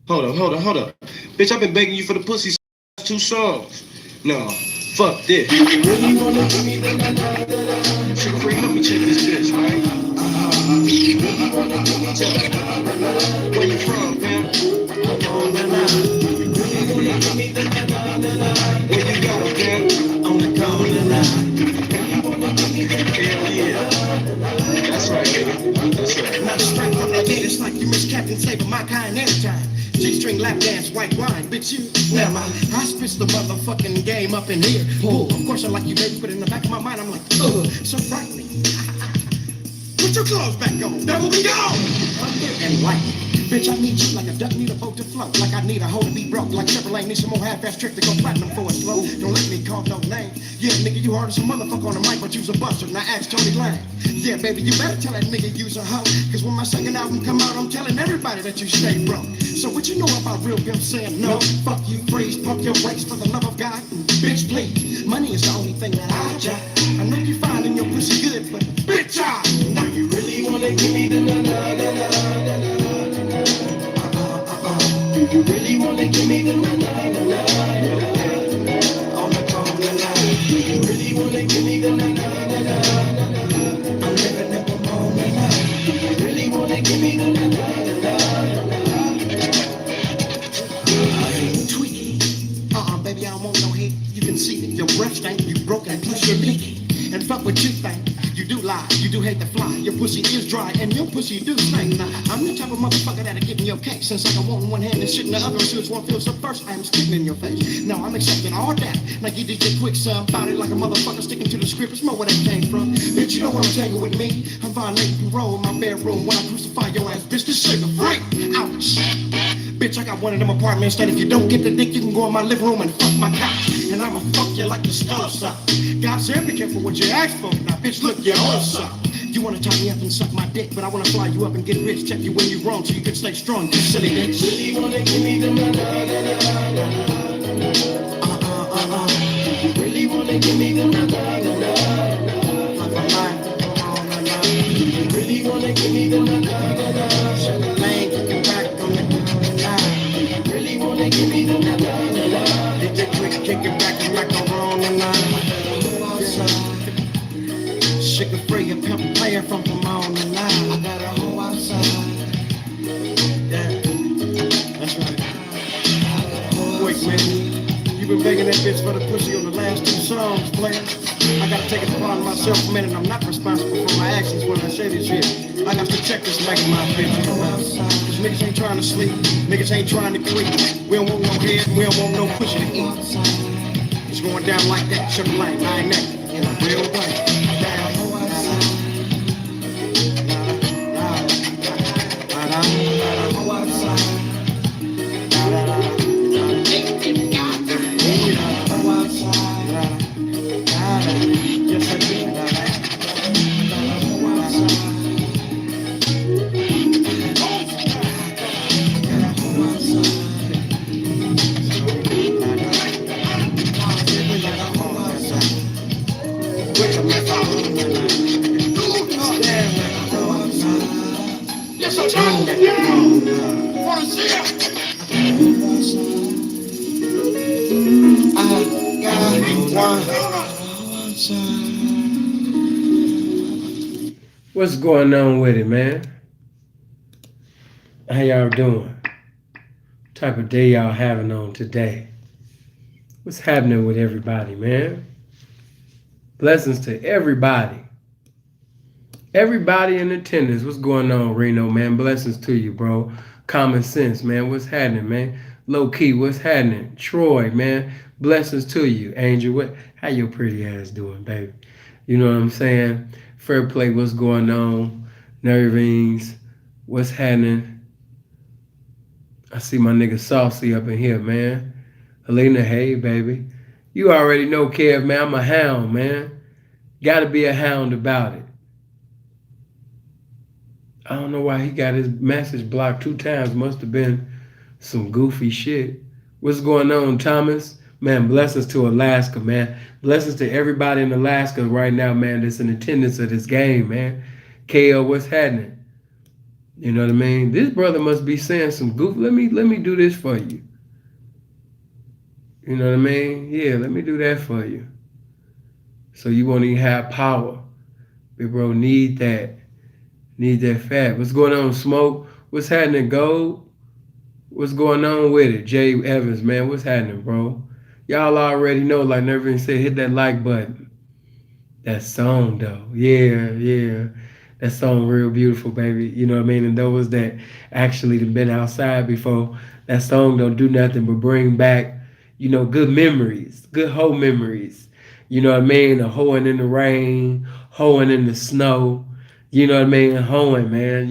Hold up. Bitch, I've been begging you for the pussy since two songs. No, fuck this. Sugar free, help me check this bitch, right? Where you from, pimp? Where you go, pimp? On the corner now. Hell yeah. That's right, nigga. That's right. Not straight from the gate, it's like you miss Captain Save my kind anytime. G-string lap dance, white wine, bitch you. Never. I spits the motherfucking game up in here. Bull, of course I like you, baby, but in the back of my mind I'm like, ugh, so frightening. Put your clothes back on, devil be gone. I'm here and like, bitch, I need you like a duck need a boat to float. Like I need a hoe to be broke. Like Chevrolet need some more half-ass trick to go platinum for a slow. Don't let me call no name. Yeah, nigga, you hard as a motherfucker on the mic, but you's a buster. Now ask Tony Lang. Yeah, baby, you better tell that nigga you's a hoe. Cause when my second album come out, I'm telling everybody that you stay broke. So what you know about real pimp saying no? Fuck you, freeze, pump your brakes for the love of God. Bitch, please. Money is the only thing that I jack. I know you finding your pussy good, but bitch, I know you really wanna give me the na-na-na-na-na-na. Do you really wanna give me the na-na-na-na-na-na? On the corner line. Do you really wanna give me the na-na-na-na-na-na? I'm living up a moment now. Do you really wanna give me the na-na-na-na-na-na? Tweaky. Baby, I don't want no hate. You can see it. Your breath stank, you broke and plus you're leaky. And fuck what you think. You do lie, you do hate to fly. Your pussy is dry, and your pussy do stink. Now, I'm the type of motherfucker that'll give me your cake. Since I can want in one hand and shit in the other, as soon as one feels up first, I am spitting in your face. No, I'm accepting all that. Now you did your quick son, about it like a motherfucker sticking to the script. It's more where that came from. Bitch, you know what I'm tangled with me. I'm violating parole in my bedroom when I crucify your ass. Bitch, this sugar free. Ouch. Bitch, I got one of them apartments that if you don't get the dick, you can go in my living room and fuck my couch. And I'ma fuck you like the skull or something. God said be careful what you ask for. Now, bitch, look, you own something. You wanna tie me up and suck my dick, but I wanna fly you up and get rich. Check you when you wrong so you can stay strong, you silly bitch. Really wanna give me the na-na-na-na-na-na. You really wanna give me the na-na-na-na-na. You really wanna give me the na-na-na-na-na. Really wanna give me the na-na-na-na. Hit it quick, kick it back and like a wrong and sugar free, a pimp player from Pomona Line. I got a hoe outside. Yeah, that's right. Quick, man. You been begging that bitch for the pussy on the last two songs, player. I gotta take it upon myself a minute. I'm not responsible for my actions when I say this shit. I got to check this like my bitch. Cause niggas ain't trying to sleep. Niggas ain't trying to creep. We don't want no head, we don't want no pussy to eat. It's going down like that, sugar lane, I ain't that. In a real way. What's going on with it, man? How y'all doing? Type of day y'all having on today? What's happening with everybody, man? Blessings to everybody. Everybody in attendance. What's going on, Reno, man? Blessings to you, bro. Common sense, man. What's happening, man? Low key, what's happening? Troy, man. Blessings to you. Angel, how your pretty ass doing, baby? You know what I'm saying? Fair play, what's going on? Nervings, what's happening? I see my nigga Saucy up in here, man. Helena, hey, baby. You already know, Kev, man. I'm a hound, man. Gotta be a hound about it. I don't know why he got his message blocked 2 times. Must have been some goofy shit. What's going on, Thomas? Man, blessings to Alaska, man. Blessings to everybody in Alaska right now, man, that's in attendance of this game, man. KO, what's happening? You know what I mean? This brother must be saying some goof. Let me do this for you. You know what I mean? Yeah, let me do that for you. So you won't even have power. Big bro, need that. Need that fat. What's going on, Smoke? What's happening, Gold? What's going on with it? Jay Evans, man, what's happening, bro? Y'all already know, like Nervin said, hit that like button. That song, though. Yeah, yeah. That song real beautiful, baby. You know what I mean? And those that actually have been outside before, that song don't do nothing but bring back, good memories, good hoe memories. You know what I mean? A hoeing in the rain, hoeing in the snow. You know what I mean? Hoeing, man,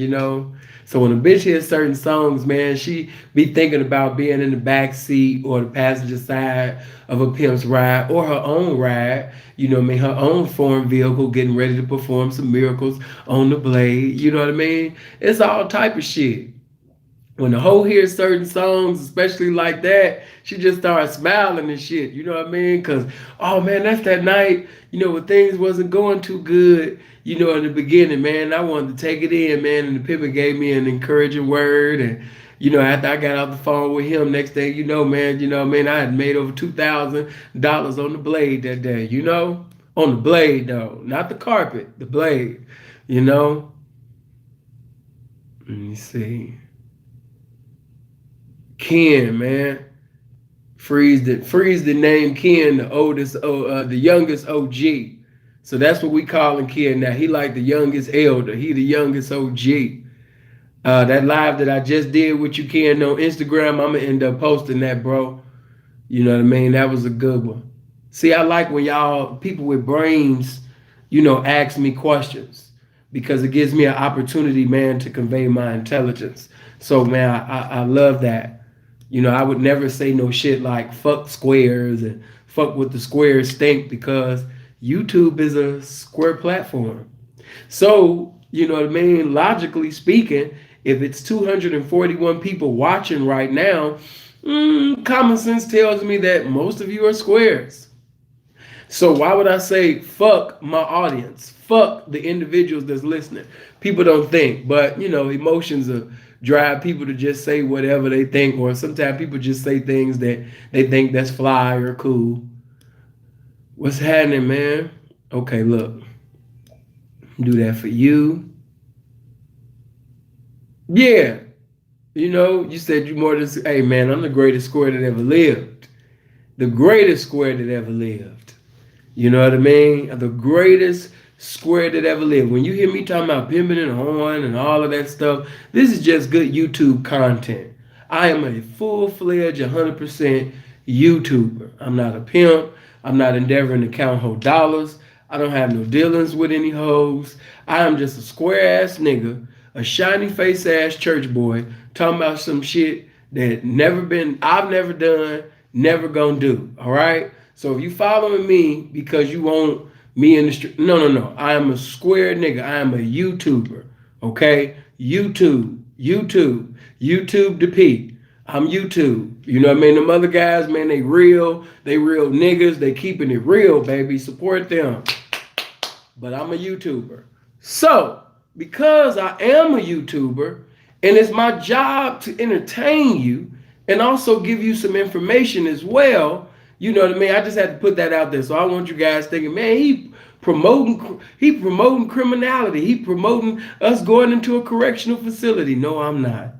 So when a bitch hears certain songs, man, she be thinking about being in the back seat or the passenger side of a pimp's ride or her own ride, her own foreign vehicle getting ready to perform some miracles on the blade, you know what I mean? It's all type of shit. When the hoe hears certain songs, especially like that, she just starts smiling and shit, you know what I mean? Because, oh man, that's that night, when things wasn't going too good, in the beginning, man, I wanted to take it in, man, and the pimp gave me an encouraging word, and, after I got off the phone with him, next thing man, I had made over $2,000 on the blade that day, On the blade, though, not the carpet, the blade, Let me see. Ken, man. Freeze the name Ken, the youngest OG. So that's what we calling Ken now. He like the youngest elder. He the youngest OG. That live that I just did with you, Ken, on Instagram, I'm gonna end up posting that, bro. You know what I mean? That was a good one. See, I like when people with brains, ask me questions because it gives me an opportunity, man, to convey my intelligence. So, man, I love that. I would never say no shit like fuck squares and fuck what the squares think because YouTube is a square platform. So, you know what I mean? Logically speaking, if it's 241 people watching right now, common sense tells me that most of you are squares. So why would I say fuck my audience? Fuck the individuals that's listening. People don't think, but emotions are drive people to just say whatever they think, or sometimes people just say things that they think that's fly or cool. What's happening, man? Okay, look. Do that for you. Yeah. You said you more than, hey man, I'm the greatest square that ever lived. The greatest square that ever lived. You know what I mean? The greatest square that ever lived. When you hear me talking about pimping and horn and all of that stuff, this is just good YouTube content. I am a full-fledged 100% YouTuber. I'm not a pimp. I'm not endeavoring to count whole dollars. I don't have no dealings with any hoes. I am just a square-ass nigga, a shiny-face-ass church boy talking about some shit that I've never done, never gonna do, all right? So if you following me because you want me in the street. No. I am a square nigga. I am a YouTuber. Okay? YouTube the P. I'm YouTube. You know what I mean? Them other guys, man, they real niggas. They keeping it real, baby. Support them. But I'm a YouTuber. So, because I am a YouTuber, and it's my job to entertain you and also give you some information as well, you know what I mean? I just had to put that out there. So I want you guys thinking, man, he promoting criminality. He promoting us going into a correctional facility. No, I'm not.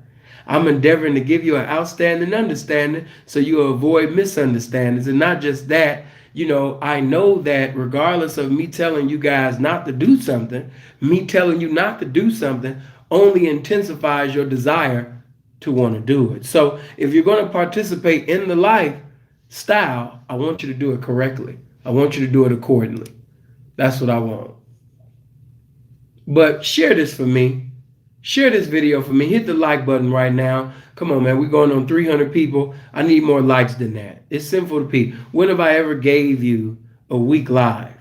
I'm endeavoring to give you an outstanding understanding so you avoid misunderstandings. And not just that, I know that regardless of me telling you guys not to do something, me telling you not to do something only intensifies your desire to want to do it. So if you're going to participate in the life style, I want you to do it correctly. I want you to do it accordingly. That's what I want. But share this for me. Share this video for me. Hit the like button right now. Come on, man. We're going on 300 people. I need more likes than that. It's simple to P. When have I ever gave you a week live?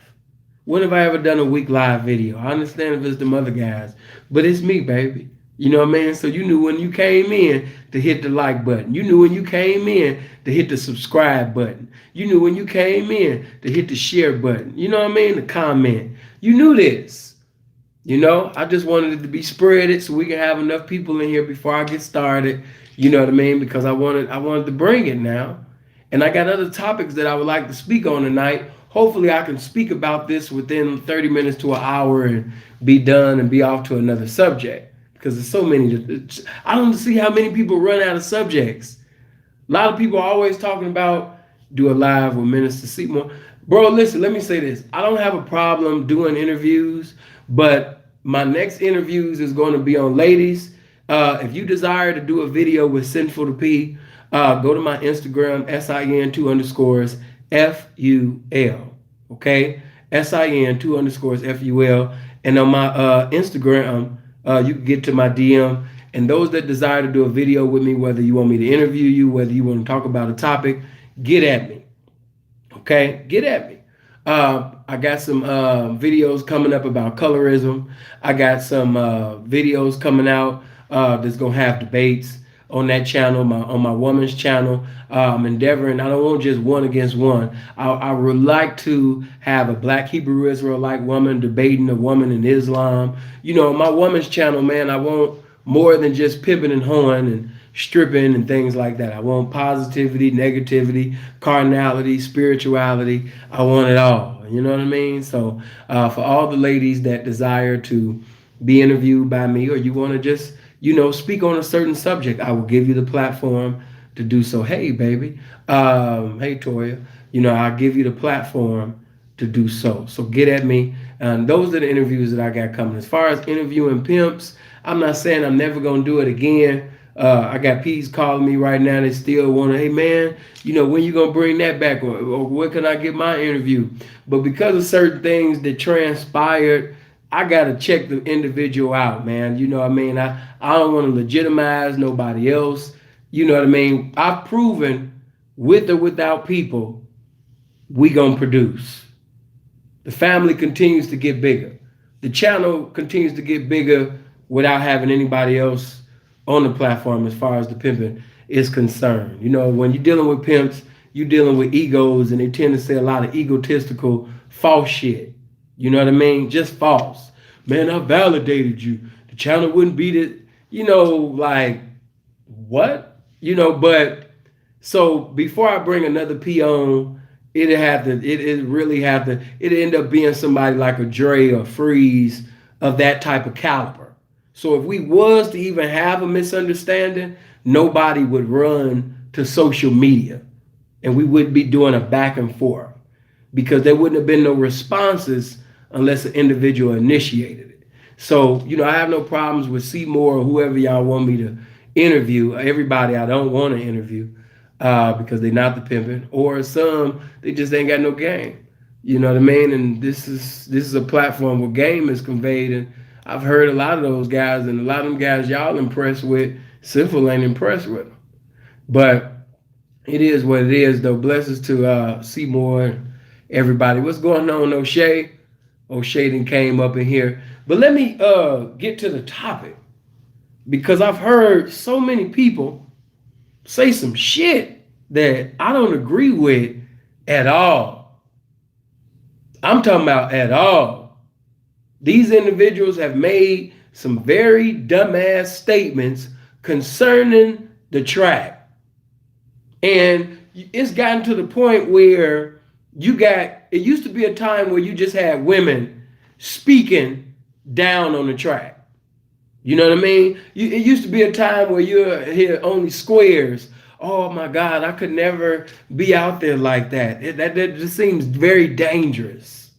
When have I ever done a week live video? I understand if it's them other guys, but it's me, baby. You know what I mean? So you knew when you came in to hit the like button. You knew when you came in to hit the subscribe button. You knew when you came in to hit the share button. You know what I mean? The comment. You knew this. You know, I just wanted it to be spreaded so we can have enough people in here before I get started. You know what I mean? Because I wanted to bring it now. And I got other topics that I would like to speak on tonight. Hopefully I can speak about this within 30 minutes to an hour and be done and be off to another subject. Because there's so many. I don't see how many people run out of subjects. A lot of people are always talking about do a live with Minister Seymour. Bro, listen, let me say this. I don't have a problem doing interviews, but my next interviews is going to be on ladies. If you desire to do a video with Sinful to P, go to my Instagram, SIN2_FUL. Okay? SIN2_FUL. And on my Instagram, you can get to my DM. And those that desire to do a video with me, whether you want me to interview you, whether you want to talk about a topic, get at me. Okay? Get at me. I got some videos coming up about colorism. I got some videos coming out that's going to have debates on that channel, on my woman's channel. I'm endeavoring, I don't want just one against one. I would like to have a Black Hebrew Israelite woman debating a woman in Islam. You know, my woman's channel, man, I want more than just pimping and hoeing and stripping and things like that. I want positivity, negativity, carnality, spirituality. I want it all. You know what I mean? So for all the ladies that desire to be interviewed by me, or you want to just, you know, speak on a certain subject, I will give you the platform to do so. Hey, baby. Hey, Toya. You know, I'll give you the platform to do so. So get at me. And those are the interviews that I got coming. As far as interviewing pimps, I'm not saying I'm never going to do it again. I got P's calling me right now. They still want to, hey, man, you know, when you going to bring that back? Or where can I get my interview? But because of certain things that transpired, I got to check the individual out, man. You know what I mean? I don't want to legitimize nobody else. You know what I mean? I've proven with or without people, we going to produce. The family continues to get bigger. The channel continues to get bigger without having anybody else on the platform as far as the pimping is concerned. You know, when you're dealing with pimps, you're dealing with egos, and they tend to say a lot of egotistical, false shit. You know what I mean? Just false. Man, I validated you. The channel wouldn't beat it. You know, like, what? You know, but so before I bring another P on, it really have to, it end up being somebody like a Dre or Freeze of that type of caliber. So if we was to even have a misunderstanding, nobody would run to social media and we wouldn't be doing a back and forth because there wouldn't have been no responses unless an individual initiated it. So, you know, I have no problems with Seymour or whoever y'all want me to interview. Everybody I don't want to interview because they're not the pimping, or some, they just ain't got no game. You know what I mean? And this is a platform where game is conveyed, and I've heard a lot of those guys, and a lot of them guys y'all impressed with, Sinful ain't impressed with them. But it is what it is, though. Blessings to Seymour and everybody. What's going on, O'Shea? O'Shea done came up in here. But let me get to the topic, because I've heard so many people say some shit that I don't agree with at all. I'm talking about at all. These individuals have made some very dumbass statements concerning the track. And it's gotten to the point where it used to be a time where you just had women speaking down on the track. You know what I mean? It used to be a time where you hear only squares. Oh my God, I could never be out there like that. That just seems very dangerous.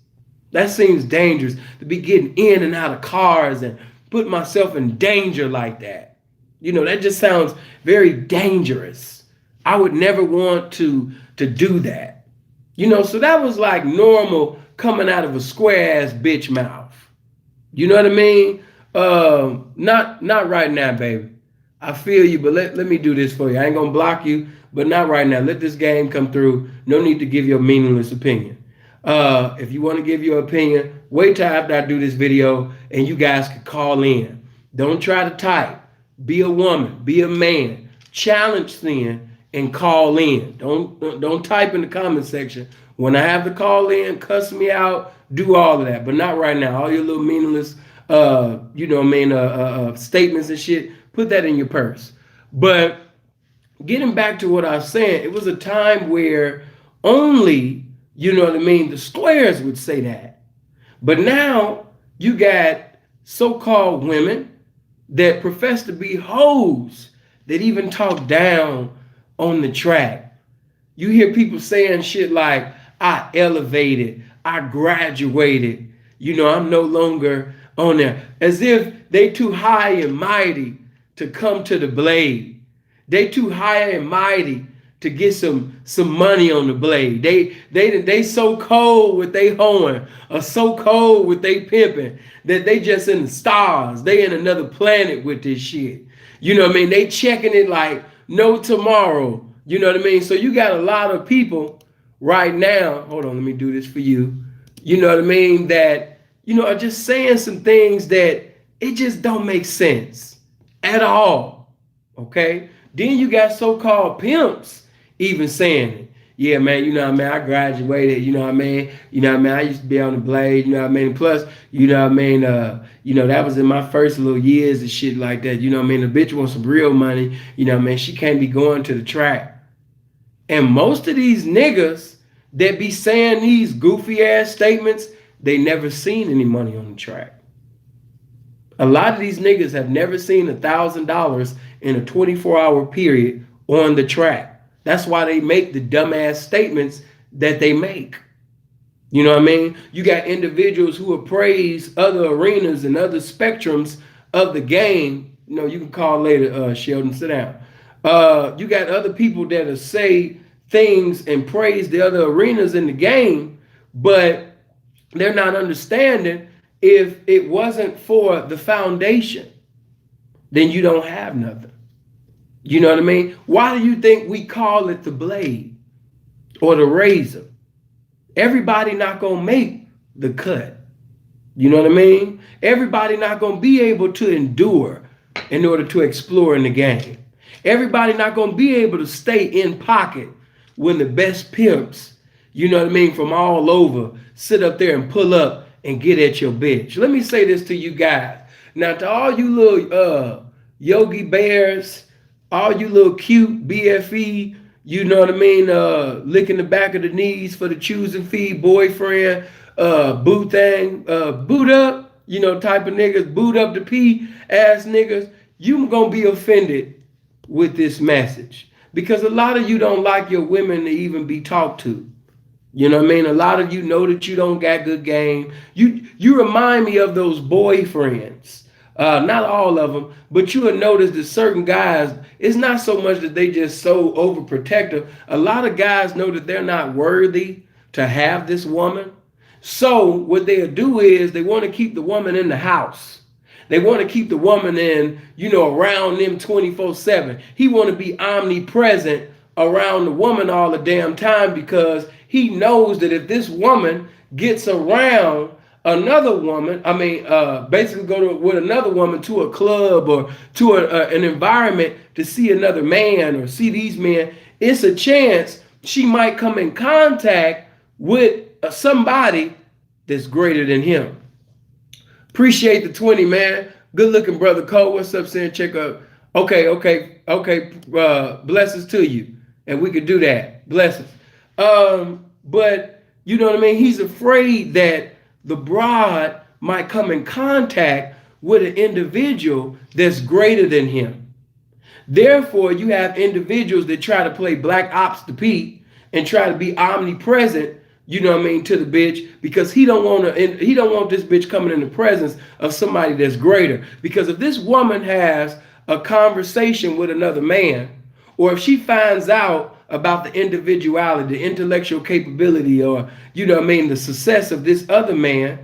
That seems dangerous to be getting in and out of cars and put myself in danger like that. You know, that just sounds very dangerous. I would never want to do that. You know, so that was like normal coming out of a square ass bitch mouth. You know what I mean? Not right now, baby. I feel you, but let me do this for you. I ain't gonna block you, but not right now. Let this game come through. No need to give your meaningless opinion. If you want to give your opinion, wait till after I do this video and you guys can call in. Don't try to type. Be a woman, be a man. Challenge sin and call in. Don't type in the comment section. When I have to call in, cuss me out, do all of that, but not right now. All your little meaningless statements and shit, put that in your purse. But getting back to what I was saying, it was a time where only, the squares would say that. But now you got so-called women that profess to be hoes that even talk down on the track. You hear people saying shit like, I elevated, I graduated, I'm no longer on there. As if they too high and mighty to come to the blade. They too high and mighty to get some money on the blade. They so cold with they hoeing, or so cold with they pimping, that they just in the stars. They in another planet with this shit. They checking it like no tomorrow. So you got a lot of people right now. Hold on, let me do this for you. That, are just saying some things that it just don't make sense at all. Okay? Then you got so-called pimps even saying it. Yeah, man, I graduated, I used to be on the blade, plus, that was in my first little years and shit like that, the bitch wants some real money, she can't be going to the track. And most of these niggas that be saying these goofy ass statements, they never seen any money on the track. A lot of these niggas have never seen $1,000 in a 24-hour period on the track. That's why they make the dumbass statements that they make. You got individuals who appraise other arenas and other spectrums of the game. You can call later, Sheldon, sit down. You got other people that say things and praise the other arenas in the game, but they're not understanding if it wasn't for the foundation, then you don't have nothing. You know what I mean? Why do you think we call it the blade or the razor? Everybody not going to make the cut. You know what I mean? Everybody not going to be able to endure in order to explore in the game. Everybody not going to be able to stay in pocket when the best pimps, from all over sit up there and pull up and get at your bitch. Let me say this to you guys. Now, to all you little Yogi Bears, all you little cute BFE, licking the back of the knees for the choosing fee boyfriend, boo thing, boot up, type of niggas, boot up the P ass niggas, you gonna be offended with this message. Because a lot of you don't like your women to even be talked to. A lot of you know that you don't got good game. You remind me of those boyfriends. Not all of them, but you will notice that certain guys, it's not so much that they just so overprotective. A lot of guys know that they're not worthy to have this woman. So what they'll do is they want to keep the woman in the house. They want to keep the woman in, around them 24/7. He want to be omnipresent around the woman all the damn time because he knows that if this woman gets around another woman, basically go with another woman to a club or to an environment to see another man or see these men, it's a chance she might come in contact with somebody that's greater than him. Appreciate the 20, man. Good looking brother Cole. What's up, saying check up? Okay. Blessings to you. And we could do that. Blessings. But you know what I mean? He's afraid that the broad might come in contact with an individual that's greater than him. Therefore, you have individuals that try to play black ops to Pete and try to be omnipresent, to the bitch, because he don't want this bitch coming in the presence of somebody that's greater. Because if this woman has a conversation with another man, or if she finds out about the individuality, the intellectual capability, or the success of this other man,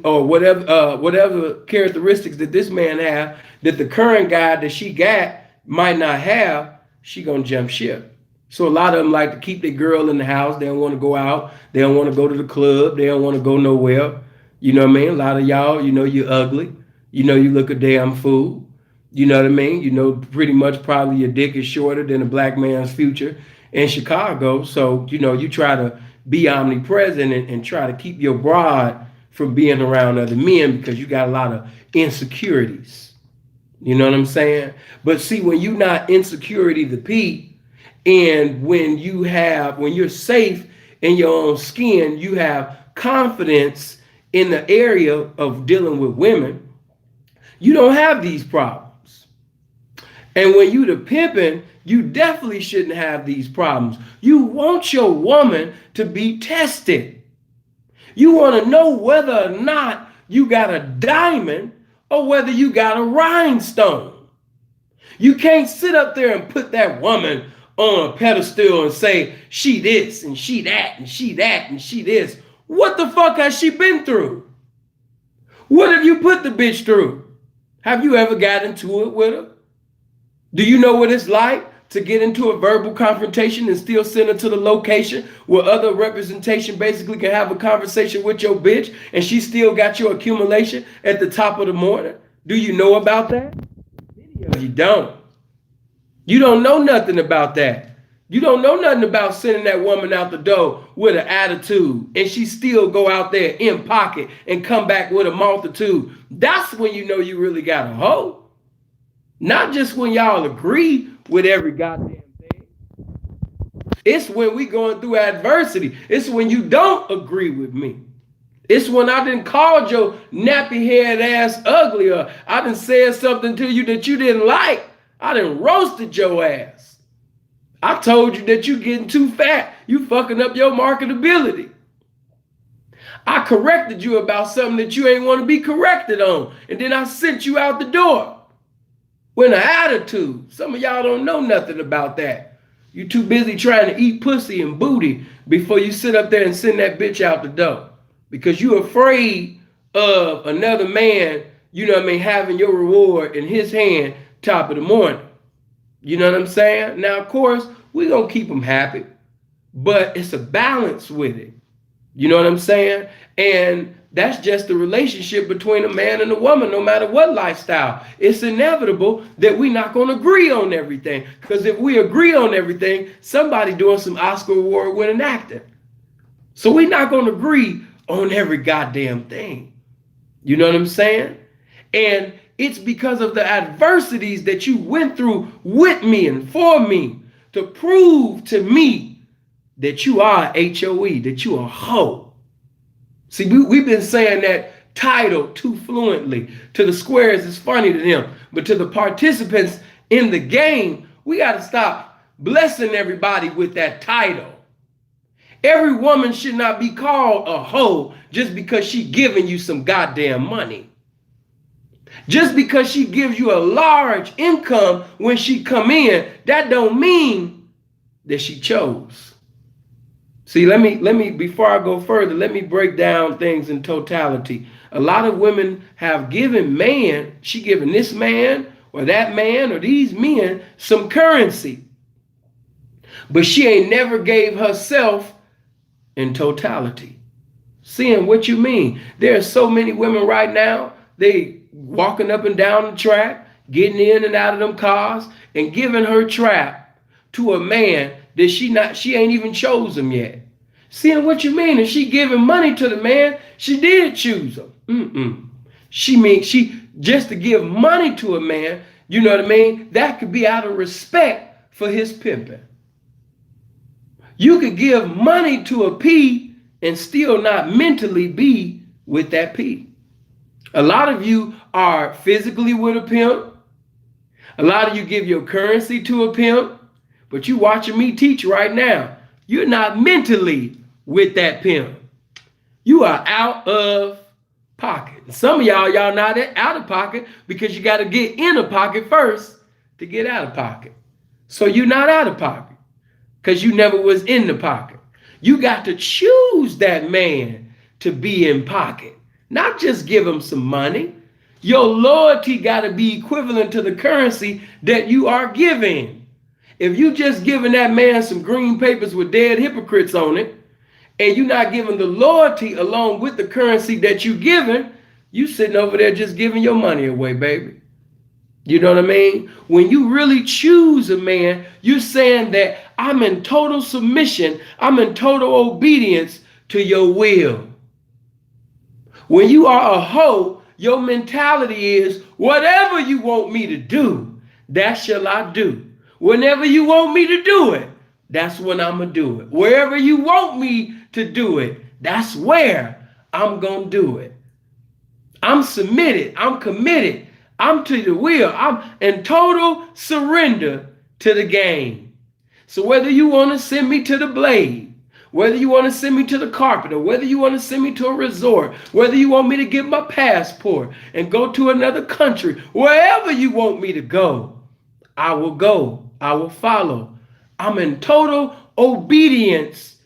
or whatever characteristics that this man have that the current guy that she got might not have, she gonna jump ship. So a lot of them like to keep their girl in the house. They don't want to go out. They don't want to go to the club. They don't want to go nowhere. A lot of y'all, you're ugly. You look a damn fool. You know what I mean? Pretty much probably your dick is shorter than a black man's future in Chicago. So, you try to be omnipresent and try to keep your broad from being around other men because you got a lot of insecurities. You know what I'm saying? But see, when you're not insecurity the P, and when you're safe in your own skin, you have confidence in the area of dealing with women, you don't have these problems. And when you the pimping, you definitely shouldn't have these problems. You want your woman to be tested. You want to know whether or not you got a diamond or whether you got a rhinestone. You can't sit up there and put that woman on a pedestal and say, she this and she that and she that and she this. What the fuck has she been through? What have you put the bitch through? Have you ever got into it with her? Do you know what it's like to get into a verbal confrontation and still send her to the location where other representation basically can have a conversation with your bitch and she still got your accumulation at the top of the morning? Do you know about that? You don't. You don't know nothing about that. You don't know nothing about sending that woman out the door with an attitude and she still go out there in pocket and come back with a multitude. That's when you know you really got a hoe. Not just when y'all agree with every goddamn thing. It's when we going through adversity. It's when you don't agree with me. It's when I done called your nappy head ass ugly, or I done said something to you that you didn't like. I done roasted your ass. I told you that you getting too fat. You fucking up your marketability. I corrected you about something that you ain't want to be corrected on. And then I sent you out the door with an attitude. Some of y'all don't know nothing about that. You too busy trying to eat pussy and booty before you sit up there and send that bitch out the door. Because you afraid of another man, you know what I mean, having your reward in his hand top of the morning. You know what I'm saying? Now, of course, we're going to keep them happy, but it's a balance with it. You know what I'm saying? And that's just the relationship between a man and a woman, no matter what lifestyle. It's inevitable that we're not going to agree on everything. Because if we agree on everything, somebody doing some Oscar award winning acting. So we're not going to agree on every goddamn thing. You know what I'm saying? And it's because of the adversities that you went through with me and for me to prove to me that you are HOE, that you are a hoe. See, we've been saying that title too fluently. To the squares, it's funny to them. But to the participants in the game, we got to stop blessing everybody with that title. Every woman should not be called a hoe just because she giving you some goddamn money. Just because she gives you a large income when she come in, that don't mean that she chose. See, let me, before I go further, let me break down things in totality. A lot of women have given she giving this man or that man or these men some currency. But she ain't never gave herself in totality. Seeing what you mean. There are so many women right now, they walking up and down the track, getting in and out of them cars, and giving her trap to a man that she ain't even chose him yet. Seeing what you mean, and she giving money to the man, she did choose him. She just to give money to a man, you know what I mean? That could be out of respect for his pimping. You could give money to a P and still not mentally be with that P. A lot of you are physically with a pimp. A lot of you give your currency to a pimp, but you watching me teach right now. You're not mentally with that pimp. You are out of pocket. Some of y'all not out of pocket because you got to get in a pocket first to get out of pocket. So you're not out of pocket because you never was in the pocket. You got to choose that man to be in pocket, not just give him some money. Your loyalty got to be equivalent to the currency that you are giving. If you just giving that man some green papers with dead hypocrites on it, and you're not giving the loyalty along with the currency that you giving, you sitting over there just giving your money away, baby. You know what I mean? When you really choose a man, you're saying that I'm in total submission, I'm in total obedience to your will. When you are a hoe, your mentality is whatever you want me to do, that shall I do. Whenever you want me to do it, that's when I'm going to do it. Wherever you want me to do it, that's where I'm going to do it. I'm submitted. I'm committed. I'm to the will. I'm in total surrender to the game. So whether you want to send me to the Blade, whether you want to send me to the Carpet, or whether you want to send me to a resort, whether you want me to get my passport and go to another country, wherever you want me to go, I will go. I will follow. I'm in total obedience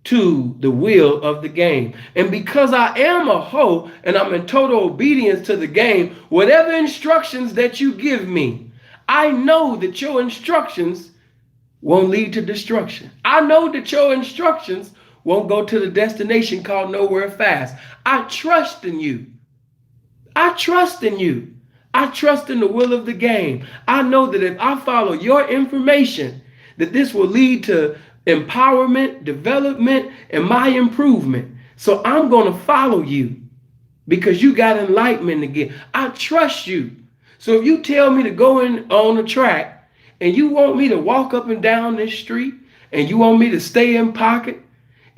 to the will of the game. And because I am a hoe and I'm in total obedience to the game, whatever instructions that you give me, I know that your instructions won't lead to destruction. I know that your instructions won't go to the destination called nowhere fast. I trust in you. I trust in you. I trust in the will of the game. I know that if I follow your information, that this will lead to empowerment, development, and my improvement. So I'm going to follow you because you got enlightenment again. I trust you. So if you tell me to go in on the track and you want me to walk up and down this street and you want me to stay in pocket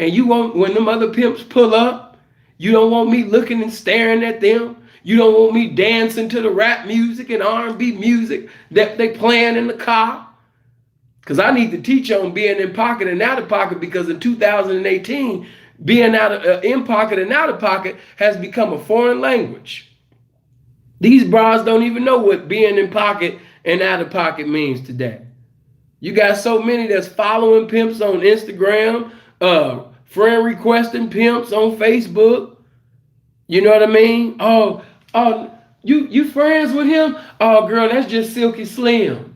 and you want, when them other pimps pull up, you don't want me looking and staring at them. You don't want me dancing to the rap music and R&B music that they playing in the car. Because I need to teach on being in pocket and out of pocket, because in 2018, being in pocket and out of pocket has become a foreign language. These bras don't even know what being in pocket and out of pocket means today. You got so many that's following pimps on Instagram, friend requesting pimps on Facebook. You know what I mean? Oh, you friends with him? Oh, girl, that's just Silky Slim.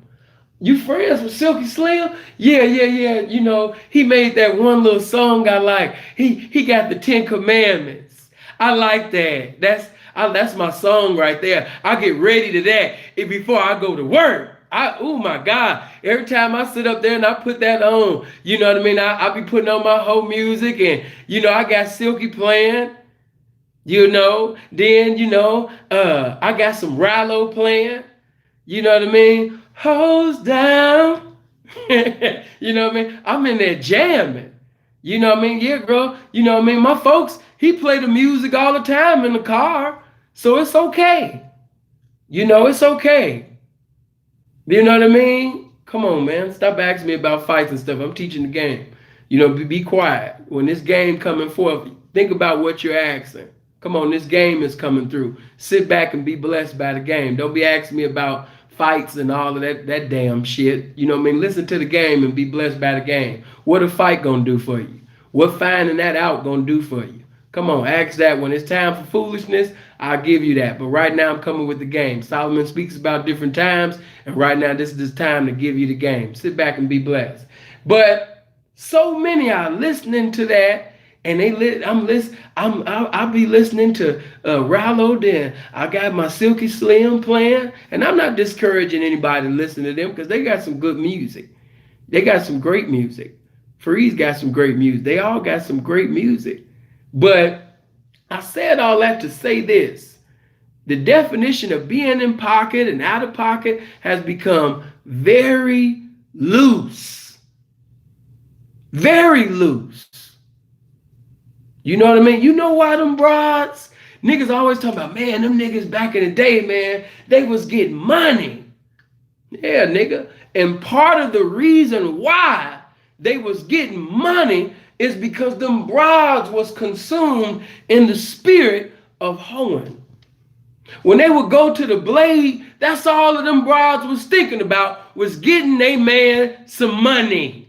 You friends with Silky Slim? Yeah. You know, he made that one little song I like. He got the 10 Commandments. I like that. That's my song right there. I get ready to that before I go to work. Oh my God. Every time I sit up there and I put that on, you know what I mean? I be putting on my whole music and, you know, I got Silky playing, you know. Then, you know, I got some Rallo playing, you know what I mean? Hose down. You know what I mean? I'm in there jamming. You know what I mean? Yeah, girl. You know what I mean? My folks, he play the music all the time in the car. So it's okay. You know, it's okay. You know what I mean? Come on, man. Stop asking me about fights and stuff. I'm teaching the game. You know, be quiet. When this game coming forth, think about what you're asking. Come on, this game is coming through. Sit back and be blessed by the game. Don't be asking me about fights and all of that damn shit. You know what I mean? Listen to the game and be blessed by the game. What a fight gonna do for you? What finding that out gonna do for you? Come on, ask that. When it's time for foolishness, I'll give you that. But right now I'm coming with the game. Solomon speaks about different times, and right now this is the time to give you the game. Sit back and be blessed. But so many are listening to that, and I'll be listening to Rallo, then I got my Silky Slim playing, and I'm not discouraging anybody to listen to them because they got some good music. They got some great music. Freeze got some great music. They all got some great music. But I said all that to say this. The definition of being in pocket and out of pocket has become very loose. Very loose. You know what I mean? You know why them broads? Niggas always talking about, man, them niggas back in the day, man, they was getting money. Yeah, nigga. And part of the reason why they was getting money is because them broads was consumed in the spirit of hoeing. When they would go to the Blade, that's all of them broads was thinking about, was getting they man some money.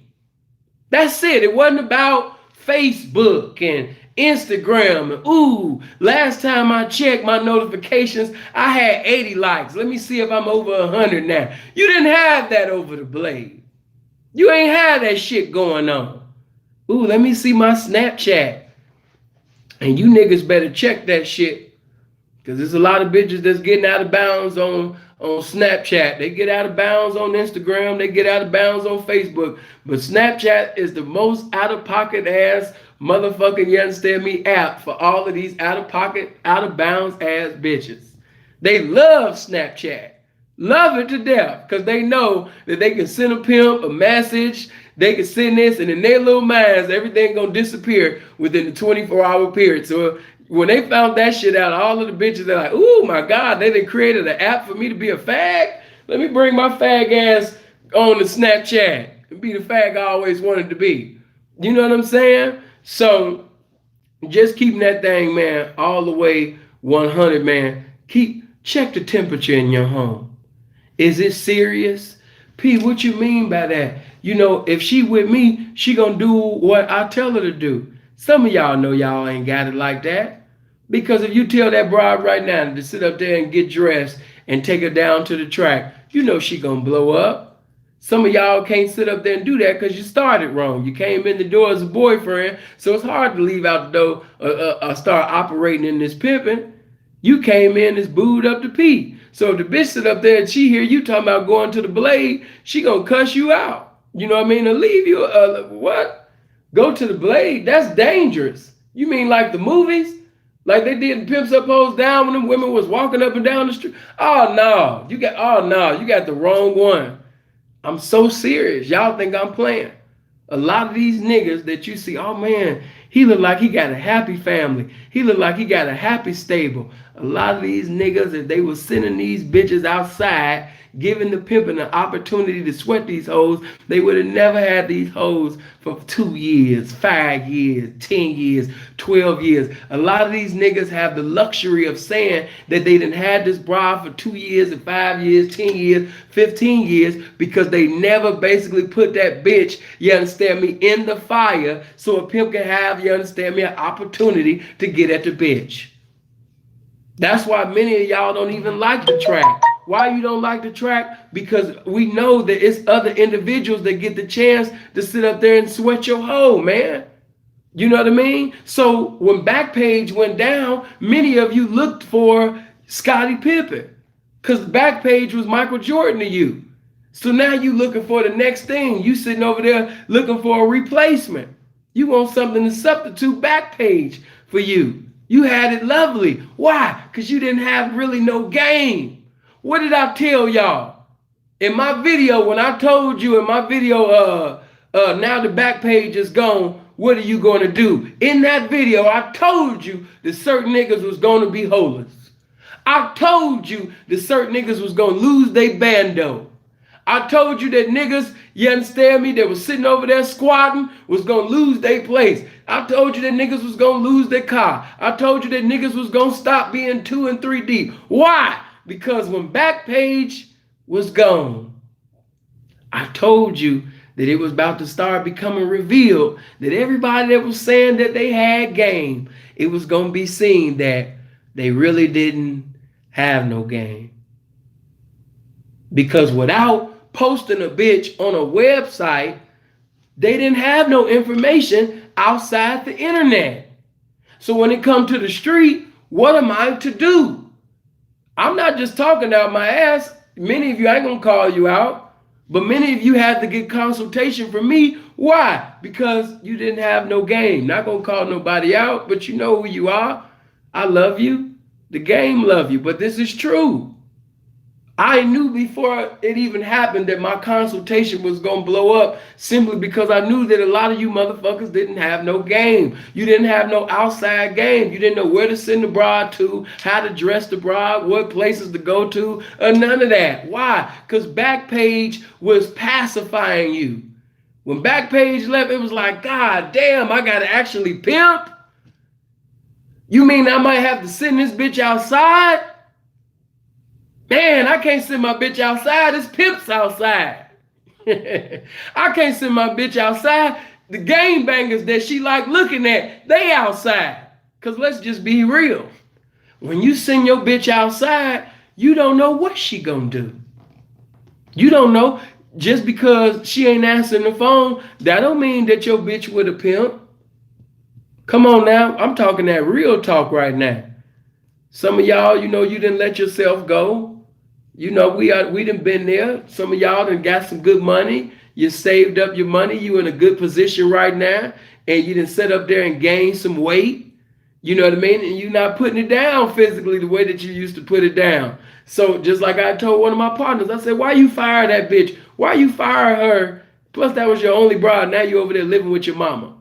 That's it. It wasn't about Facebook and Instagram. And, ooh, last time I checked my notifications, I had 80 likes. Let me see if I'm over 100 now. You didn't have that over the Blade. You ain't had that shit going on. Ooh, let me see my Snapchat. And you niggas better check that shit. Because there's a lot of bitches that's getting out of bounds on on Snapchat. They get out of bounds on Instagram. They get out of bounds on Facebook. But Snapchat is the most out-of-pocket ass motherfucking, you understand me, app for all of these out-of-pocket, out-of-bounds ass bitches. They love Snapchat. Love it to death because they know that they can send a pimp a message. They can send this, and in their little minds, everything gonna disappear within the 24-hour period. So when they found that shit out, all of the bitches, they're like, oh my God, they done created an app for me to be a fag? Let me bring my fag ass on the Snapchat and be the fag I always wanted to be. You know what I'm saying? So just keeping that thing, man, all the way 100, man. Check the temperature in your home. Is it serious? P, what you mean by that? You know, if she with me, she gonna do what I tell her to do. Some of y'all know y'all ain't got it like that. Because if you tell that bride right now to sit up there and get dressed and take her down to the track, you know she gonna blow up. Some of y'all can't sit up there and do that because you started wrong. You came in the door as a boyfriend, so it's hard to leave out the door or start operating in this pimping. You came in as booed up to pee. So if the bitch sit up there and she hear you talking about going to the Blade, she gonna cuss you out. You know what I mean? To leave you, what? Go to the Blade? That's dangerous. You mean like the movies? Like they did in Pimps Up, Hoes Down when them women was walking up and down the street? Oh no, you got the wrong one. I'm so serious. Y'all think I'm playing. A lot of these niggas that you see, oh man, he look like he got a happy family. He look like he got a happy stable. A lot of these niggas, if they was sending these bitches outside, giving the pimping an opportunity to sweat these hoes, they would have never had these hoes for 2 years, 5 years, 10 years, 12 years. A lot of these niggas have the luxury of saying that they didn't have this bride for 2 years and 5 years, 10 years, 15 years because they never basically put that bitch, you understand me, in the fire so a pimp can have, you understand me, an opportunity to get at the bitch. That's why many of y'all don't even like the track. Why you don't like the track? Because we know that it's other individuals that get the chance to sit up there and sweat your hoe, man. You know what I mean? So when Backpage went down, many of you looked for Scottie Pippen because Backpage was Michael Jordan to you. So now you looking for the next thing. You sitting over there looking for a replacement. You want something to substitute Backpage for you. You had it lovely. Why? Because you didn't have really no game. What did I tell y'all? In my video, when I told you in my video, now the Backpage is gone, what are you going to do? In that video, I told you that certain niggas was going to be homeless. I told you that certain niggas was going to lose their bando. I told you that niggas, you understand me, that was sitting over there squatting was going to lose their place. I told you that niggas was going to lose their car. I told you that niggas was going to stop being 2 and 3 deep. Why? Because when Backpage was gone, I told you that it was about to start becoming revealed that everybody that was saying that they had game, it was going to be seen that they really didn't have no game. Because without posting a bitch on a website, they didn't have no information outside the internet. So when it comes to the street, what am I to do? I'm not just talking out my ass. Many of you, I ain't gonna call you out, but many of you had to get consultation from me. Why? Because you didn't have no game. Not gonna call nobody out, but you know who you are. I love you. The game love you, but this is true. I knew before it even happened that my consultation was going to blow up simply because I knew that a lot of you motherfuckers didn't have no game. You didn't have no outside game. You didn't know where to send the bride to, how to dress the bride, what places to go to, or none of that. Why? Because Backpage was pacifying you. When Backpage left, it was like, God damn, I got to actually pimp? You mean I might have to send this bitch outside? Man, I can't send my bitch outside. It's pimps outside. I can't send my bitch outside. The game bangers that she like looking at, they outside. Because let's just be real. When you send your bitch outside, you don't know what she gonna do. You don't know. Just because she ain't answering the phone, that don't mean that your bitch with a pimp. Come on now. I'm talking that real talk right now. Some of y'all, you know, you didn't let yourself go. You know, we done been there. Some of y'all done got some good money. You saved up your money. You in a good position right now. And you done set up there and gain some weight. You know what I mean? And you're not putting it down physically the way that you used to put it down. So just like I told one of my partners, I said, why you fire that bitch? Why you fire her? Plus that was your only bride. Now you over there living with your mama.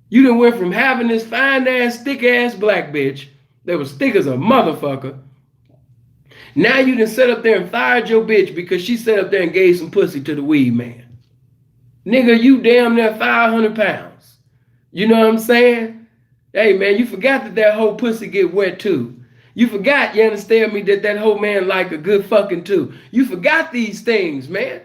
You done went from having this fine ass, thick ass black bitch that was thick as a motherfucker. Now you done set up there and fired your bitch because she set up there and gave some pussy to the weed man. Nigga, you damn near 500 pounds. You know what I'm saying? Hey man, you forgot that whole pussy get wet too. You forgot, you understand me, that whole man like a good fucking too. You forgot these things, man.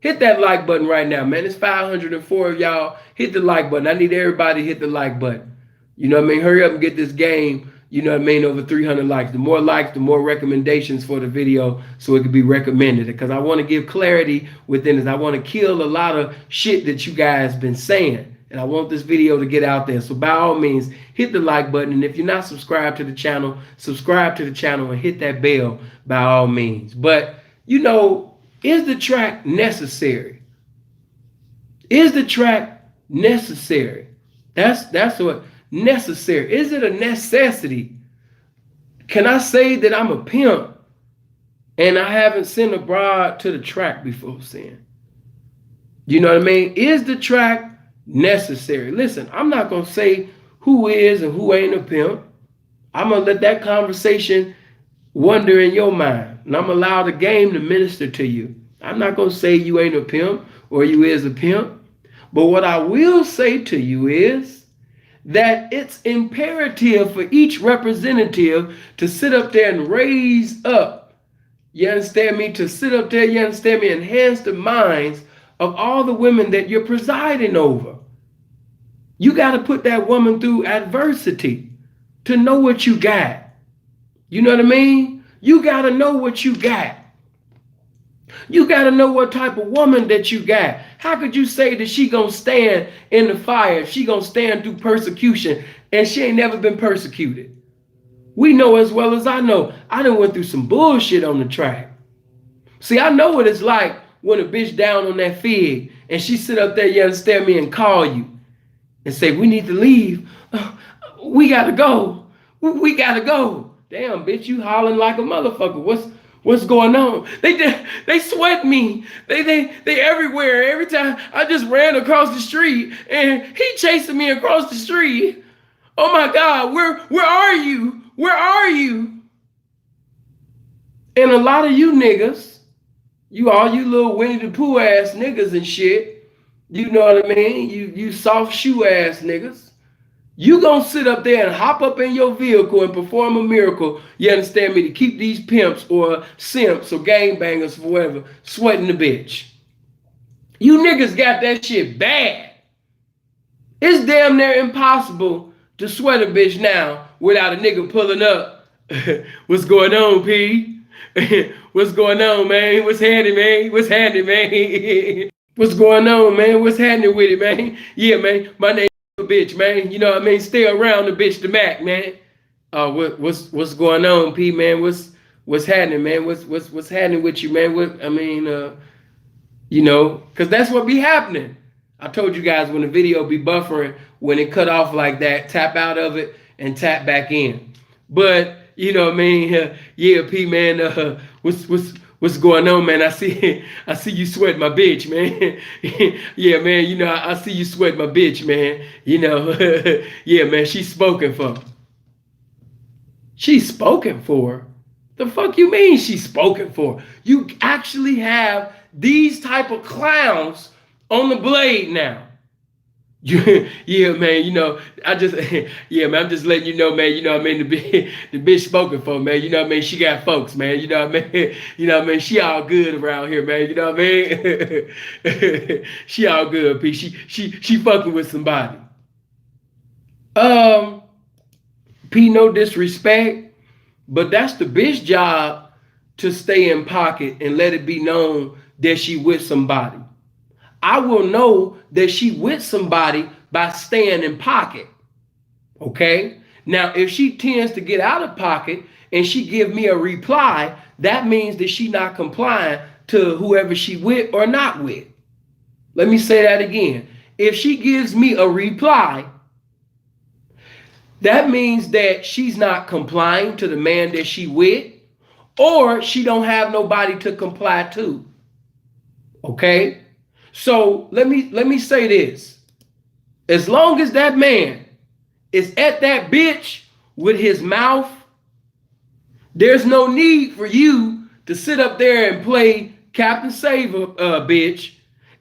Hit that like button right now, man. It's 504 of y'all. Hit the like button. I need everybody to hit the like button. You know what I mean? Hurry up and get this game, you know what I mean, over 300 likes. The more likes, the more recommendations for the video so it can be recommended. Because I want to give clarity within this. I want to kill a lot of shit that you guys been saying. And I want this video to get out there. So by all means, hit the like button. And if you're not subscribed to the channel, subscribe to the channel and hit that bell by all means. But, you know, is the track necessary? Is the track necessary? That's what necessary. Is it a necessity? Can I say that I'm a pimp and I haven't sent a bride to the track before saying? You know what I mean? Is the track necessary? Listen, I'm not going to say who is and who ain't a pimp. I'm going to let that conversation wander in your mind. And I'm going to allow the game to minister to you. I'm not going to say you ain't a pimp or you is a pimp. But what I will say to you is that it's imperative for each representative to sit up there and raise up, you understand me, to sit up there, you understand me, enhance the minds of all the women that you're presiding over. You got to put that woman through adversity to know what you got. You know what I mean? You got to know what you got. You got to know what type of woman that you got. How could you say that she gonna stand in the fire, she gonna stand through persecution, and she ain't never been persecuted? We know as well as I know. I done went through some bullshit on the track. See, I know what it's like when a bitch down on that fig and she sit up there, you understand me, and call you and say, we need to leave. We gotta go. We gotta go. Damn, bitch, you hollering like a motherfucker. What's going on? They sweat me. They everywhere. Every time I just ran across the street and he chasing me across the street. Oh my God, where are you? Where are you? And a lot of you niggas, all you little Winnie the Pooh ass niggas and shit, you know what I mean? You soft shoe ass niggas. You gonna sit up there and hop up in your vehicle and perform a miracle, you understand me, to keep these pimps or simps or gangbangers or whatever sweating the bitch. You niggas got that shit bad. It's damn near impossible to sweat a bitch now without a nigga pulling up. What's going on, P? What's going on, man? What's happening, man? What's happening, man? What's going on, man? What's happening with it, man? Yeah, man, my name bitch, man. You know what I mean? Stay around the bitch to Mac, man. What's going on, P, man? What's happening, man? What's happening with you, man? You know, because that's what be happening. I told you guys when the video be buffering, when it cut off like that, tap out of it and tap back in. But you know what I mean? Yeah, P, man. What's going on, man? I see you sweat my bitch, man. Yeah, man, you know, I see you sweat my bitch, man. You know, yeah, man, she's spoken for. She's spoken for? The fuck you mean she's spoken for? You actually have these type of clowns on the blade now. Yeah, man, you know, yeah, man, I'm just letting you know, man, you know what I mean, the bitch spoken for, man, you know what I mean, she got folks, man, you know what I mean, you know what I mean, she all good around here, man, you know what I mean, she all good, P, she fucking with somebody. P, no disrespect, but that's the bitch job to stay in pocket and let it be known that she with somebody. I will know that she with somebody by staying in pocket, okay? Now, if she tends to get out of pocket and she give me a reply, that means that she not complying to whoever she with or not with. Let me say that again. If she gives me a reply, that means that she's not complying to the man that she with, or she don't have nobody to comply to. Okay? So let me say this. As long as that man is at that bitch with his mouth, there's no need for you to sit up there and play Captain Save bitch,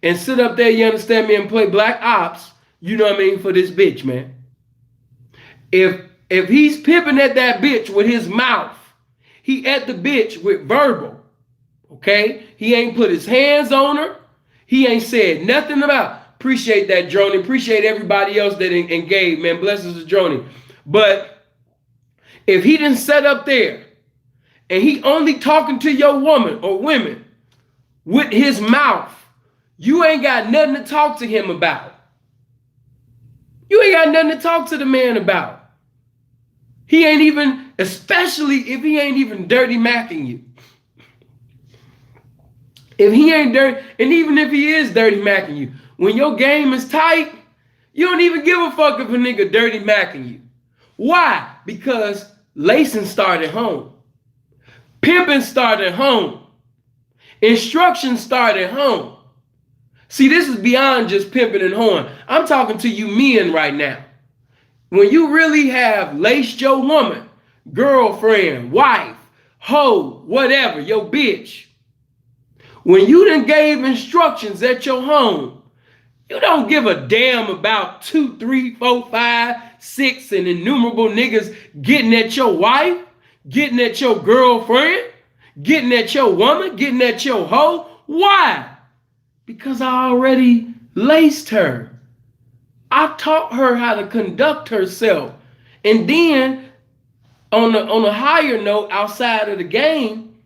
and sit up there, you understand me, and play Black Ops, you know what I mean, for this bitch, man. If he's pimping at that bitch with his mouth, he at the bitch with verbal, okay? He ain't put his hands on her. He ain't said nothing about. Appreciate that, Droney. Appreciate everybody else that engaged, man. Blessings to Droney. But if he didn't set up there and he only talking to your woman or women with his mouth, you ain't got nothing to talk to him about. You ain't got nothing to talk to the man about. He ain't even, especially if he ain't even dirty macking you. If he ain't dirty, and even if he is dirty macking you, when your game is tight, you don't even give a fuck if a nigga dirty macking you. Why? Because lacing started home. Pimping started home. Instruction started home. See, this is beyond just pimping and hoeing. I'm talking to you men right now. When you really have laced your woman, girlfriend, wife, hoe, whatever, your bitch, when you done gave instructions at your home, you don't give a damn about 2, 3, 4, 5, 6 and innumerable niggas getting at your wife, getting at your girlfriend, getting at your woman, getting at your hoe. Why? Because I already laced her. I taught her how to conduct herself. And then on a higher note, outside of the game,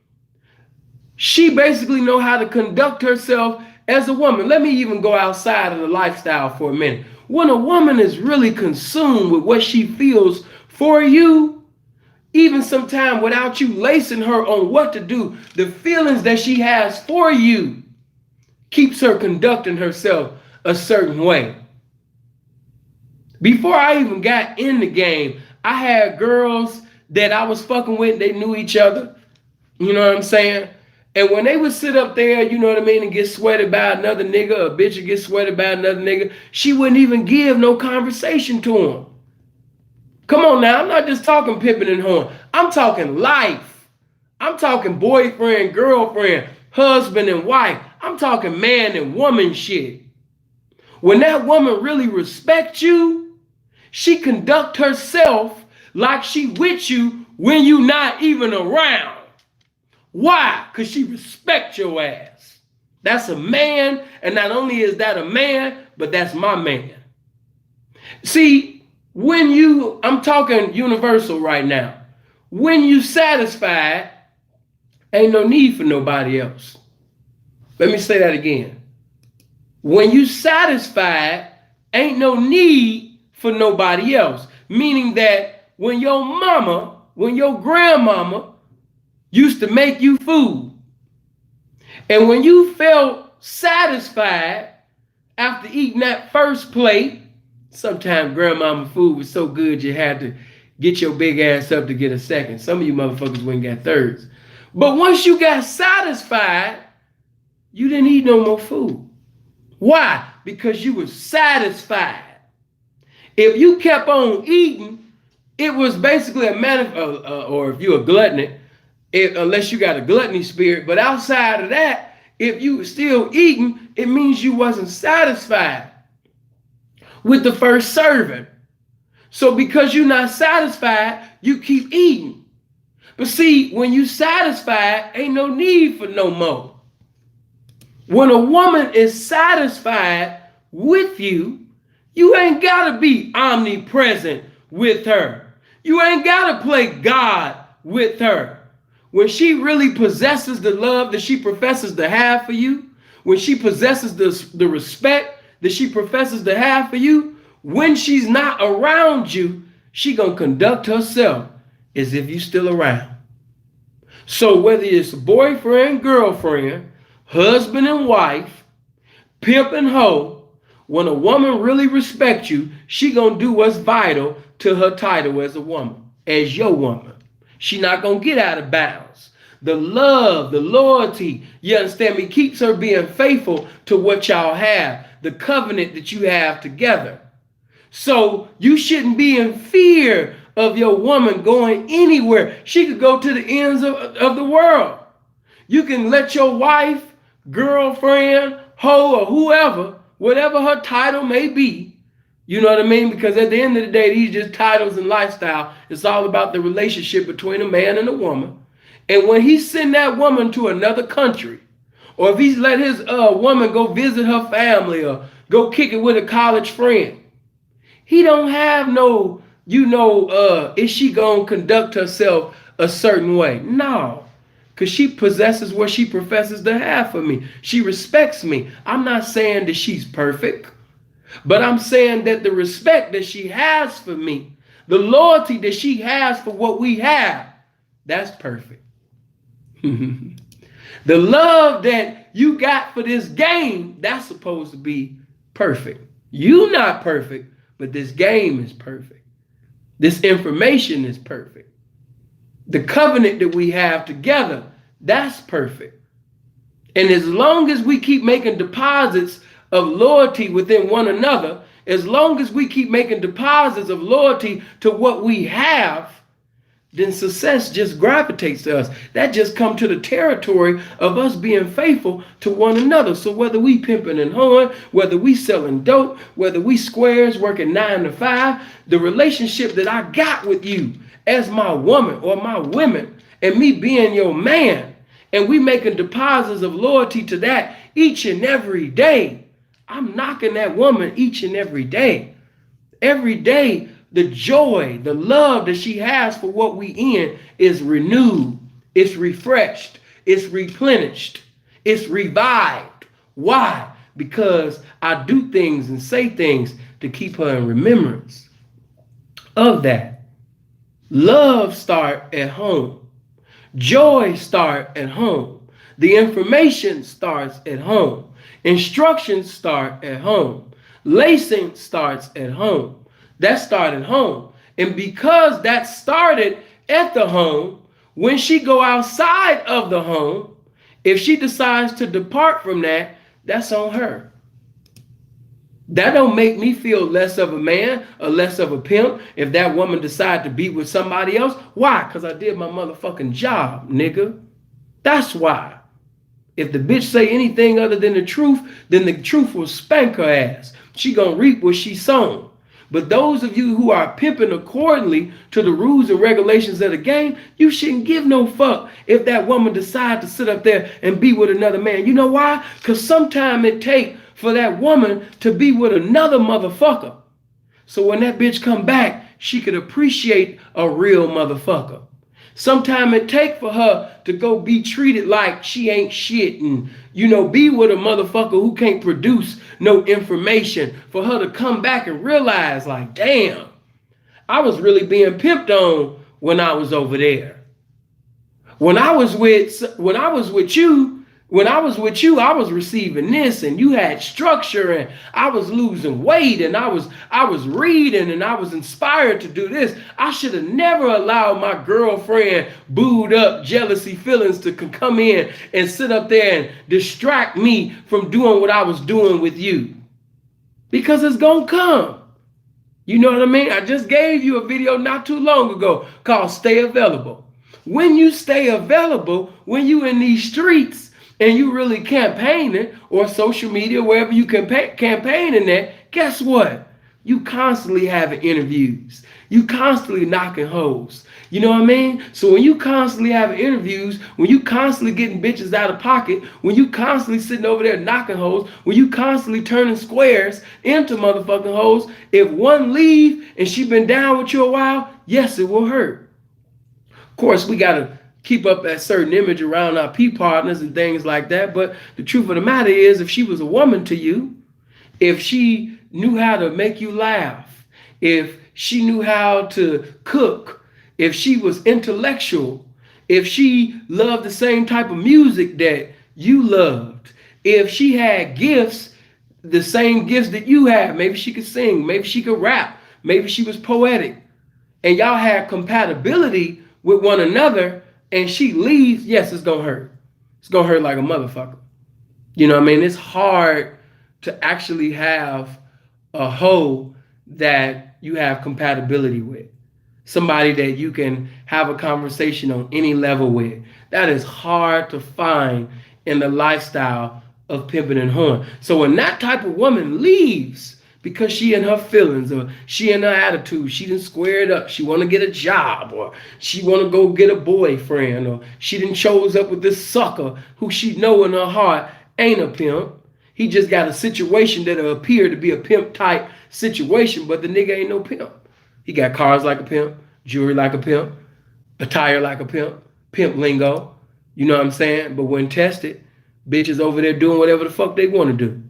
she basically know how to conduct herself as a woman. Let me even go outside of the lifestyle for a minute. When a woman is really consumed with what she feels for you, even sometime without you lacing her on what to do, the feelings that she has for you keeps her conducting herself a certain way. Before I even got in the game, I had girls that I was fucking with, they knew each other. You know what I'm saying? And when they would sit up there, you know what I mean, and get sweated by another nigga, a bitch would get sweated by another nigga, she wouldn't even give no conversation to him. Come on now, I'm not just talking pimping and horn. I'm talking life. I'm talking boyfriend, girlfriend, husband and wife. I'm talking man and woman shit. When that woman really respects you, she conduct herself like she with you when you not even around. Why? Because she respect your ass. That's a man, and not only is that a man, but that's my man. See, I'm talking universal right now. When you satisfied, ain't no need for nobody else. Let me say that again. When you satisfied, ain't no need for nobody else. Meaning that when your mama, when your grandmama used to make you food, and when you felt satisfied after eating that first plate, sometimes grandmama food was so good you had to get your big ass up to get a second. Some of you motherfuckers wouldn't get thirds. But once you got satisfied, you didn't eat no more food. Why? Because you were satisfied. If you kept on eating, it was basically a matter of, or if you're a glutton, unless you got a gluttony spirit. But outside of that, if you were still eating, it means you wasn't satisfied with the first serving. So because you're not satisfied, you keep eating. But see, when you satisfied, ain't no need for no more. When a woman is satisfied with you, you ain't gotta be omnipresent with her. You ain't gotta play God with her. When she really possesses the love that she professes to have for you, when she possesses the respect that she professes to have for you, when she's not around you, she gonna conduct herself as if you still around. So whether it's boyfriend, girlfriend, husband and wife, pimp and hoe, when a woman really respects you, she gonna do what's vital to her title as a woman, as your woman. She not gonna get out of bounds. The love, the loyalty, you understand me, keeps her being faithful to what y'all have, the covenant that you have together. So you shouldn't be in fear of your woman going anywhere. She could go to the ends of the world. You can let your wife, girlfriend, hoe, or whoever, whatever her title may be, you know what I mean? Because at the end of the day, these just titles and lifestyle. It's all about the relationship between a man and a woman. And when he send that woman to another country, or if he's let his woman go visit her family or go kick it with a college friend, he don't have no, is she gonna conduct herself a certain way? No, because she possesses what she professes to have for me. She respects me. I'm not saying that she's perfect, but I'm saying that the respect that she has for me, the loyalty that she has for what we have, that's perfect. The love that you got for this game, that's supposed to be perfect. You not perfect, but this game is perfect. This information is perfect. The covenant that we have together, that's perfect. And as long as we keep making deposits of loyalty within one another, as long as we keep making deposits of loyalty to what we have, then success just gravitates to us. That just comes to the territory of us being faithful to one another. So whether we pimping and hoeing, whether we selling dope, whether we squares working 9 to 5, the relationship that I got with you as my woman or my women, and me being your man, and we making deposits of loyalty to that each and every day, I'm knocking that woman each and every day. Every day, the joy, the love that she has for what we in is renewed, it's refreshed, it's replenished, it's revived. Why? Because I do things and say things to keep her in remembrance of that. Love start at home. Joy start at home. The information starts at home. Instructions start at home. Lacing starts at home. That started home. And because that started at the home, when she go outside of the home, if she decides to depart from that, that's on her. That don't make me feel less of a man or less of a pimp if that woman decide to be with somebody else. Why? Because I did my motherfucking job, nigga. That's why. If the bitch say anything other than the truth, then the truth will spank her ass. She gonna reap what she sown. But those of you who are pimping accordingly to the rules and regulations of the game, you shouldn't give no fuck if that woman decides to sit up there and be with another man. You know why? Because sometimes it take for that woman to be with another motherfucker. So when that bitch come back, she could appreciate a real motherfucker. Sometimes it take for her to go be treated like she ain't shit and, be with a motherfucker who can't produce no information, for her to come back and realize like, damn, I was really being pimped on when I was over there. When I was with you, I was receiving this, and you had structure, and I was losing weight, and I was reading, and I was inspired to do this. I should have never allowed my girlfriend booed up jealousy feelings to come in and sit up there and distract me from doing what I was doing with you. Because it's gonna come. You know what I mean? I just gave you a video not too long ago called Stay Available. When you stay available, when you in these streets, and you really campaigning, or social media, wherever you campaigning at, guess what? You constantly having interviews. You constantly knocking hoes. You know what I mean? So when you constantly having interviews, when you constantly getting bitches out of pocket, when you constantly sitting over there knocking hoes, when you constantly turning squares into motherfucking hoes, if one leave and she been down with you a while, yes, it will hurt. Of course, we got to keep up that certain image around our P partners and things like that. But the truth of the matter is, if she was a woman to you, if she knew how to make you laugh, if she knew how to cook, if she was intellectual, if she loved the same type of music that you loved, if she had gifts, the same gifts that you have, maybe she could sing, maybe she could rap, maybe she was poetic, and y'all had compatibility with one another, and she leaves, yes, it's gonna hurt. It's gonna hurt like a motherfucker. You know what I mean? It's hard to actually have a hoe that you have compatibility with. Somebody that you can have a conversation on any level with. That is hard to find in the lifestyle of pimping and whoring. So when that type of woman leaves because she in her feelings or she in her attitude, she didn't square it up, she want to get a job, or she want to go get a boyfriend, or she didn't chose up with this sucker who she know in her heart ain't a pimp. He just got a situation that'll appear to be a pimp type situation, but the nigga ain't no pimp. He got cars like a pimp, jewelry like a pimp, attire like a pimp, pimp lingo. You know what I'm saying? But when tested, bitches over there doing whatever the fuck they want to do.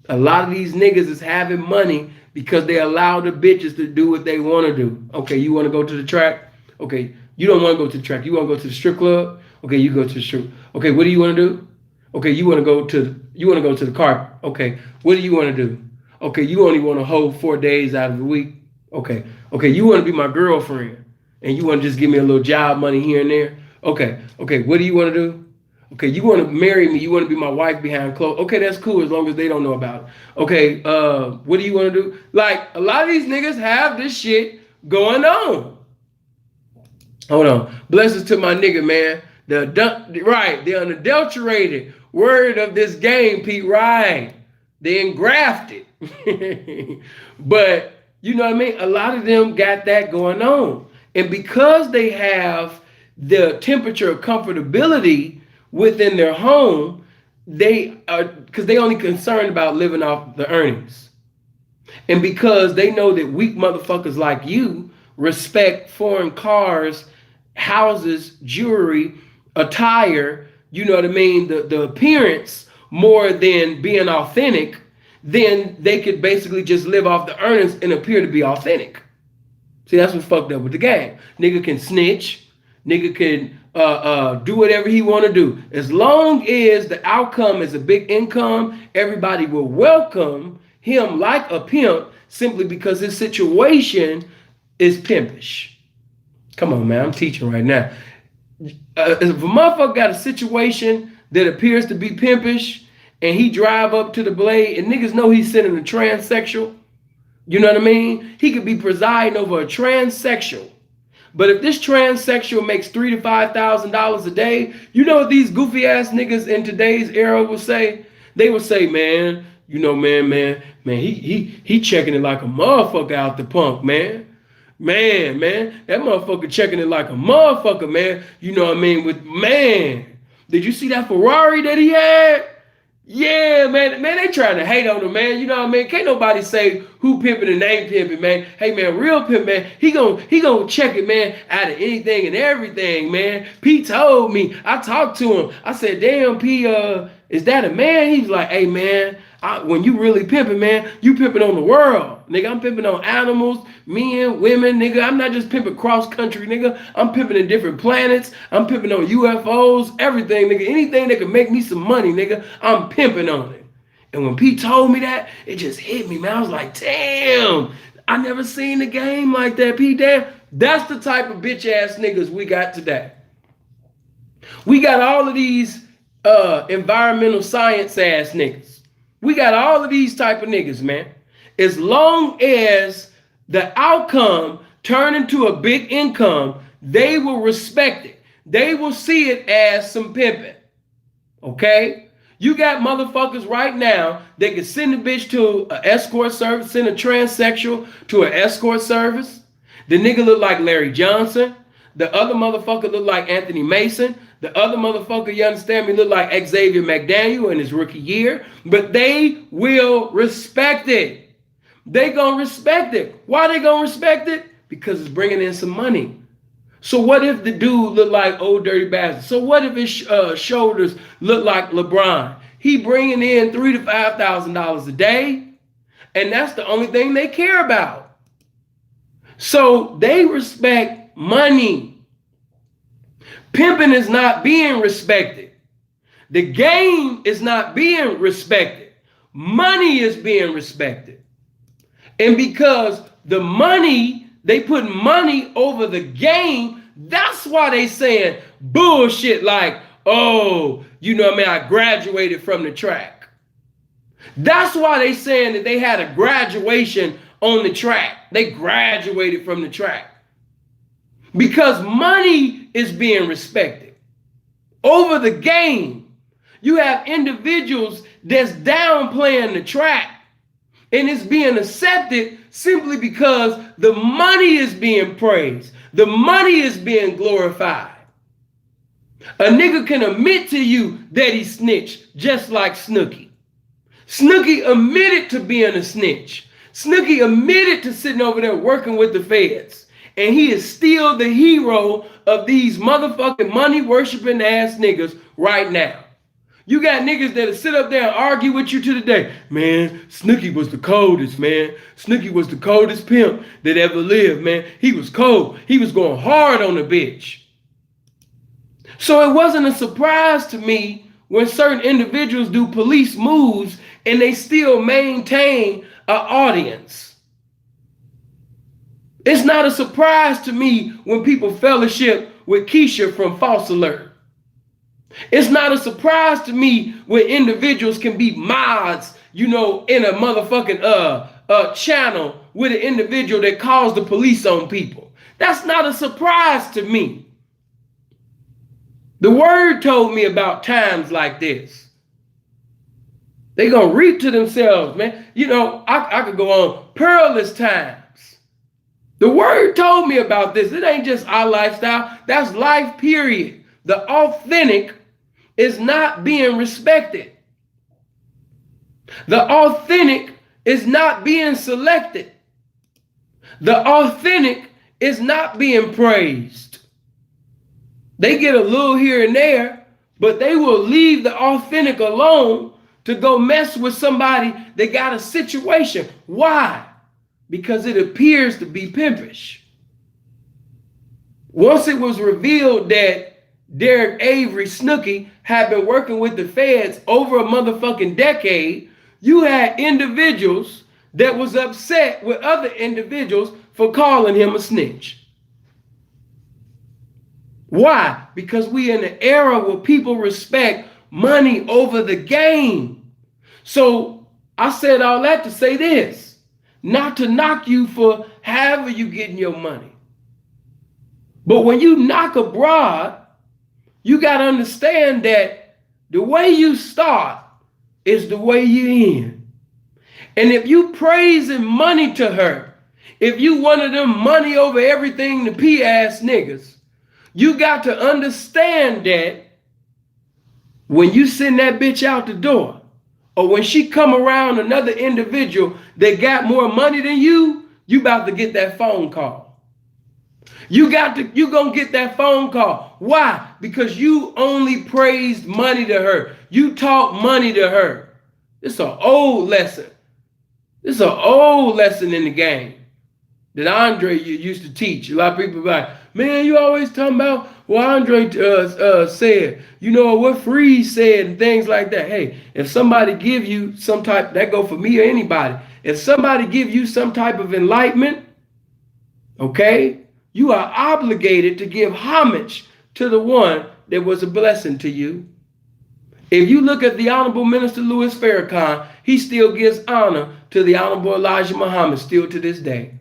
A lot of these niggas is having money because they allow the bitches to do what they want to do. Okay, you want to go to the track? Okay, you don't want to go to the track. You want to go to the strip club? Okay, you go to the strip. Okay, what do you want to do? Okay, you want to go to the carpet. Okay, what do you want to do? Okay, you only want to hold 4 days out of the week. Okay, you want to be my girlfriend and you want to just give me a little job money here and there. Okay, what do you want to do? Okay, you want to marry me, you want to be my wife behind closed. Okay, that's cool as long as they don't know about it. Okay, what do you want to do? Like, a lot of these niggas have this shit going on. Hold on. Blessings to my nigga, man. The unadulterated word of this game, Pete. Right. They engrafted. But, you know what I mean? A lot of them got that going on. And because they have the temperature of comfortability within their home, they are, because they only concerned about living off the earnings. And because they know that weak motherfuckers like you respect foreign cars, houses, jewelry, attire, you know what I mean, the appearance more than being authentic, then they could basically just live off the earnings and appear to be authentic. See, that's what's fucked up with the game. Nigga can snitch, nigga can do whatever he want to do. As long as the outcome is a big income, everybody will welcome him like a pimp simply because his situation is pimpish. Come on, man, I'm teaching right now. If a motherfucker got a situation that appears to be pimpish and he drive up to the blade and niggas know he's sending a transsexual, you know what I mean? He could be presiding over a transsexual. But if this transsexual makes $3,000 to $5,000 a day, you know what these goofy ass niggas in today's era will say? They will say, man, you know, man, he checking it like a motherfucker out the punk, man. Man, that motherfucker checking it like a motherfucker, man. You know what I mean? Did you see that Ferrari that he had? Yeah, man, they trying to hate on him, man. You know what I mean? Can't nobody say who pimping and ain't pimping, man. Hey, man, real pimp, man, he gonna check it, man, out of anything and everything, man. P told me. I talked to him. I said, damn, P, is that a man? He's like, hey, man, when you really pimping, man, you pimping on the world. Nigga, I'm pimping on animals, men, women, nigga. I'm not just pimping cross country, nigga. I'm pimping in different planets. I'm pimping on UFOs, everything, nigga. Anything that can make me some money, nigga, I'm pimping on it. And when Pete told me that, it just hit me, man. I was like, damn, I never seen the game like that, Pete. Damn, that's the type of bitch ass niggas we got today. We got all of these environmental science ass niggas. We got all of these type of niggas, man. As long as the outcome turn into a big income, they will respect it. They will see it as some pimping. Okay? You got motherfuckers right now that can send a bitch to an escort service, send a transsexual to an escort service. The nigga look like Larry Johnson. The other motherfucker look like Anthony Mason. The other motherfucker, you understand me, look like Xavier McDaniel in his rookie year. But they will respect it. They gonna respect it. Why they gonna respect it? Because it's bringing in some money. So what if the dude look like Old Dirty Bastard? So what if his shoulders look like LeBron? He bringing in $3,000 to $5,000 a day, and that's the only thing they care about. So they respect money. Pimping is not being respected. The game is not being respected. Money is being respected. And because the money, they put money over the game, that's why they saying bullshit like, oh, you know what I mean, I graduated from the track. That's why they saying that they had a graduation on the track. They graduated from the track. Because money is being respected over the game. You have individuals that's downplaying the track, and it's being accepted simply because the money is being praised. The money is being glorified. A nigga can admit to you that he snitched, just like Snooki. Snooki admitted to being a snitch. Snooki admitted to sitting over there working with the feds. And he is still the hero of these motherfucking money worshiping ass niggas right now. You got niggas that'll sit up there and argue with you to the day. Man, Snooki was the coldest, man. Snooki was the coldest pimp that ever lived, man. He was cold. He was going hard on the bitch. So it wasn't a surprise to me when certain individuals do police moves and they still maintain an audience. It's not a surprise to me when people fellowship with Keisha from False Alert. It's not a surprise to me when individuals can be mods, you know, in a motherfucking channel with an individual that calls the police on people. That's not a surprise to me. The word told me about times like this. They gonna reap to themselves, man. You know, I could go on perilous times. The word told me about this. It ain't just our lifestyle. That's life, period. The authentic is not being respected. The authentic is not being selected. The authentic is not being praised. They get a little here and there, but they will leave the authentic alone to go mess with somebody that got a situation. Why? Because it appears to be pimpish. Once it was revealed that Derek Avery Snooki had been working with the feds over a motherfucking decade, you had individuals that was upset with other individuals for calling him a snitch. Why? Because we in an era where people respect money over the game. So I said all that to say this, not to knock you for however you getting your money. But when you knock abroad, you got to understand that the way you start is the way you end. And if you praising money to her, if you one of them money over everything the P-ass niggas, you got to understand that when you send that bitch out the door, or when she come around another individual that got more money than you about to get that phone call. You gonna get that phone call. Why? Because you only praised money to her. You taught money to her. It's an old lesson. It's an old lesson in the game that Andre used to teach. A lot of people be like, man, you always talking about what Andre said, you know, what Freeze said and things like that. Hey, if somebody give you some type, that go for me or anybody. If somebody give you some type of enlightenment, okay, you are obligated to give homage to the one that was a blessing to you. If you look at the Honorable Minister Louis Farrakhan, he still gives honor to the Honorable Elijah Muhammad still to this day.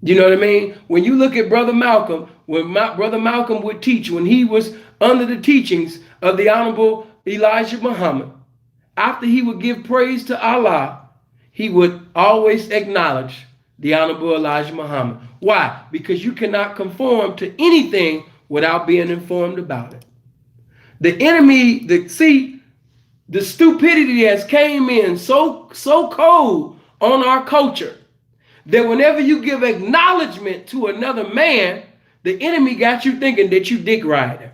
You know what I mean? When you look at Brother Malcolm, when Brother Malcolm would teach, when he was under the teachings of the Honorable Elijah Muhammad, after he would give praise to Allah, he would always acknowledge the Honorable Elijah Muhammad. Why? Because you cannot conform to anything without being informed about it. The enemy, the stupidity has came in so cold on our culture that whenever you give acknowledgement to another man, the enemy got you thinking that you dick rider.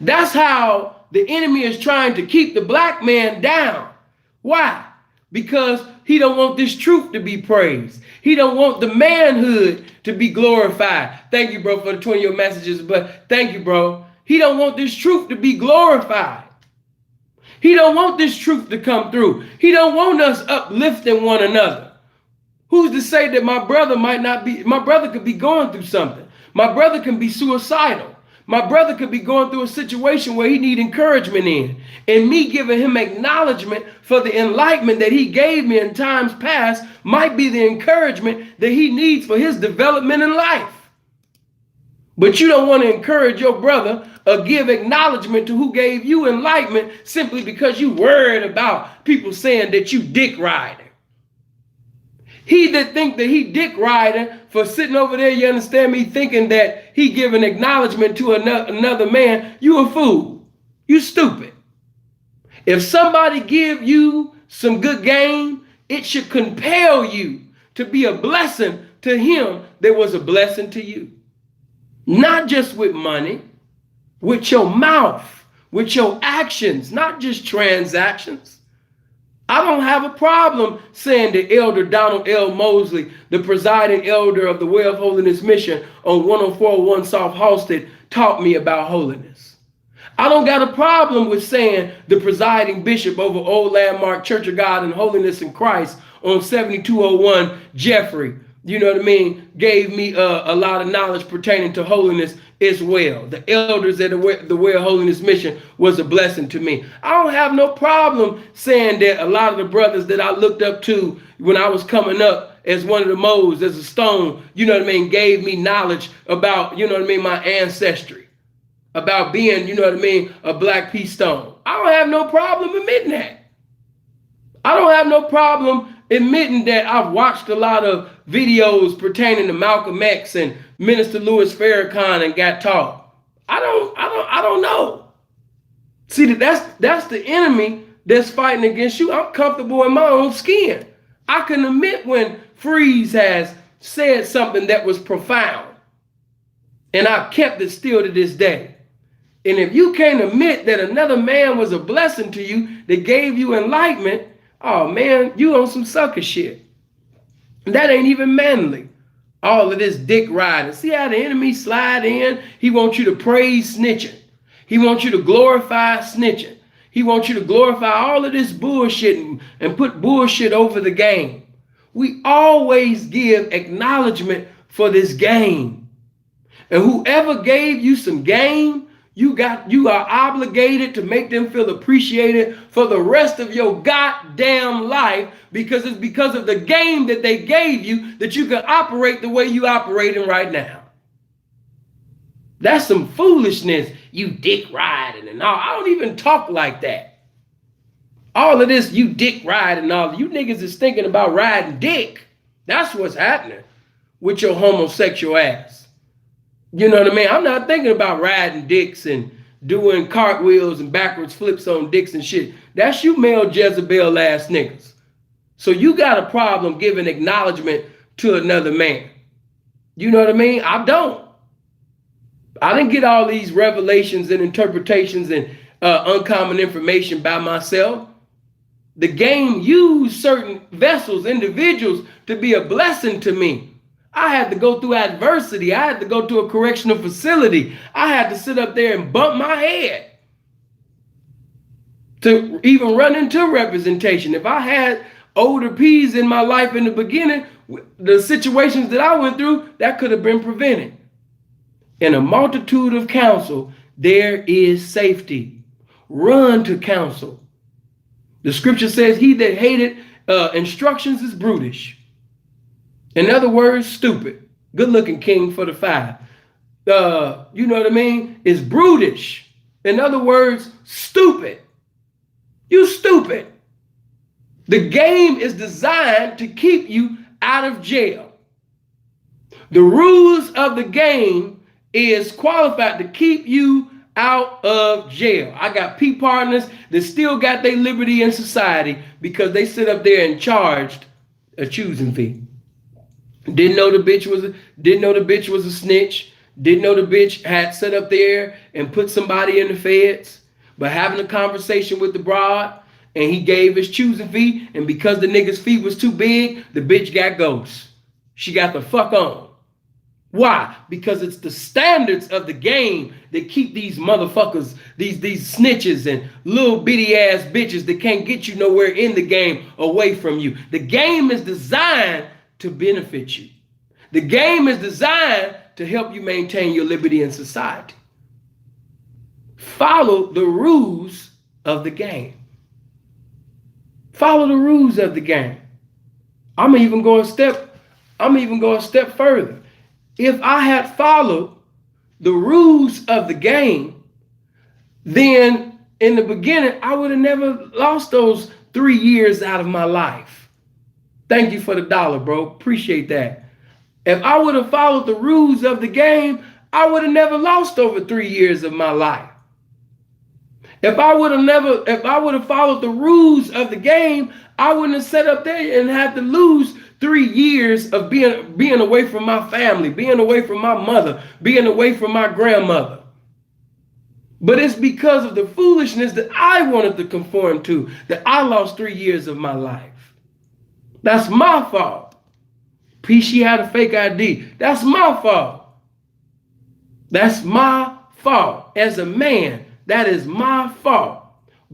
That's how the enemy is trying to keep the black man down. Why? because he don't want this truth to be praised. He don't want the manhood to be glorified. Thank you, bro, for the 20-year messages, but thank you, bro. He don't want this truth to be glorified. He don't want this truth to come through. He don't want us uplifting one another. Who's to say that my brother could be going through something. My brother can be suicidal. My brother could be going through a situation where he need encouragement in. And me giving him acknowledgement for the enlightenment that he gave me in times past might be the encouragement that he needs for his development in life. But you don't want to encourage your brother or give acknowledgement to who gave you enlightenment simply because you worried about people saying that you dick riding. He that think that he dick riding for sitting over there, you understand me, thinking that he giving acknowledgement to another man, you a fool. You stupid. If somebody give you some good game, it should compel you to be a blessing to him that was a blessing to you. Not just with money, with your mouth, with your actions, not just transactions. I don't have a problem saying that Elder Donald L. Mosley, the presiding elder of the Way of Holiness Mission on 1041 South Halsted, taught me about holiness. I don't got a problem with saying the presiding bishop over Old Landmark Church of God and Holiness in Christ on 7201 Jeffrey, you know what I mean, gave me a lot of knowledge pertaining to holiness as well. The elders at the Way of Holiness Mission was a blessing to me. I don't have no problem saying that a lot of the brothers that I looked up to when I was coming up as one of the moles, as a stone, you know what I mean, gave me knowledge about, you know what I mean, my ancestry, about being, you know what I mean, a Black Pea Stone. I don't have no problem admitting that. I don't have no problem admitting that I've watched a lot of videos pertaining to Malcolm X and Minister Louis Farrakhan and got taught. I don't know. See, that's the enemy that's fighting against you. I'm comfortable in my own skin. I can admit when Freeze has said something that was profound, and I've kept it still to this day. And if you can't admit that another man was a blessing to you that gave you enlightenment, oh man, you on some sucker shit. That ain't even manly. All of this dick riding. See how the enemy slide in? He wants you to praise snitching. He wants you to glorify snitching. He wants you to glorify all of this bullshit and put bullshit over the game. We always give acknowledgement for this game. And whoever gave you some game, you are obligated to make them feel appreciated for the rest of your goddamn life, because it's because of the game that they gave you that you can operate the way you operating right now. That's some foolishness, you dick riding and all. I don't even talk like that. All of this, you dick riding and all. You niggas is thinking about riding dick. That's what's happening with your homosexual ass. You know what I mean? I'm not thinking about riding dicks and doing cartwheels and backwards flips on dicks and shit. That's you male Jezebel ass niggas. So you got a problem giving acknowledgement to another man. You know what I mean? I don't. I didn't get all these revelations and interpretations and uncommon information by myself. The game used certain vessels, individuals, to be a blessing to me. I had to go through adversity. I had to go to a correctional facility. I had to sit up there and bump my head to even run into representation. If I had older P's in my life in the beginning, the situations that I went through, that could have been prevented. In a multitude of counsel, there is safety. Run to counsel. The scripture says, he that hated instructions is brutish. In other words, stupid. Good looking king for the 5. You know what I mean? Is brutish. In other words, stupid. You stupid. The game is designed to keep you out of jail. The rules of the game is qualified to keep you out of jail. I got P partners that still got their liberty in society because they sit up there and charged a choosing fee. Didn't know the bitch was a snitch. Didn't know the bitch had sat up there and put somebody in the feds. But having a conversation with the broad and he gave his choosing fee, and because the nigga's feet was too big, the bitch got ghost. She got the fuck on. Why? Because it's the standards of the game that keep these motherfuckers, these snitches and little bitty ass bitches that can't get you nowhere in the game away from you. The game is designed to benefit you. The game is designed to help you maintain your liberty in society. Follow the rules of the game. Follow the rules of the game. I'm even going a step further. If I had followed the rules of the game, then in the beginning, I would have never lost those 3 years out of my life. Thank you for the $1, bro. Appreciate that. If I would have followed the rules of the game, I would have never lost over 3 years of my life. If I would have followed the rules of the game, I wouldn't have sat up there and had to lose 3 years of being away from my family, being away from my mother, being away from my grandmother. But it's because of the foolishness that I wanted to conform to that I lost 3 years of my life. That's my fault. P, she had a fake ID. That's my fault. That's my fault. As a man, that is my fault.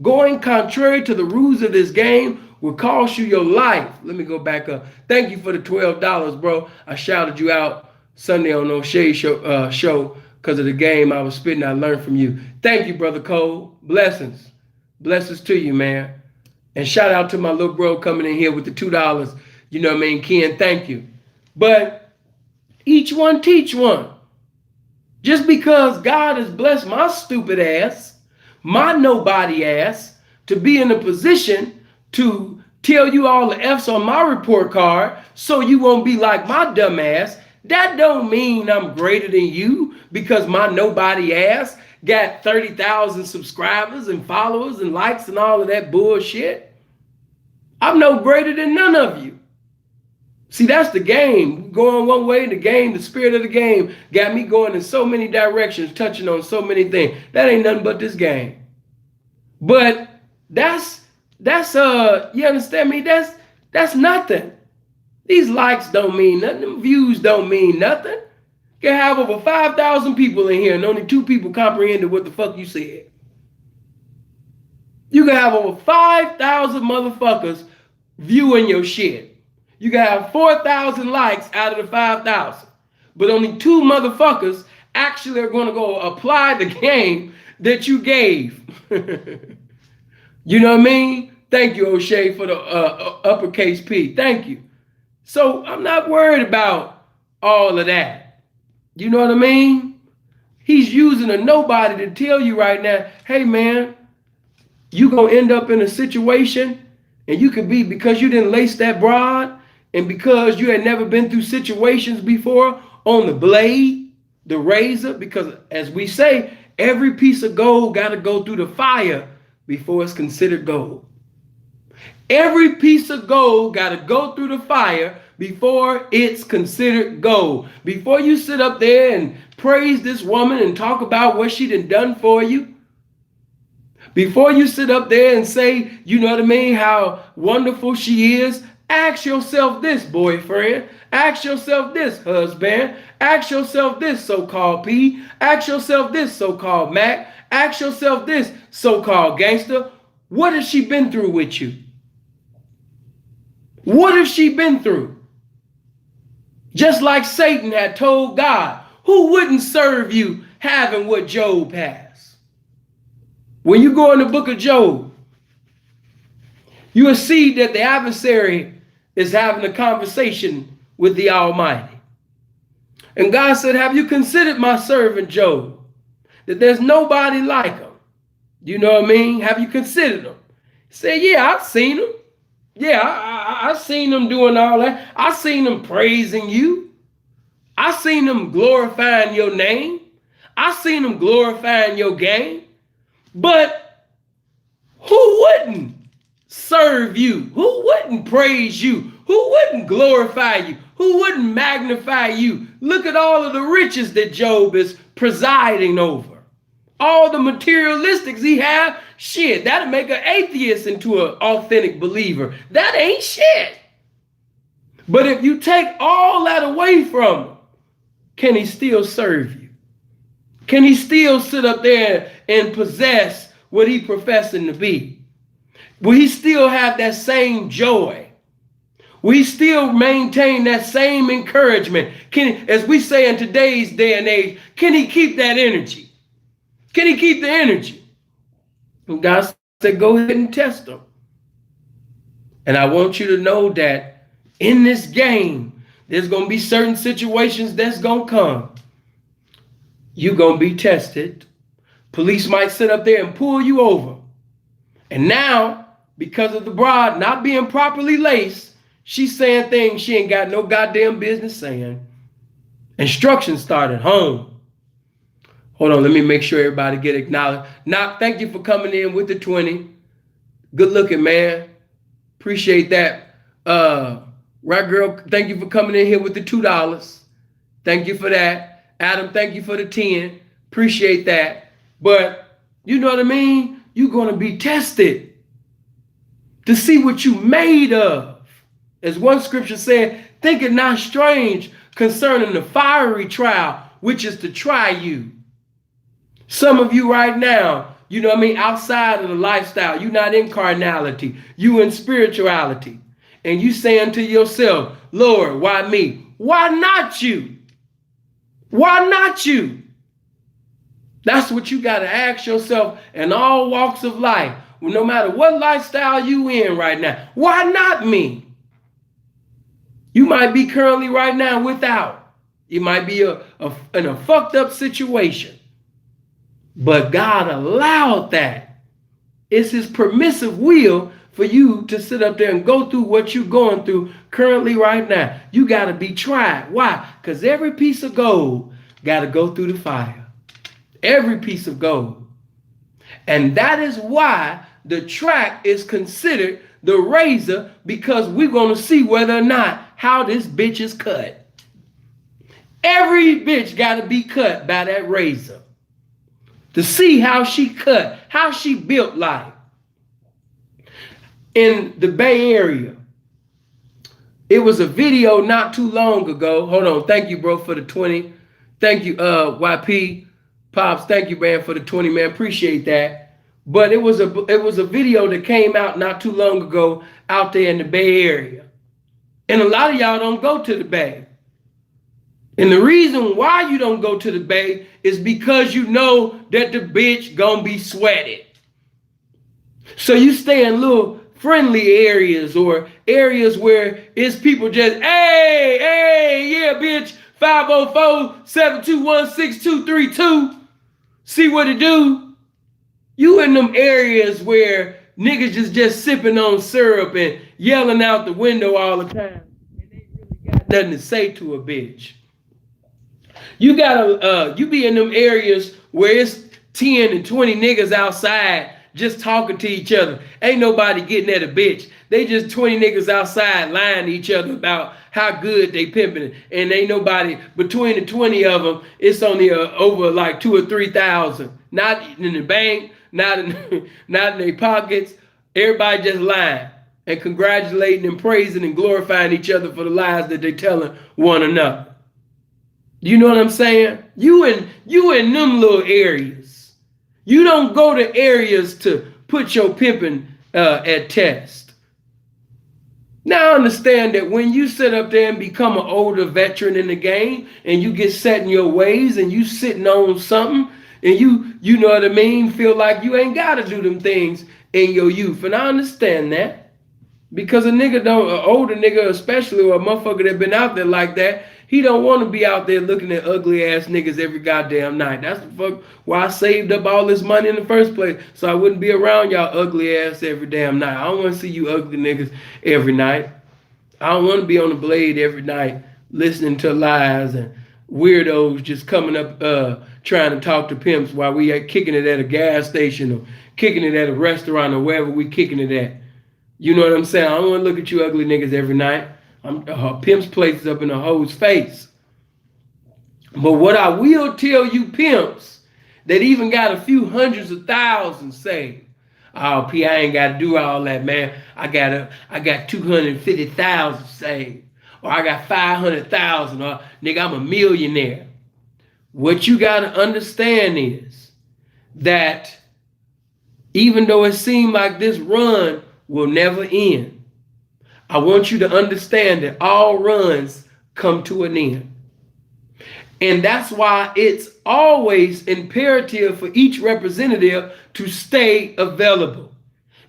Going contrary to the rules of this game will cost you your life. Let me go back up. Thank you for the $12, bro. I shouted you out Sunday on O'Shea show because of the game I was spitting. I learned from you. Thank you, Brother Cole. Blessings. Blessings to you, man. And shout out to my little bro coming in here with the $2. You know what I mean? Ken, thank you. But each one teach one. Just because God has blessed my stupid ass, my nobody ass, to be in a position to tell you all the F's on my report card so you won't be like my dumb ass, that don't mean I'm greater than you because my nobody ass got 30,000 subscribers and followers and likes and all of that bullshit. I'm no greater than none of you. See, that's the game. Going one way, the spirit of the game got me going in so many directions, touching on so many things. That ain't nothing but this game. But that's you understand me? That's nothing. These likes don't mean nothing. Them views don't mean nothing. You can have over 5,000 people in here and only 2 people comprehended what the fuck you said. You can have over 5,000 motherfuckers viewing your shit. You can have 4,000 likes out of the 5,000. But only 2 motherfuckers actually are going to go apply the game that you gave. You know what I mean? Thank you, O'Shea, for the uppercase P. Thank you. So I'm not worried about all of that. You know what I mean? He's using a nobody to tell you right now, hey, man, you going to end up in a situation and you could be, because you didn't lace that broad and because you had never been through situations before on the blade, the razor, because as we say, every piece of gold got to go through the fire before it's considered gold. Every piece of gold got to go through the fire before it's considered gold. Before you sit up there and praise this woman and talk about what she done for you, before you sit up there and say, you know what I mean, how wonderful she is, ask yourself this, boyfriend. Ask yourself this, husband. Ask yourself this, so-called P. Ask yourself this, so-called Mac. Ask yourself this, so-called gangster. What has she been through with you? What has she been through? Just like Satan had told God, who wouldn't serve you having what Job has? When you go in the book of Job, you will see that the adversary is having a conversation with the Almighty. And God said, have you considered my servant Job? That there's nobody like him. You know what I mean? Have you considered him? He said, yeah, I've seen him. Yeah, I've seen him doing all that. I've seen him praising you. I've seen him glorifying your name. I've seen him glorifying your game. But who wouldn't serve you? Who wouldn't praise you? Who wouldn't glorify you? Who wouldn't magnify you? Look at all of the riches that Job is presiding over. all the materialistics he have, shit, that'll make an atheist into an authentic believer. That ain't shit. But if you take all that away from him, can he still serve you? Can he still sit up there and possess what he professing to be? Will he still have that same joy? Will he still maintain that same encouragement? Can, as we say in today's day and age, can he keep that energy? Can he keep the energy? And God said, go ahead and test him. And I want you to know that in this game, there's going to be certain situations that's going to come. You're going to be tested. Police might sit up there and pull you over. And now, because of the broad not being properly laced, she's saying things she ain't got no goddamn business saying. Instructions start at home. Hold on, let me make sure everybody get acknowledged. Knock, thank you for coming in with the 20. Good looking, man. Appreciate that. Right, girl, thank you for coming in here with the $2. Thank you for that. Adam, thank you for the 10. Appreciate that. But you know what I mean? You're going to be tested to see what you made of. As one scripture said, think it not strange concerning the fiery trial, which is to try you. Some of you right now, you know what I mean, outside of the lifestyle, you're not in carnality, you in spirituality. And you saying to yourself, Lord, why me? Why not you? Why not you? That's what you got to ask yourself in all walks of life. No matter what lifestyle you in right now, why not me? You might be currently right now without. You might be in a fucked up situation. But God allowed that. It's his permissive will for you to sit up there and go through what you're going through currently right now. You got to be tried. Why? Because every piece of gold got to go through the fire. Every piece of gold. And that is why the track is considered the razor, because we're going to see whether or not how this bitch is cut. Every bitch got to be cut by that razor. To see how she cut, how she built life. In the Bay Area, it was a video not too long ago. Hold on. Thank you, bro, for the 20. Thank you, YP. Pops, thank you, man, for the 20, man. Appreciate that. But it was a video that came out not too long ago out there in the Bay Area. And a lot of y'all don't go to the Bay. And the reason why you don't go to the Bay is because you know that the bitch gonna be sweated. So you stay in little friendly areas or areas where it's people just, hey, yeah, bitch, 504-721-6232. See what it do? You in them areas where niggas just sipping on syrup and yelling out the window all the time. And they really got nothing to say to a bitch. You gotta, you be in them areas where it's 10 and 20 niggas outside just talking to each other. Ain't nobody getting at a bitch. They just 20 niggas outside lying to each other about how good they pimping it. And ain't nobody, between the 20 of them, it's only over like 2,000 or 3,000. Not in the bank, not in their pockets. Everybody just lying and congratulating and praising and glorifying each other for the lies that they telling one another. You know what I'm saying? You in them little areas. You don't go to areas to put your pimping at test. Now I understand that when you sit up there and become an older veteran in the game and you get set in your ways and you sitting on something and you know what I mean, feel like you ain't got to do them things in your youth. And I understand that because an older nigga especially, or a motherfucker that been out there like that, he don't want to be out there looking at ugly ass niggas every goddamn night. That's the fuck why I saved up all this money in the first place, so I wouldn't be around y'all ugly ass every damn night. I don't want to see you ugly niggas every night. I don't want to be on the blade every night listening to lies and weirdos just coming up trying to talk to pimps while we are kicking it at a gas station or kicking it at a restaurant or wherever we kicking it at. You know what I'm saying? I don't want to look at you ugly niggas every night. Pimp's place is up in a hoe's face. But what I will tell you pimps that even got a few hundreds of thousands saved. Oh, P, I ain't got to do all that, man. I got 250,000 saved, or I got 500,000, or nigga, I'm a millionaire. What you got to understand is that even though it seemed like this run will never end, I want you to understand that all runs come to an end. And that's why it's always imperative for each representative to stay available.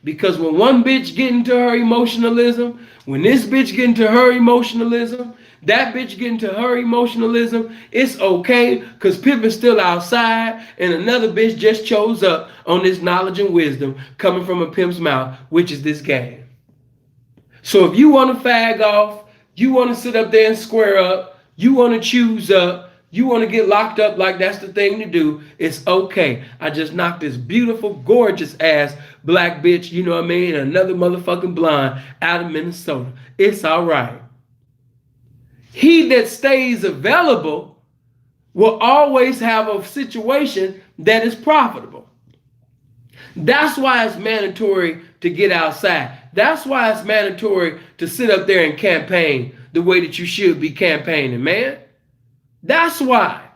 Because when one bitch get into her emotionalism, when this bitch get into her emotionalism, that bitch get into her emotionalism, it's okay, because Pip is still outside and another bitch just chose up on this knowledge and wisdom coming from a pimp's mouth, which is this game. So if you want to fag off, you want to sit up there and square up, you want to choose up, you want to get locked up like that's the thing to do, it's okay. I just knocked this beautiful, gorgeous ass black bitch, you know what I mean, another motherfucking blonde out of Minnesota. It's all right. He that stays available will always have a situation that is profitable. That's why it's mandatory to get outside. That's why it's mandatory to sit up there and campaign the way that you should be campaigning, man. That's why.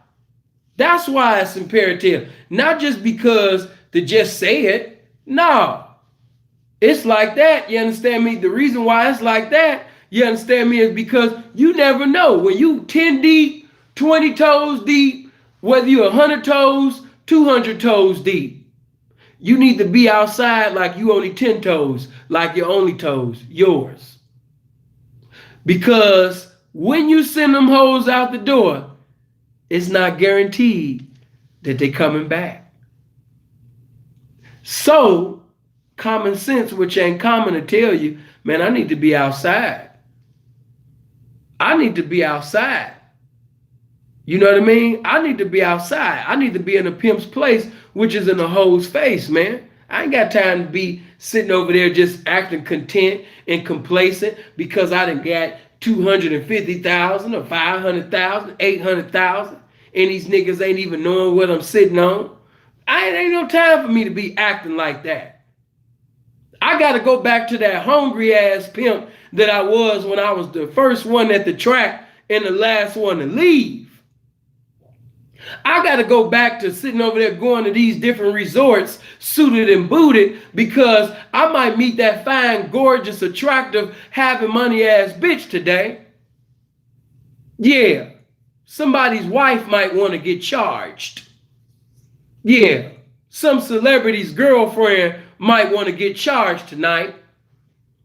That's why it's imperative. Not just because to just say it. No. It's like that. You understand me? The reason why it's like that, you understand me, is because you never know. When you 10 deep, 20 toes deep, whether you're 100 toes, 200 toes deep, you need to be outside like you only 10 toes, like your only toes, yours. Because when you send them hoes out the door, it's not guaranteed that they're coming back. So, common sense, which ain't common to tell you, man, I need to be outside. I need to be outside. You know what I mean? I need to be outside. I need to be in a pimp's place, which is in a hoe's face, man. I ain't got time to be sitting over there just acting content and complacent because I done got 250,000 or 500,000, 800,000, and these niggas ain't even knowing what I'm sitting on. Ain't no time for me to be acting like that. I got to go back to that hungry ass pimp that I was when I was the first one at the track and the last one to leave. I got to go back to sitting over there going to these different resorts suited and booted because I might meet that fine, gorgeous, attractive, having money ass bitch today. Yeah, somebody's wife might want to get charged. Yeah, some celebrity's girlfriend might want to get charged tonight.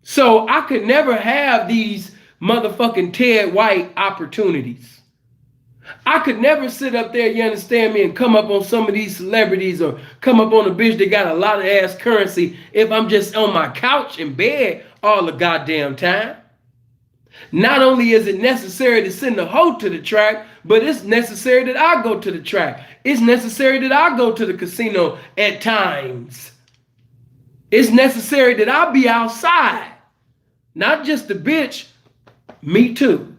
So I could never have these motherfucking Ted White opportunities. I could never sit up there, you understand me, and come up on some of these celebrities or come up on a bitch that got a lot of ass currency if I'm just on my couch in bed all the goddamn time. Not only is it necessary to send a hoe to the track, but it's necessary that I go to the track. It's necessary that I go to the casino at times. It's necessary that I be outside. Not just the bitch, me too.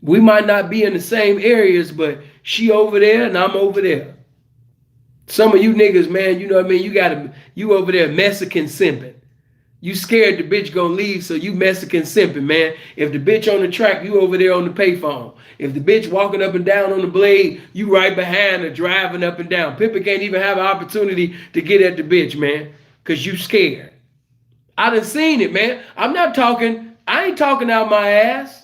We might not be in the same areas, but she over there and I'm over there. Some of you niggas, man, you know what I mean? You over there Mexican simping. You scared the bitch gonna leave, so you Mexican simping, man. If the bitch on the track, you over there on the payphone. If the bitch walking up and down on the blade, you right behind her driving up and down. Pippa can't even have an opportunity to get at the bitch, man, because you scared. I done seen it, man. I ain't talking out my ass.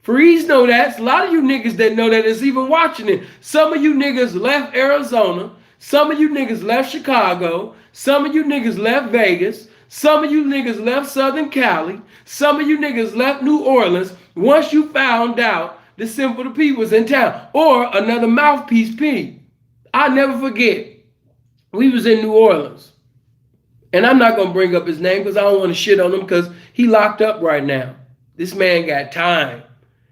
Freeze know that. It's a lot of you niggas that know that is even watching it. Some of you niggas left Arizona. Some of you niggas left Chicago. Some of you niggas left Vegas. Some of you niggas left Southern Cali. Some of you niggas left New Orleans once you found out the Simple to P was in town. Or another mouthpiece P. I'll never forget. We was in New Orleans. And I'm not going to bring up his name because I don't want to shit on him because he locked up right now. This man got time.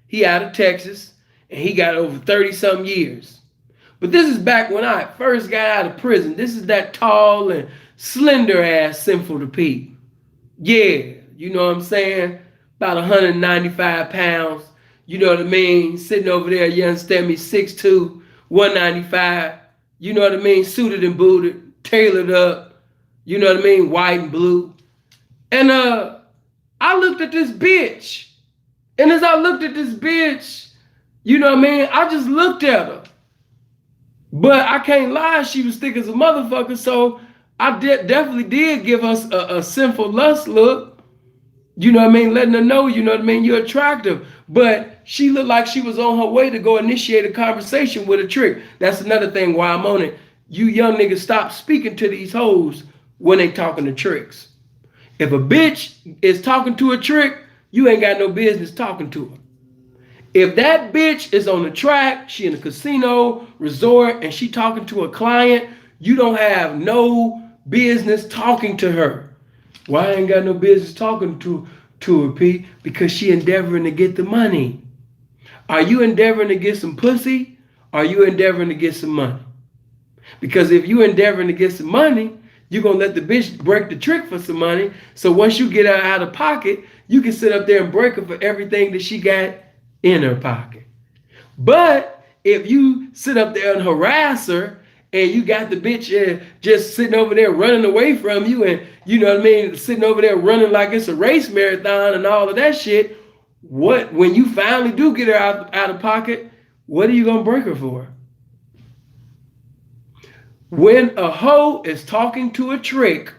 He out of Texas, and he got over 30-something years. But this is back when I first got out of prison. This is that tall and slender-ass Simple to P. Yeah, you know what I'm saying? About 195 pounds. You know what I mean? Sitting over there, you understand me, 6'2", 195. you know what I mean, suited and booted, tailored up, you know what I mean, white and blue. And I looked at this bitch. And as I looked at this bitch, you know what I mean, I just looked at her. But I can't lie, she was thick as a motherfucker, so I definitely did give us a sinful lust look. You know what I mean? Letting her know, you know what I mean, you're attractive. But she looked like she was on her way to go initiate a conversation with a trick. That's another thing why I'm on it. You young niggas stop speaking to these hoes when they talking to tricks. If a bitch is talking to a trick, you ain't got no business talking to her. If that bitch is on the track, she in a casino, resort, and she talking to a client, you don't have no business talking to her. Why I ain't got no business talking to her, P? Because she endeavoring to get the money. Are you endeavoring to get some pussy? Or are you endeavoring to get some money? Because if you endeavoring to get some money, you're going to let the bitch break the trick for some money. So once you get her out of pocket, you can sit up there and break her for everything that she got in her pocket. But if you sit up there and harass her and you got the bitch just sitting over there running away from you and, you know what I mean, sitting over there running like it's a race marathon and all of that shit, when you finally do get her out of pocket, what are you going to break her for? When a hoe is talking to a trick,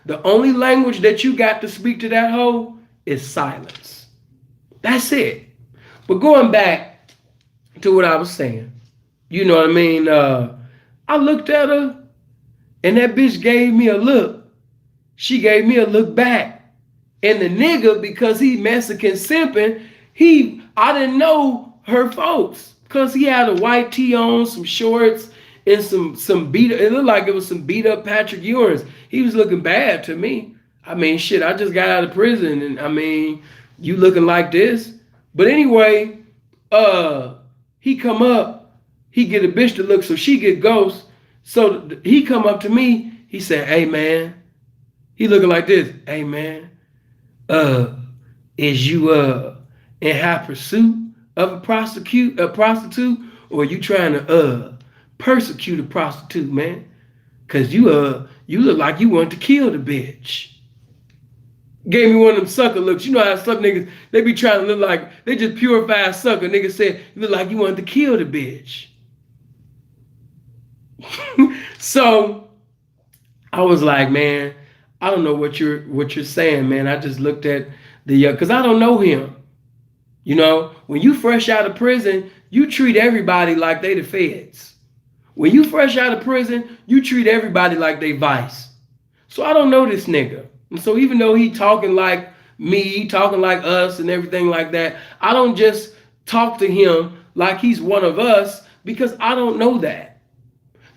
the only language that you got to speak to that hoe is silence. That's it. But going back to what I was saying, you know what I mean? I looked at her and that bitch gave me a look. She gave me a look back. And the nigga, because he Mexican simping, I didn't know her folks because he had a white tee on, some shorts, and some beat up. It looked like it was some beat up Patrick Ewing's. He was looking bad to me. I mean, shit, I just got out of prison and I mean, you looking like this. But anyway, he come up, he get a bitch to look, so she get ghost. So he come up to me, he said, hey man, he looking like this. Hey man, is you in high pursuit of a prostitute, or are you trying to persecute a prostitute, man? Cause you look like you want to kill the bitch. Gave me one of them sucker looks. You know how some niggas, they be trying to look like, they just purified sucker. Nigga said, you look like you wanted to kill the bitch. So I was like, man, I don't know what you're saying, man. I just looked at cause I don't know him. You know, when you fresh out of prison, you treat everybody like they the feds. When you fresh out of prison, you treat everybody like they vice. So I don't know this nigga. And so even though he talking like me, talking like us and everything like that, I don't just talk to him like he's one of us because I don't know that.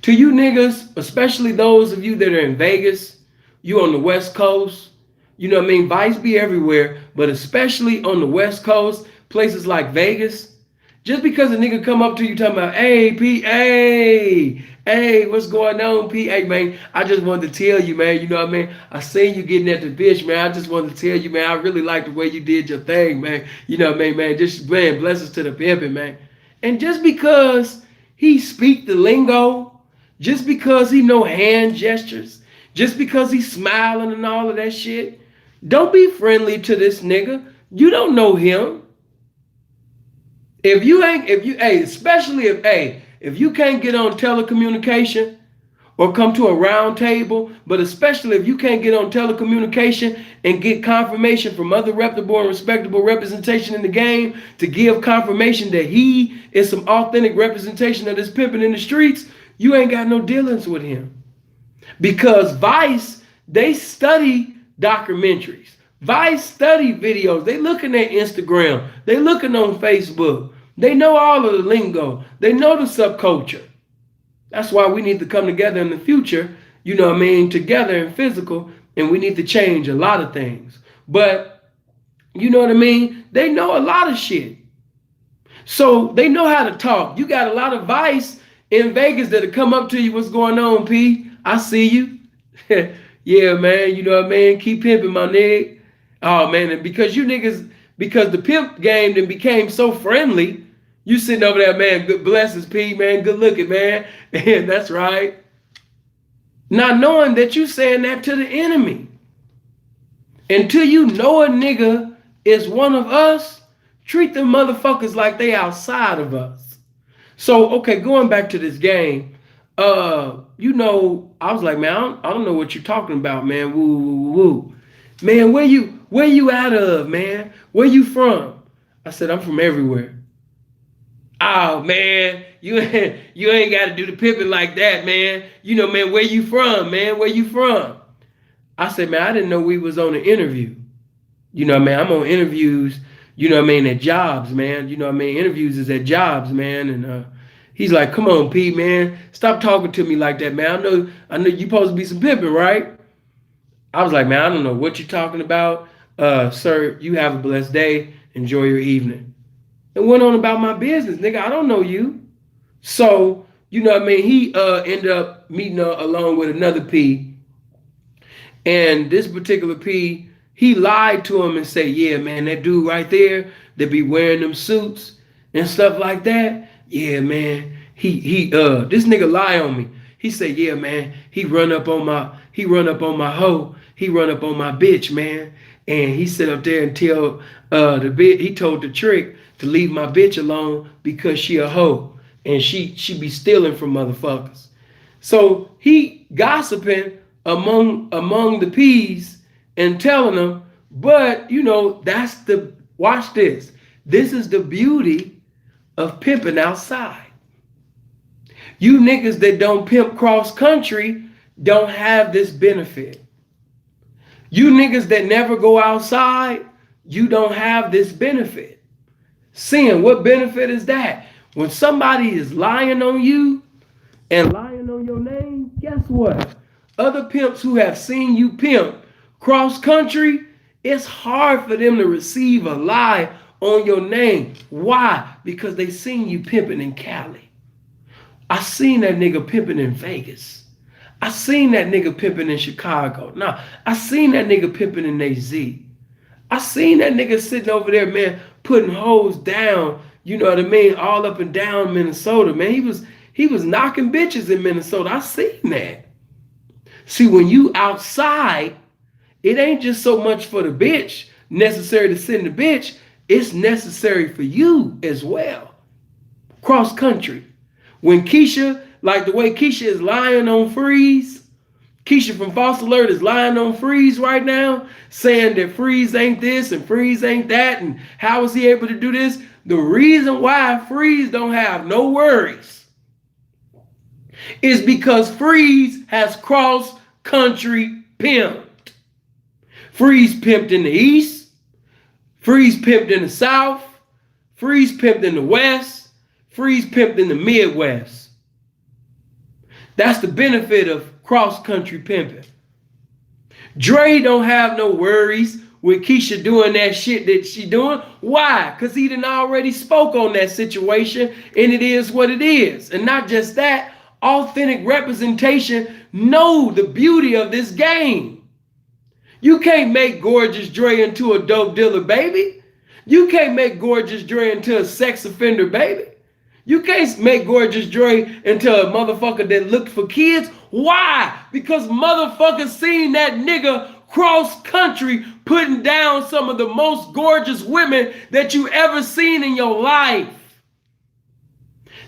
To you niggas, especially those of you that are in Vegas, you on the West Coast, you know what I mean? Vice be everywhere, but especially on the West Coast, places like Vegas, just because a nigga come up to you talking about, hey, P, hey, what's going on, P? Hey, man, I just wanted to tell you, man, you know what I mean? I seen you getting at the bitch, man. I just wanted to tell you, man, I really like the way you did your thing, man. You know what I mean, man? Just, man, blessings to the pimping, man. And just because he speak the lingo, just because he know hand gestures, just because he's smiling and all of that shit, don't be friendly to this nigga. You don't know him. If you, especially if you can't get on telecommunication or come to a round table, but especially if you can't get on telecommunication and get confirmation from other reputable and respectable representation in the game to give confirmation that he is some authentic representation of this pimping in the streets, you ain't got no dealings with him. Because Vice, they study documentaries. Vice study videos. They looking at Instagram. They looking on Facebook. They know all of the lingo. They know the subculture. That's why we need to come together in the future, you know what I mean, together in physical, and we need to change a lot of things. But, you know what I mean? They know a lot of shit. So they know how to talk. You got a lot of Vice in Vegas that'll come up to you, what's going on, P? I see you. Yeah, man, you know what I mean? Keep pimping, my nigga. Oh, man, and because you niggas, because the pimp game then became so friendly, You sitting over there, man. Good blessings, P, man. Good looking, man. And that's right. Not knowing that you saying that to the enemy. Until you know a nigga is one of us, treat them motherfuckers like they outside of us. So, okay, going back to this game, you know, I was like, man, I don't know what you're talking about, man. Woo, woo, woo, woo. Man, where you out of, man? Where you from? I said, I'm from everywhere. Oh, man, you ain't got to do the pimping like that, man. You know, man, where you from, man? Where you from? I said, man, I didn't know we was on an interview. You know what I mean? I'm on interviews, you know what I mean, at jobs, man. You know what I mean? Interviews is at jobs, man. And he's like, come on, P, man. Stop talking to me like that, man. I know you supposed to be some pimping, right? I was like, man, I don't know what you're talking about. Sir, you have a blessed day. Enjoy your evening. And went on about my business, nigga. I don't know you. So, you know what I mean? He ended up meeting along with another P. And this particular P, he lied to him and said, yeah, man, that dude right there that be wearing them suits and stuff like that. Yeah, man. This nigga lie on me. He said, yeah, man, he run up on my hoe. He run up on my bitch, man. And he sat up there and tell he told the trick to leave my bitch alone because she a hoe and she be stealing from motherfuckers. So he gossiping among the P's and telling them, but you know, watch this. This is the beauty of pimping outside. You niggas that don't pimp cross country don't have this benefit. You niggas that never go outside, you don't have this benefit. Seeing what benefit is that? When somebody is lying on you and lying on your name, guess what? Other pimps who have seen you pimp cross country, it's hard for them to receive a lie on your name. Why? Because they seen you pimping in Cali. I seen that nigga pimping in Vegas. I seen that nigga pimping in Chicago. Nah, I seen that nigga pimping in AZ. I seen that nigga sitting over there, man, putting hoes down, you know what I mean, all up and down Minnesota, man. He was knocking bitches in Minnesota. I seen that. See, when you outside, it ain't just so much for the bitch, necessary to send the bitch, it's necessary for you as well. Cross country. When Keisha, like the way Keisha is lying on Freeze, Keisha from False Alert is lying on Freeze right now, saying that Freeze ain't this and Freeze ain't that, and how is he able to do this? The reason why Freeze don't have no worries is because Freeze has cross-country pimped. Freeze pimped in the East, Freeze pimped in the South, Freeze pimped in the West, Freeze pimped in the Midwest. That's the benefit of cross-country pimping. Dre don't have no worries with Keisha doing that shit that she doing. Why? Because he done already spoke on that situation, and it is what it is. And not just that, authentic representation know the beauty of this game. You can't make Gorgeous Dre into a dope dealer, baby. You can't make Gorgeous Dre into a sex offender, baby. You can't make Gorgeous Dre into a motherfucker that looked for kids. Why? Because motherfuckers seen that nigga cross country putting down some of the most gorgeous women that you ever seen in your life.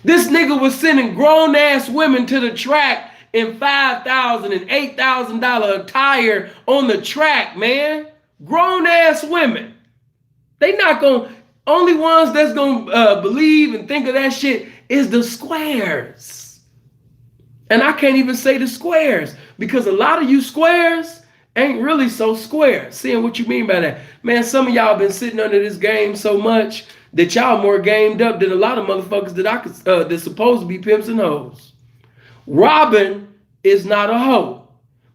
This nigga was sending grown ass women to the track in $5,000 and $8,000 attire on the track, man. Grown ass women. They not gonna, only ones that's gonna believe and think of that shit is the squares. And I can't even say the squares because a lot of you squares ain't really so square. Seeing what you mean by that. Man, some of y'all been sitting under this game so much that y'all more gamed up than a lot of motherfuckers that's supposed to be pimps and hoes. Robin is not a hoe,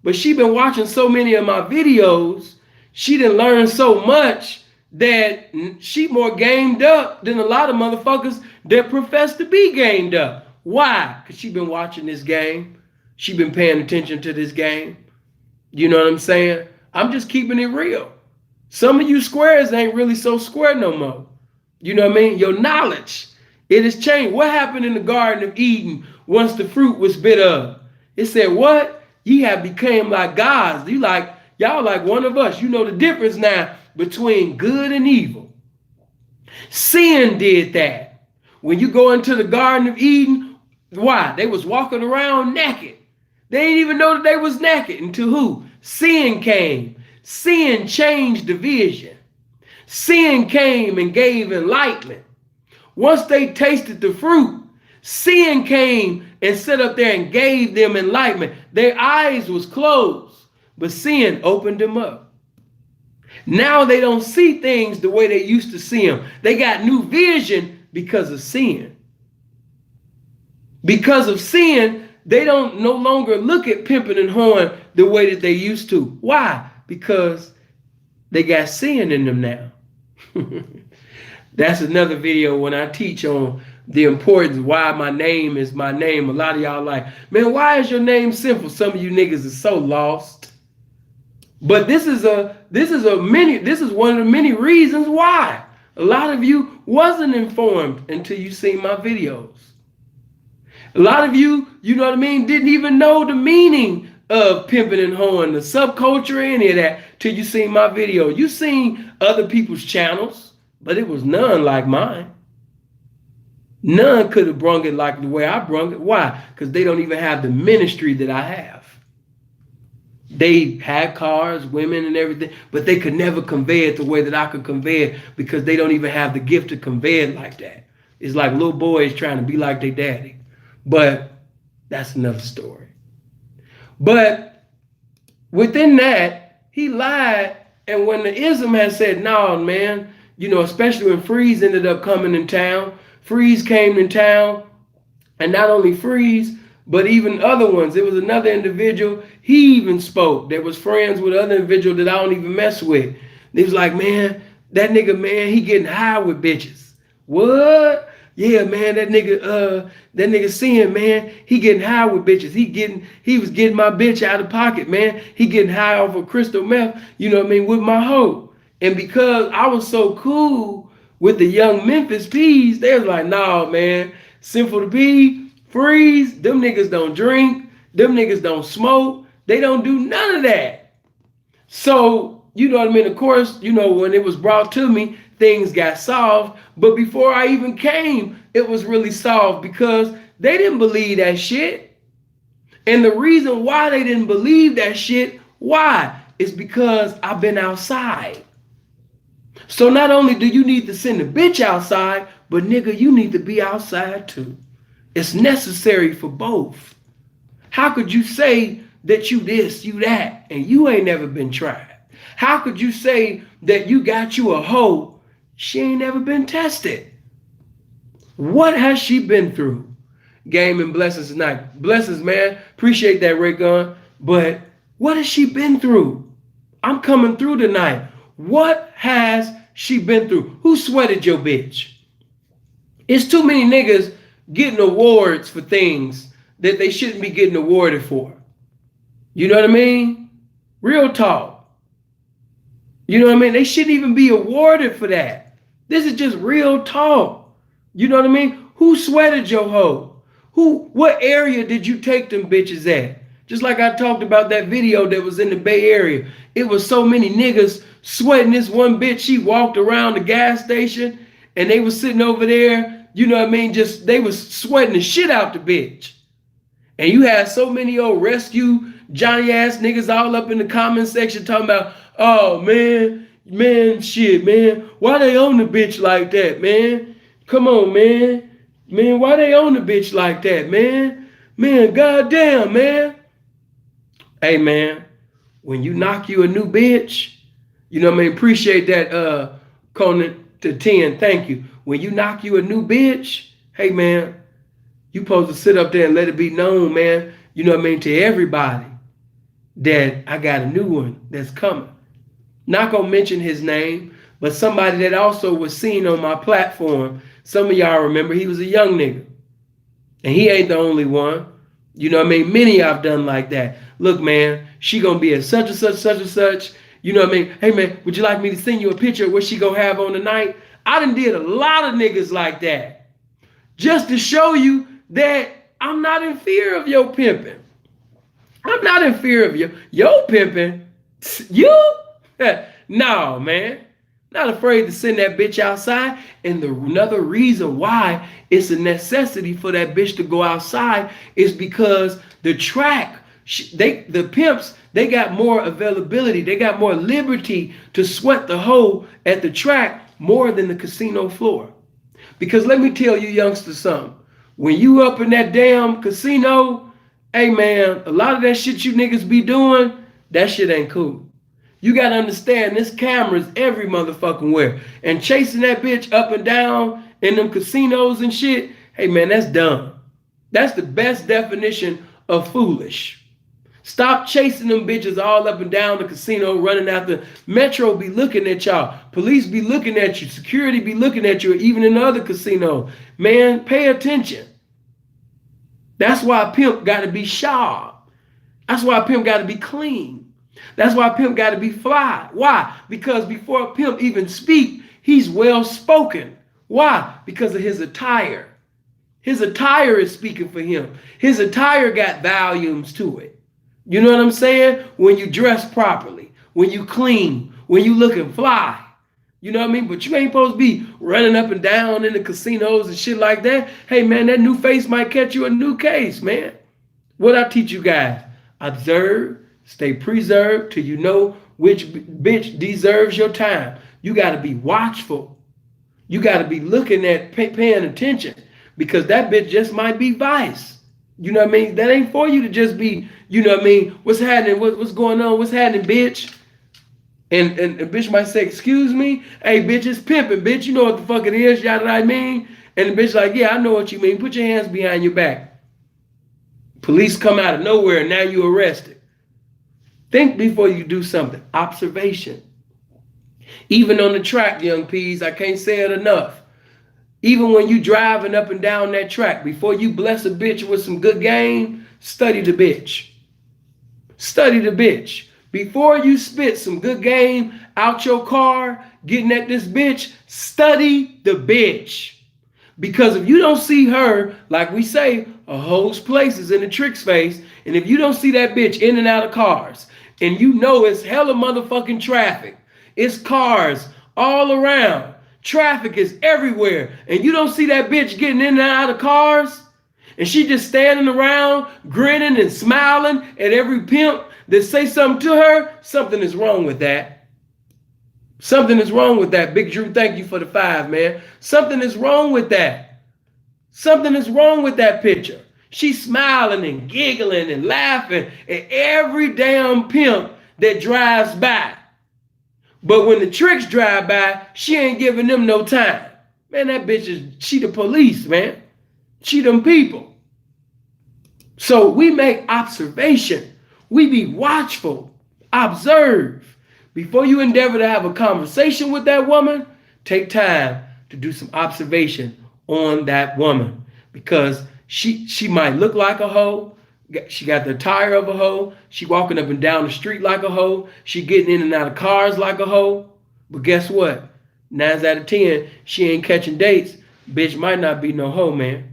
but she been watching so many of my videos, she done learned so much that she more gamed up than a lot of motherfuckers that profess to be gamed up. Why? Because she been watching this game. She been paying attention to this game. You know what I'm saying? I'm just keeping it real. Some of you squares ain't really so square no more. You know what I mean? Your knowledge It has changed. What happened in the Garden of Eden once the fruit was bit of? It said, what? Ye have become like gods. Y'all like one of us. You know the difference now between good and evil. Sin did that. When you go into the Garden of Eden, why? They was walking around naked. They didn't even know that they was naked until who? Sin came. Sin changed the vision. Sin came and gave enlightenment. Once they tasted the fruit, sin came and sat up there and gave them enlightenment. Their eyes was closed, but sin opened them up. Now they don't see things the way they used to see them. They got new vision because of sin. Because of sin, they don't no longer look at pimping and whoring the way that they used to. Why? Because they got sin in them now. That's another video when I teach on the importance why my name is my name. A lot of y'all like, man, why is your name Sinful? Some of you niggas is so lost. But this is one of the many reasons why. A lot of you wasn't informed until you seen my videos. A lot of you, you know what I mean, didn't even know the meaning of pimping and hoeing, the subculture, any of that, till you seen my video. You seen other people's channels, but it was none like mine. None could have brung it like the way I brung it. Why? Because they don't even have the ministry that I have. They had cars, women, and everything, but they could never convey it the way that I could convey it because they don't even have the gift to convey it like that. It's like little boys trying to be like their daddy. But that's another story. But within that, he lied. And when the ism had said, no, man, you know, especially when Freeze ended up coming in town, Freeze came in town, and not only Freeze, but even other ones. There was another individual, he even spoke, that was friends with other individual that I don't even mess with. They was like, man, that nigga, man, he getting high with bitches. What? Yeah, man, that nigga seeing, man, he getting high with bitches. He was getting my bitch out of pocket, man. He getting high off of crystal meth, you know what I mean, with my hoe. And because I was so cool with the young Memphis P's, they was like, nah, man, Sinful to P, Freeze, them niggas don't drink, them niggas don't smoke, they don't do none of that. So, you know what I mean, of course, you know, when it was brought to me, things got solved. But before I even came, it was really solved because they didn't believe that shit. And the reason why they didn't believe that shit, why? It's because I've been outside. So not only do you need to send a bitch outside, but nigga, you need to be outside too. It's necessary for both. How could you say that you this, you that, and you ain't never been tried? How could you say that you got you a hoe? She ain't never been tested. What has she been through? Game and blessings tonight. Blessings, man. Appreciate that, Ray Gun. But what has she been through? I'm coming through tonight. What has she been through? Who sweated your bitch? It's too many niggas getting awards for things that they shouldn't be getting awarded for. You know what I mean? Real talk. You know what I mean? They shouldn't even be awarded for that. This is just real talk. You know what I mean? Who sweated your hoe? What area did you take them bitches at? Just like I talked about that video that was in the Bay Area. It was so many niggas sweating this one bitch. She walked around the gas station and they was sitting over there, you know what I mean? Just, they was sweating the shit out the bitch. And you had so many old rescue Johnny ass niggas all up in the comment section talking about, oh man, shit, man. Why they on the bitch like that, man? Come on, man. Man, why they on the bitch like that, man? Man, goddamn, man. Hey, man, when you knock you a new bitch, you know what I mean? Appreciate that, Conan to 10. Thank you. When you knock you a new bitch, hey, man, you supposed to sit up there and let it be known, man, you know what I mean, to everybody that I got a new one that's coming. Not gonna mention his name, but somebody that also was seen on my platform. Some of y'all remember he was a young nigga. And he ain't the only one. You know what I mean? Many I've done like that. Look, man, she gonna be at such and such, such and such. You know what I mean? Hey, man, would you like me to send you a picture of what she gonna have on tonight? I done did a lot of niggas like that. just to show you that I'm not in fear of your pimping. I'm not in fear of your pimping. You? No, man. Not afraid to send that bitch outside. And another reason why it's a necessity for that bitch to go outside is because the track, the pimps, they got more availability. They got more liberty to sweat the hoe at the track more than the casino floor. Because let me tell you youngsters something. When you up in that damn casino, hey man, a lot of that shit you niggas be doing, that shit ain't cool. You gotta understand, this camera's every motherfucking where. And chasing that bitch up and down in them casinos and shit, hey man, that's dumb. That's the best definition of foolish. Stop chasing them bitches all up and down the casino, running after. Metro be looking at y'all. Police be looking at you. Security be looking at you, even in the other casino. Man, pay attention. That's why a pimp gotta be sharp. That's why a pimp gotta be clean. That's why a pimp got to be fly. Why? Because before a pimp even speak, he's well spoken. Why? Because of his attire. His attire is speaking for him. His attire got volumes to it. You know what I'm saying? When you dress properly, when you clean, when you looking fly. You know what I mean? But you ain't supposed to be running up and down in the casinos and shit like that. Hey man, that new face might catch you a new case, man. What I teach you guys? Observe. Stay preserved till you know which bitch deserves your time. You got to be watchful. You got to be looking at, paying attention, because that bitch just might be vice. You know what I mean? That ain't for you to just be, you know what I mean? What's happening? What's going on? What's happening, bitch? And a bitch might say, excuse me? Hey, bitch, it's pimping, bitch. You know what the fuck it is, y'all know what I mean? And the bitch like, yeah, I know what you mean. Put your hands behind your back. Police come out of nowhere and now you arrested. Think before you do something. Observation. Even on the track, young peas, I can't say it enough. Even when you driving up and down that track, before you bless a bitch with some good game, study the bitch. Study the bitch. Before you spit some good game out your car, getting at this bitch, study the bitch. Because if you don't see her, like we say, a hoe's place is in the trick's face, and if you don't see that bitch in and out of cars, and you know it's hella motherfucking traffic. It's cars all around. Traffic is everywhere. And you don't see that bitch getting in and out of cars. And she just standing around grinning and smiling at every pimp that say something to her. Something is wrong with that. Something is wrong with that. Big Drew, thank you for the 5, man. Something is wrong with that. Something is wrong with that picture. She's smiling and giggling and laughing at every damn pimp that drives by. But when the tricks drive by, she ain't giving them no time. Man, that bitch she the police, man. She them people. So we make observation. We be watchful. Observe. Before you endeavor to have a conversation with that woman, take time to do some observation on that woman. Because she might look like a hoe. She got the attire of a hoe. She walking up and down the street like a hoe. She getting in and out of cars like a hoe. But guess what? 9 out of 10, she ain't catching dates. Bitch might not be no hoe, man.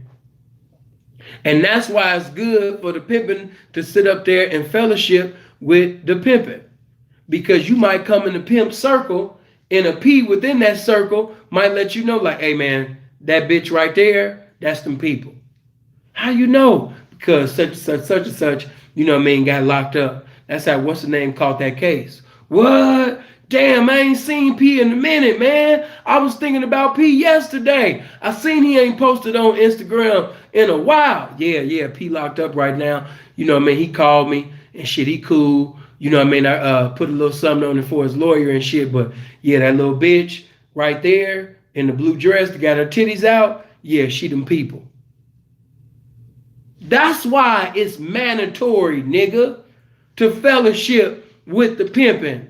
And that's why it's good for the pimping to sit up there and fellowship with the pimping. Because you might come in the pimp circle, and a P within that circle might let you know, like, hey man, that bitch right there, that's them people. How you know? Because such and such, you know what I mean, got locked up. That's how, what's the name, caught that case. What? Damn, I ain't seen P in a minute, man. I was thinking about P yesterday. I seen he ain't posted on Instagram in a while. Yeah, P locked up right now. You know what I mean? He called me and shit, he cool. You know what I mean? I put a little something on it for his lawyer and shit. But yeah, that little bitch right there in the blue dress that got her titties out, yeah, she them people. That's why it's mandatory, nigga, to fellowship with the pimping.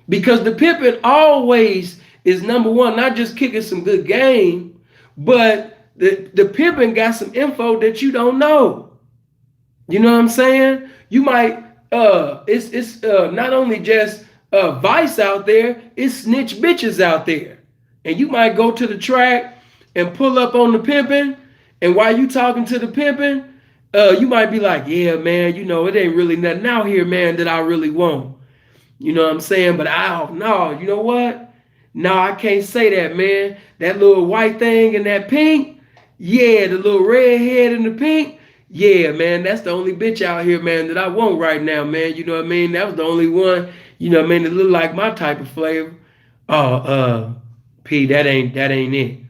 Because the pimping always is number one, not just kicking some good game, but the pimping got some info that you don't know. You know what I'm saying? You might, it's not only just vice out there, it's snitch bitches out there. And you might go to the track and pull up on the pimping, and while you talking to the pimping, you might be like, yeah, man, you know, it ain't really nothing out here, man, that I really want. You know what I'm saying? But no, you know what? No, I can't say that, man. That little white thing and that pink, yeah, the little red head and the pink, yeah, man, that's the only bitch out here, man, that I want right now, man. You know what I mean? That was the only one, you know what I mean, that look like my type of flavor. Oh, P, that ain't it.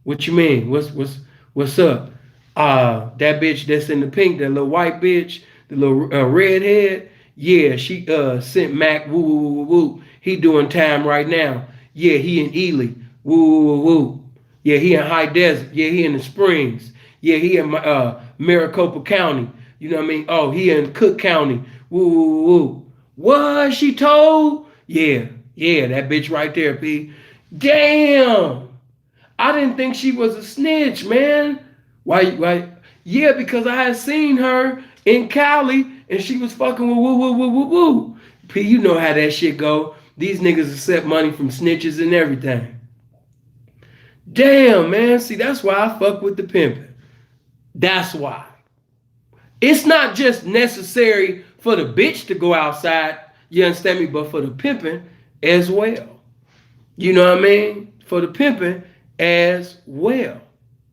What you mean? What's up? That bitch that's in the pink, that little white bitch, the little redhead. Yeah, she sent Mac woo woo woo woo. He doing time right now. Yeah, he in Ely. Woo woo woo woo. Yeah, he in High Desert. Yeah, he in the Springs. Yeah, he in Maricopa County. You know what I mean? Oh, he in Cook County. Woo woo woo woo. What she told? Yeah, that bitch right there, P. Damn. I didn't think she was a snitch, man. Why? Yeah, because I had seen her in Cali and she was fucking with woo woo woo woo woo. P, you know how that shit go. These niggas accept money from snitches and everything. Damn, man. See, that's why I fuck with the pimping. That's why. It's not just necessary for the bitch to go outside, you understand me, but for the pimping as well. You know what I mean? For the pimping as well.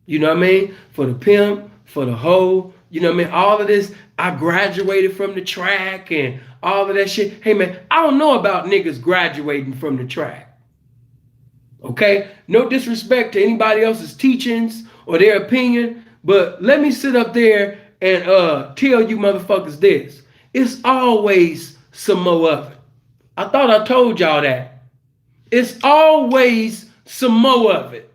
You know what I mean? For the pimp, for the hoe, you know what I mean? All of this, I graduated from the track and all of that shit. Hey man, I don't know about niggas graduating from the track. Okay? No disrespect to anybody else's teachings or their opinion, but let me sit up there and tell you motherfuckers this. It's always some more of it. I thought I told y'all that. It's always some more of it.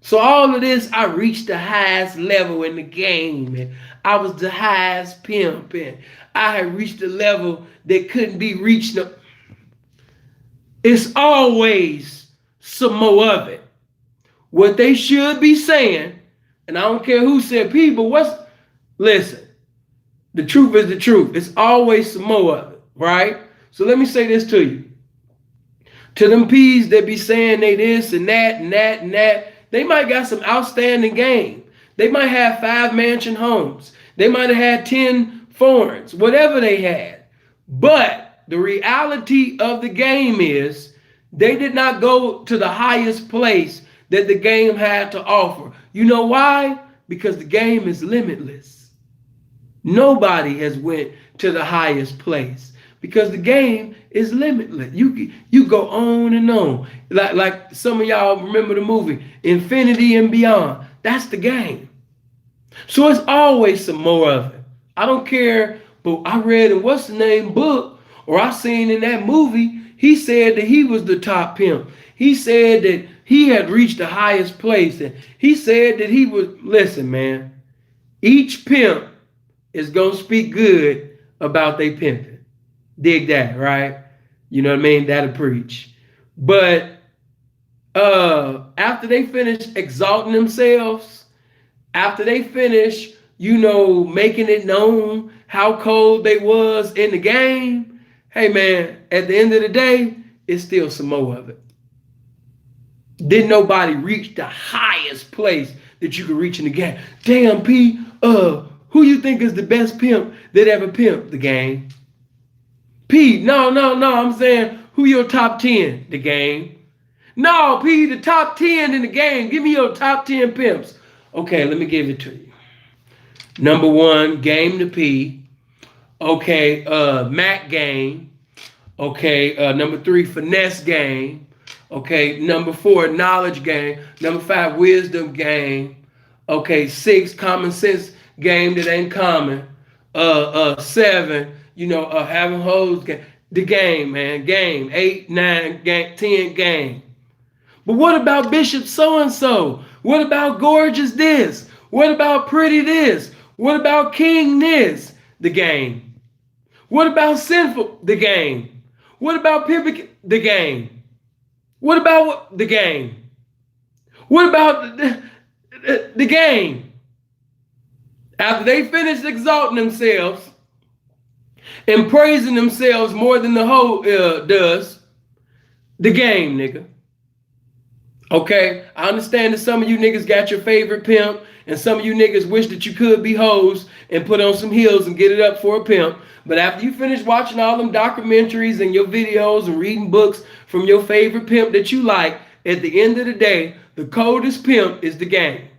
So all of this, I reached the highest level in the game, and I was the highest pimp, and I had reached a level that couldn't be reached. No. It's always some more of it. What they should be saying, and I don't care who said people, listen, the truth is the truth. It's always some more of it, right? So let me say this to you. To them P's that be saying they this and that and that and that, they might got some outstanding game. They might have 5 mansion homes. They might have had 10 foreigns, whatever they had. But the reality of the game is they did not go to the highest place that the game had to offer. You know why? Because the game is limitless. Nobody has went to the highest place because the game is limitless. You go on and on. Like some of y'all remember the movie Infinity and Beyond. That's the game. So it's always some more of it. I don't care, but I read in what's the name book, or I seen in that movie, he said that he was the top pimp. He said that he had reached the highest place. And he said that he was, listen, man, each pimp is going to speak good about they pimping. Dig that, right? You know what I mean? That'll preach. But after they finish exalting themselves, after they finish, you know, making it known how cold they was in the game, hey man, at the end of the day, it's still some more of it. Didn't nobody reach the highest place that you could reach in the game. Damn, P, who you think is the best pimp that ever pimped the game? P, no, I'm saying who your top 10? The game. No, P, the top 10 in the game. Give me your top 10 pimps. Okay, let me give it to you. Number 1, Game to P. Okay, Mac Game. Okay, number 3, Finesse Game. Okay, number 4, Knowledge Game. Number 5, Wisdom Game. Okay, 6, Common Sense Game that ain't common. 7, having hoes game. The game, man. Game. 8, 9, game, 10 game. But what about Bishop so-and-so? What about Gorgeous this? What about Pretty this? What about King this? The game. What about Sinful? The game. What about Pippic? The game. What about the game? What about the game? After they finish exalting themselves and praising themselves more than the hoe does, the game, nigga. Okay, I understand that some of you niggas got your favorite pimp, and some of you niggas wish that you could be hoes and put on some heels and get it up for a pimp. But after you finish watching all them documentaries and your videos and reading books from your favorite pimp that you like, at the end of the day, the coldest pimp is the game.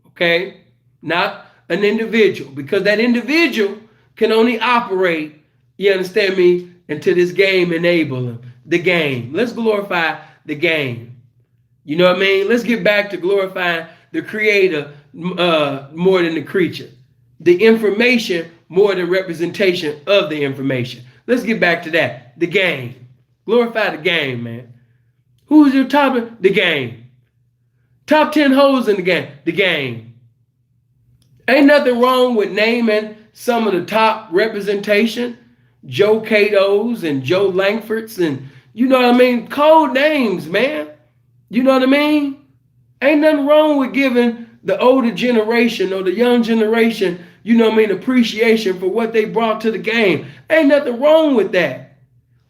Okay? Not an individual, because that individual can only operate, you understand me, until this game enable them. The game. Let's glorify the game. You know what I mean? Let's get back to glorifying the creator more than the creature. The information more than representation of the information. Let's get back to that. The game. Glorify the game, man. Who's your top? The game. Top 10 hoes in the game. The game. Ain't nothing wrong with naming some of the top representation. Joe Cato's and Joe Langford's and, you know what I mean? Cold names, man. You know what I mean? Ain't nothing wrong with giving the older generation or the young generation, you know what I mean, appreciation for what they brought to the game. Ain't nothing wrong with that.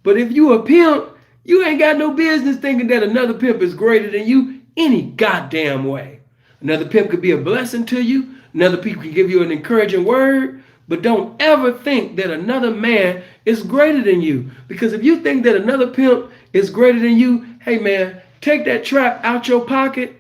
But if you a pimp, you ain't got no business thinking that another pimp is greater than you any goddamn way. Another pimp could be a blessing to you. Another pimp can give you an encouraging word. But don't ever think that another man is greater than you. Because if you think that another pimp is greater than you, hey man, take that trap out your pocket,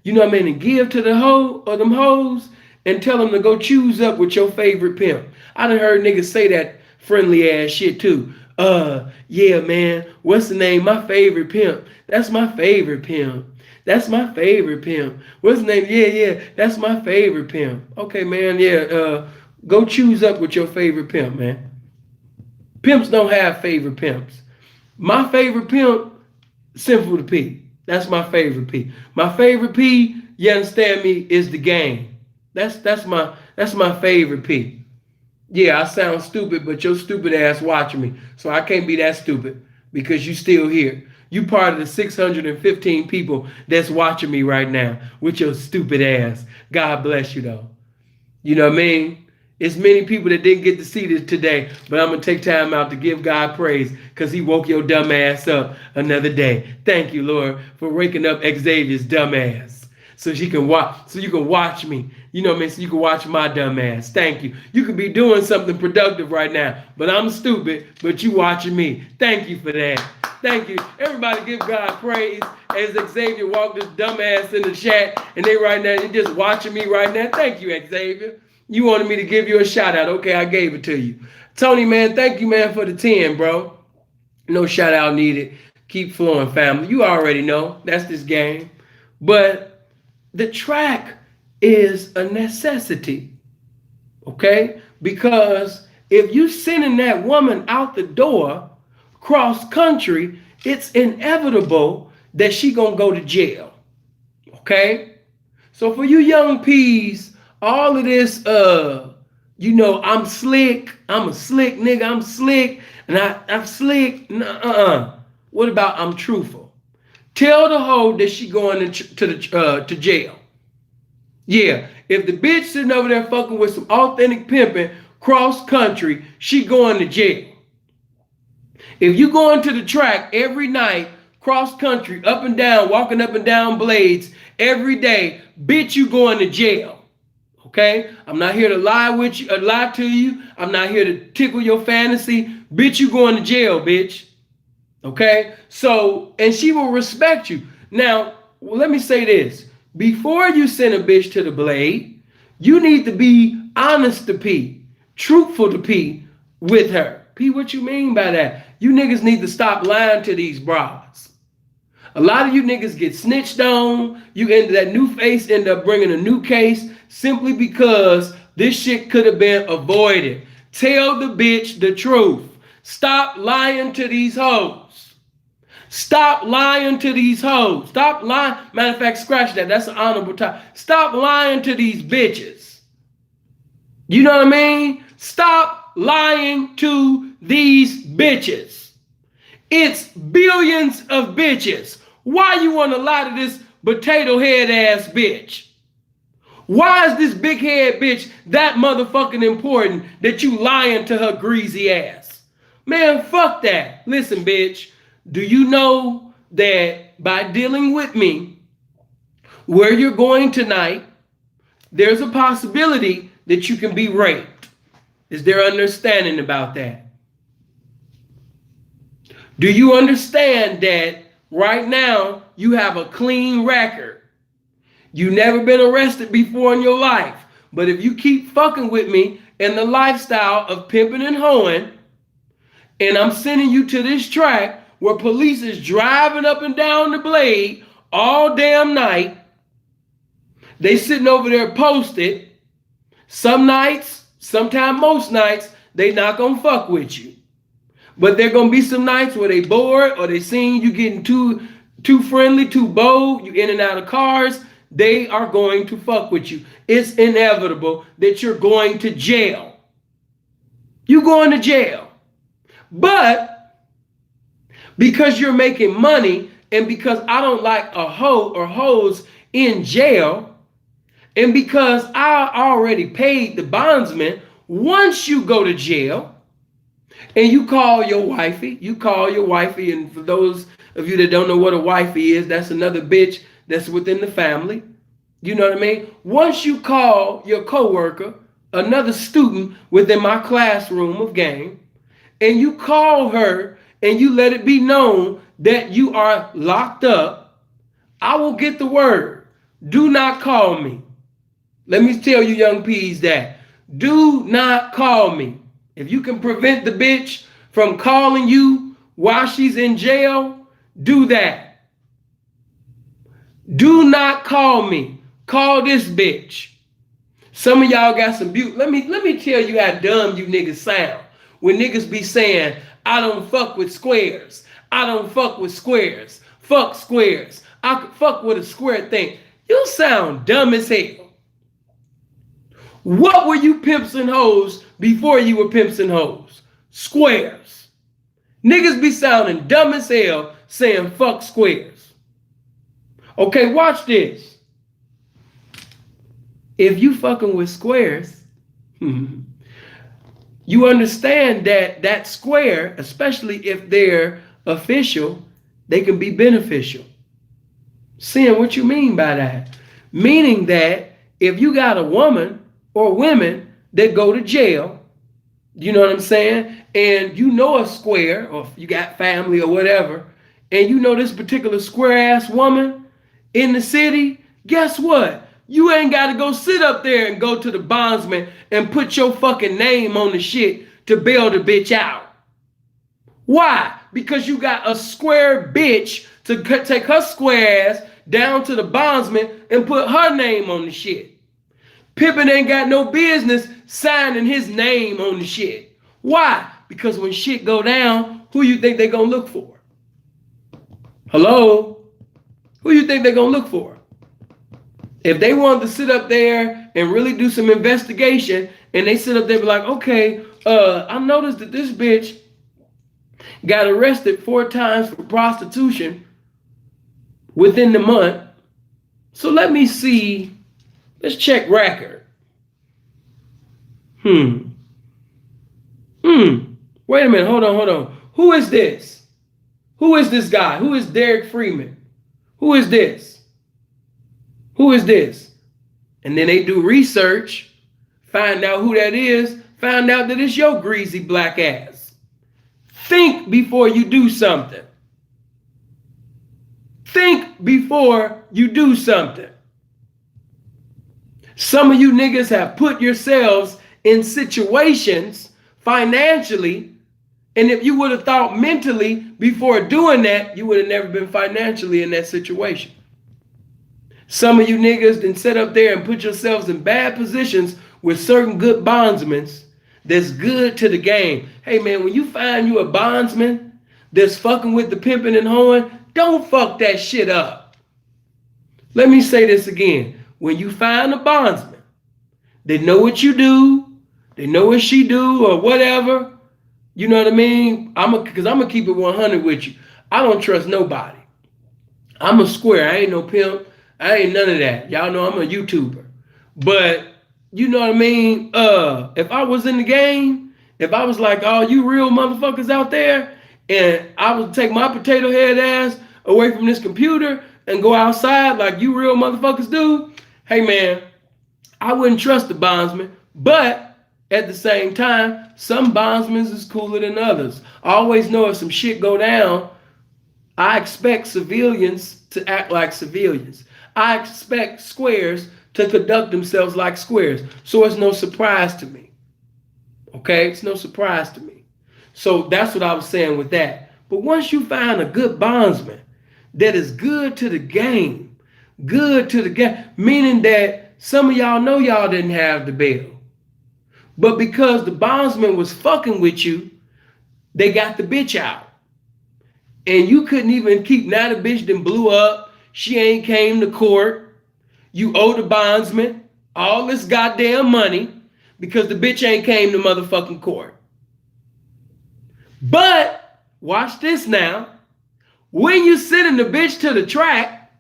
you know what I mean, and give to the hoe or them hoes and tell them to go choose up with your favorite pimp. I done heard niggas say that friendly ass shit too. Yeah, man, what's the name? My favorite pimp. That's my favorite pimp. That's my favorite pimp. What's the name? Yeah, that's my favorite pimp. Okay, man, yeah, go choose up with your favorite pimp, man. Pimps don't have favorite pimps. My favorite pimp, Simple to P. That's my favorite P. My favorite P, you understand me, is the game. That's my favorite P. Yeah, I sound stupid, but your stupid ass watching me. So I can't be that stupid because you still here. You part of the 615 people that's watching me right now with your stupid ass. God bless you though. You know what I mean? It's many people that didn't get to see this today, but I'm going to take time out to give God praise because he woke your dumb ass up another day. Thank you, Lord, for waking up Xavier's dumb ass so you can watch me. You know what I mean? So you can watch my dumb ass. Thank you. You could be doing something productive right now, but I'm stupid, but you watching me. Thank you for that. Thank you. Everybody give God praise as Xavier walked this dumb ass in the chat and they right now, they're just watching me right now. Thank you, Xavier. You wanted me to give you a shout out. Okay, I gave it to you. Tony, man, thank you, man, for the 10, bro. No shout out needed. Keep flowing, family. You already know. That's this game. But the track is a necessity. Okay? Because if you sending that woman out the door cross country, it's inevitable that she gonna go to jail. Okay? So for you young peas, all of this, you know, I'm slick, I'm a slick nigga, I'm slick, and I'm slick. What about I'm truthful? Tell the hoe that she going to jail. Yeah, if the bitch sitting over there fucking with some authentic pimping cross country, she going to jail. If you going to the track every night, cross country, up and down, walking up and down blades every day, bitch, you going to jail. Okay, I'm not here to lie to you. I'm not here to tickle your fantasy. Bitch, you going to jail, bitch. Okay, so, and she will respect you. Now, let me say this. Before you send a bitch to the blade, you need to be honest to P, truthful to P with her. P, what you mean by that? You niggas need to stop lying to these broads. A lot of you niggas get snitched on. You end that new face end up bringing a new case simply because this shit could have been avoided. Tell the bitch the truth. Stop lying to these hoes. Stop lying to these hoes. Stop lying. Matter of fact, scratch that. That's an honorable time. Stop lying to these bitches. You know what I mean? Stop lying to these bitches. It's billions of bitches. Why you want to lie to this potato head ass bitch? Why is this big head bitch that motherfucking important that you lying to her greasy ass? Man, fuck that. Listen, bitch, do you know that by dealing with me, where you're going tonight, there's a possibility that you can be raped. Is there understanding about that? Do you understand that right now you have a clean record? You've never been arrested before in your life. But if you keep fucking with me in the lifestyle of pimping and hoeing, and I'm sending you to this track where police is driving up and down the blade all damn night, they sitting over there posted. Some nights, sometimes most nights, they not gonna fuck with you. But there gonna be some nights where they bored or they seeing you getting too friendly, too bold, you in and out of cars, they are going to fuck with you. It's inevitable that you're going to jail. You going to jail. But because you're making money and because I don't like a hoe or hoes in jail, and because I already paid the bondsman, once you go to jail and you call your wifey, and for those of you that don't know what a wifey is, that's another bitch that's within the family. You know what I mean? Once you call your coworker, another student within my classroom of game, and you call her and you let it be known that you are locked up, I will get the word. Do not call me. Let me tell you young peas that. Do not call me. If you can prevent the bitch from calling you while she's in jail, do that. Do not call me. Call this bitch. Some of y'all got some beauty. Let me tell you how dumb you niggas sound. When niggas be saying, I don't fuck with squares. I don't fuck with squares. Fuck squares. I could fuck with a square thing. You sound dumb as hell. What were you pimps and hoes before you were pimps and hoes? Squares. Niggas be sounding dumb as hell saying fuck squares. Okay, watch this. If you fucking with squares, you understand that that square, especially if they're official, they can be beneficial. Seeing what you mean by that. Meaning that if you got a woman or women that go to jail, you know what I'm saying? And you know a square, or if you got family or whatever, and you know this particular square ass woman in the city, guess what? You ain't got to go sit up there and go to the bondsman and put your fucking name on the shit to bail the bitch out. Why? Because you got a square bitch to take her square ass down to the bondsman and put her name on the shit. Pippin ain't got no business signing his name on the shit. Why? Because when shit go down, who you think they gonna look for? Hello? Who you think they gonna look for? If they wanted to sit up there and really do some investigation, and they sit up there and be like, okay, I noticed that this bitch got arrested 4 times for prostitution within the month. So let me see, let's check record. Wait a minute, hold on. Who is this? Who is this guy? Who is Derek Freeman? Who is this? Who is this? And then they do research, find out who that is, find out that it's your greasy black ass. Think before you do something. Think before you do something. Some of you niggas have put yourselves in situations financially, and if you would have thought mentally before doing that, you would have never been financially in that situation. Some of you niggas then sit up there and put yourselves in bad positions with certain good bondsmen that's good to the game. Hey man, when you find you a bondsman that's fucking with the pimping and hoeing, don't fuck that shit up. Let me say this again. When you find a bondsman, they know what you do, they know what she do or whatever, you know what I mean? Because I'm going to keep it 100 with you. I don't trust nobody. I'm a square. I ain't no pimp. I ain't none of that. Y'all know I'm a YouTuber. But, you know what I mean? If I was in the game, if I was like, oh, you real motherfuckers out there, and I would take my potato head ass away from this computer, and go outside like you real motherfuckers do, hey man, I wouldn't trust the bondsman. But at the same time, some bondsmen is cooler than others. I always know if some shit go down, I expect civilians to act like civilians. I expect squares to conduct themselves like squares. So it's no surprise to me. Okay? It's no surprise to me. So that's what I was saying with that. But once you find a good bondsman that is good to the game, meaning that some of y'all know y'all didn't have the bail. But because the bondsman was fucking with you, they got the bitch out. And you couldn't even keep, now the bitch done blew up. She ain't came to court. You owe the bondsman all this goddamn money because the bitch ain't came to motherfucking court. But watch this now. When you sending the bitch to the track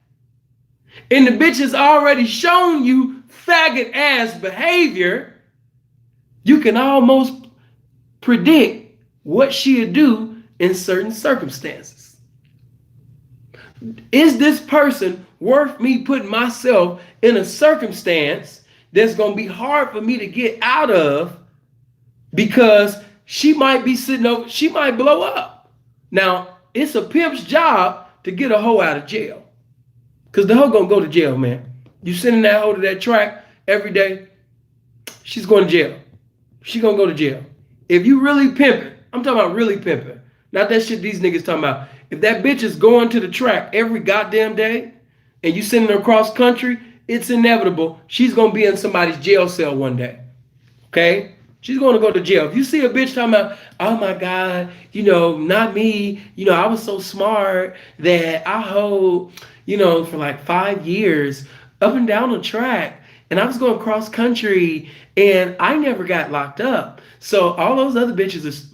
and the bitch has already shown you faggot ass behavior, you can almost predict what she'll do in certain circumstances. Is this person worth me putting myself in a circumstance that's going to be hard for me to get out of because she might be sitting over, she might blow up. Now, it's a pimp's job to get a hoe out of jail because the hoe going to go to jail, man. You sending that hoe to that track every day, she's going to jail. She going to go to jail. If you really pimping, I'm talking about really pimping, not that shit these niggas talking about. If that bitch is going to the track every goddamn day and you sending her across country, it's inevitable. She's going to be in somebody's jail cell one day. Okay? She's going to go to jail. If you see a bitch talking about, oh my God, not me. I was so smart that I hoed, for like 5 years up and down the track. And I was going cross country and I never got locked up. So all those other bitches are...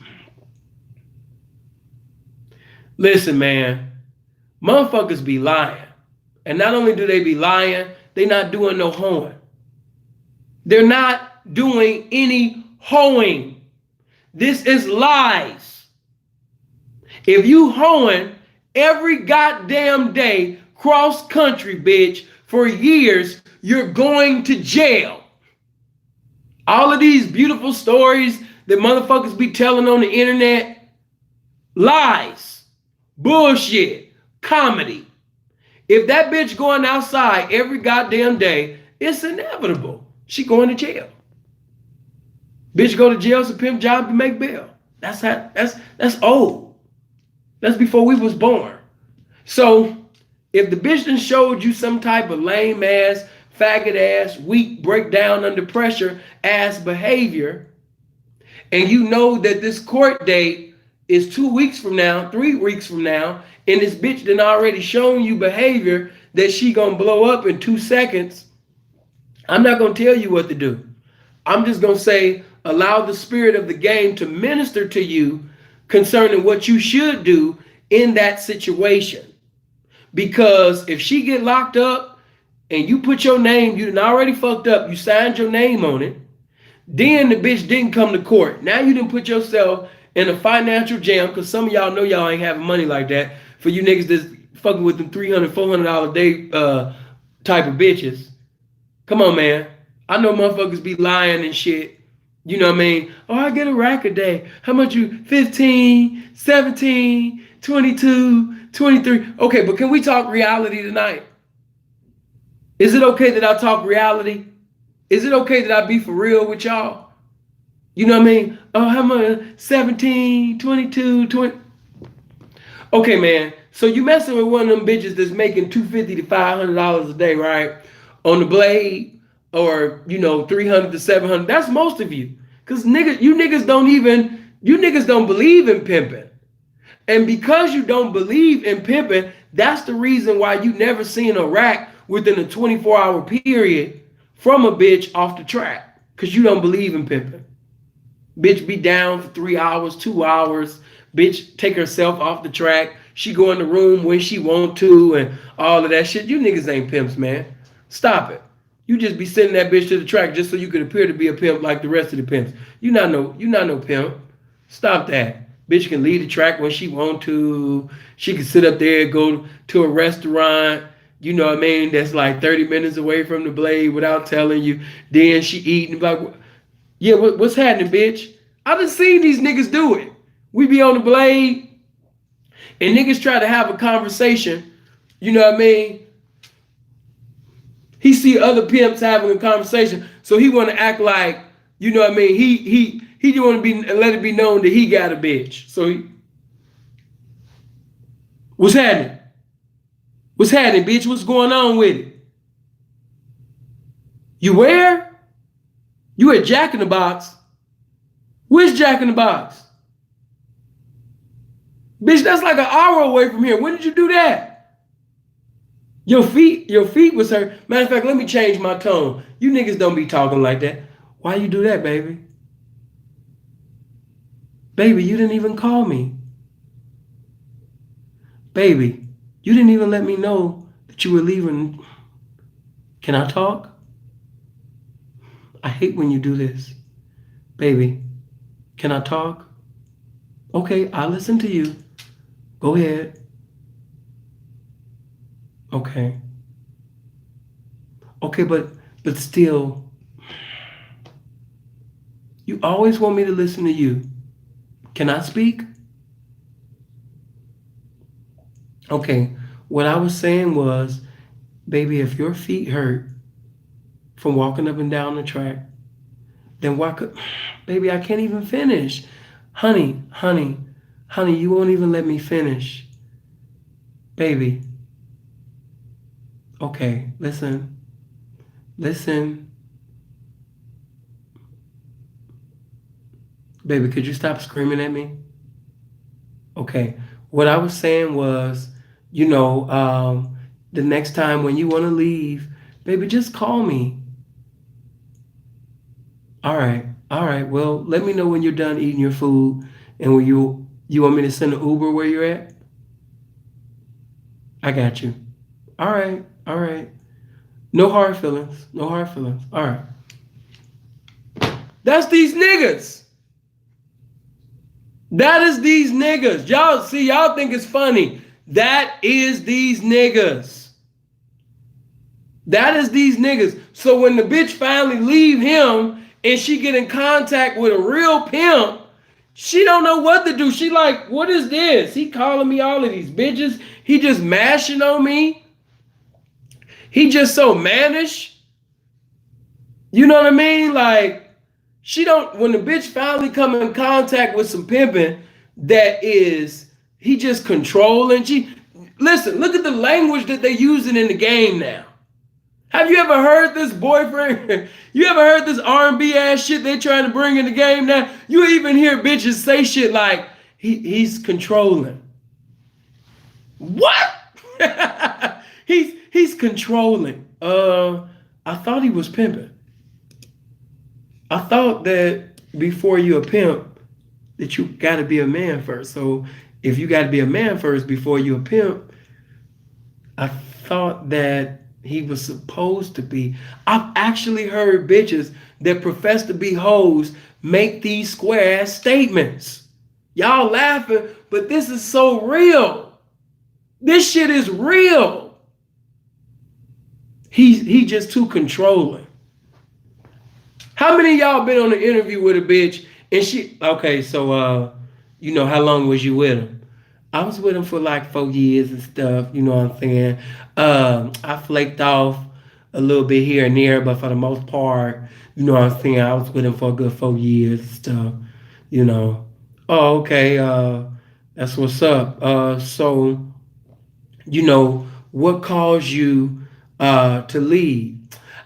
Listen, man, motherfuckers be lying. And not only do they be lying, they not doing no hoeing. They're not doing any hoeing. This is lies. If you hoeing every goddamn day, cross country, bitch, for years, you're going to jail. All of these beautiful stories that motherfuckers be telling on the internet, lies, bullshit, comedy. If that bitch going outside every goddamn day, it's inevitable. She going to jail. Bitch go to jail, it's a pimp job to make bail. That's old. That's before we was born. So if the bitch done showed you some type of lame ass, faggot ass, weak, breakdown under pressure ass behavior, and you know that this court date is 2 weeks from now, 3 weeks from now, and this bitch done already shown you behavior that she gonna blow up in 2 seconds, I'm not gonna tell you what to do. I'm just gonna say, allow the spirit of the game to minister to you concerning what you should do in that situation. Because if she get locked up and you put your name, you done already fucked up, you signed your name on it, then the bitch didn't come to court. Now you didn't put yourself in a financial jam, because some of y'all know y'all ain't having money like that for you niggas that's fucking with them $300, $400 a day type of bitches. Come on, man. I know motherfuckers be lying and shit. You know what I mean? Oh, I get a rack a day. How much you? 15, 17, 22, 23. Okay, but can we talk reality tonight? Is it okay that I talk reality? Is it okay that I be for real with y'all? You know what I mean? Oh, how much? 17, 22, 20. Okay, man. So you messing with one of them bitches that's making $250 to $500 a day, right? On the blade, or, $300 to $700. That's most of you. Because you niggas don't believe in pimping. And because you don't believe in pimping, that's the reason why you never seen a rack within a 24-hour period from a bitch off the track. Because you don't believe in pimping. Bitch be down for 3 hours, 2 hours. Bitch take herself off the track. She go in the room when she want to and all of that shit. You niggas ain't pimps, man. Stop it. You just be sending that bitch to the track just so you could appear to be a pimp like the rest of the pimps. You not no pimp. Stop that. Bitch can leave the track when she want to. She can sit up there, go to a restaurant, you know what I mean, that's like 30 minutes away from the blade without telling you. Then she eating like, yeah, what's happening, bitch? I done seen these niggas do it. We be on the blade and niggas try to have a conversation, you know what I mean? He see other pimps having a conversation, so he want to act like, you know what I mean? He just want to be let it be known that he got a bitch. So what's happening? What's happening, bitch? What's going on with it? You where? You at Jack in the Box? Where's Jack in the Box? Bitch, that's like an hour away from here. When did you do that? Your feet was hurt. Matter of fact, let me change my tone. You niggas don't be talking like that. Why you do that, baby? Baby, you didn't even call me. Baby, you didn't even let me know that you were leaving. Can I talk? I hate when you do this. Baby, can I talk? Okay, I'll listen to you. Go ahead. Okay. Okay, but still, you always want me to listen to you. Can I speak? Okay, what I was saying was, baby, if your feet hurt from walking up and down the track, then why could, baby, I can't even finish. Honey, you won't even let me finish. Baby. Okay, listen. Baby, could you stop screaming at me? Okay, what I was saying was, you know, the next time when you want to leave, baby, just call me. All right. Well, let me know when you're done eating your food, and when you want me to send an Uber where you're at. I got you. All right. No hard feelings. All right. That's these niggas. That is these niggas. Y'all think it's funny. That is these niggas. So when the bitch finally leave him and she get in contact with a real pimp, she don't know what to do. She like, what is this? He calling me all of these bitches. He just mashing on me. He just so mannish. You know what I mean? Like, when the bitch finally come in contact with some pimping that is, he just controlling. Listen, look at the language that they're using in the game now. Have you ever heard this boyfriend? You ever heard this R&B ass shit they trying to bring in the game now? You even hear bitches say shit like, he's controlling. What? He's controlling. I thought he was pimping. I thought that before you a pimp, that you got to be a man first. So if you got to be a man first before you a pimp, I thought that he was supposed to be. I've actually heard bitches that profess to be hoes make these square ass statements. Y'all laughing, but this is so real. This shit is real. He just too controlling. How many of y'all been on an interview with a bitch and so you know, how long was you with him? I was with him for like 4 years and stuff, you know what I'm saying? I flaked off a little bit here and there, but for the most part, you know what I'm saying, I was with him for a good 4 years and stuff, you know. Oh, okay, that's what's up. So, you know, what caused you to leave?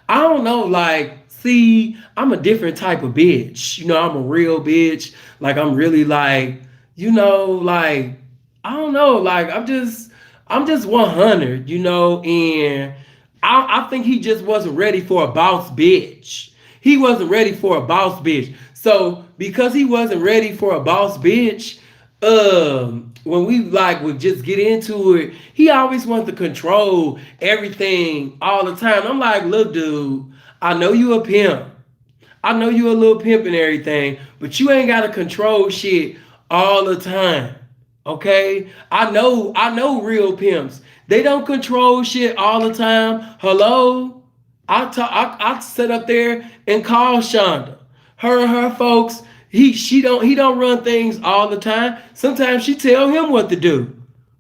I don't know, like, see, I'm a different type of bitch. You know, I'm a real bitch. Like, I'm really like, you know, like, I don't know, like, I'm just 100, you know, and I think he just wasn't ready for a boss bitch. He wasn't ready for a boss bitch. So because he wasn't ready for a boss bitch, when we like would just get into it, he always wanted to control everything all the time. I'm like, look, dude, I know you a pimp. I know you a little pimp and everything, but you ain't gotta control shit all the time. Okay? I know real pimps. They don't control shit all the time. Hello? I sit up there and call Shonda. Her and her folks, he don't run things all the time. Sometimes she tell him what to do.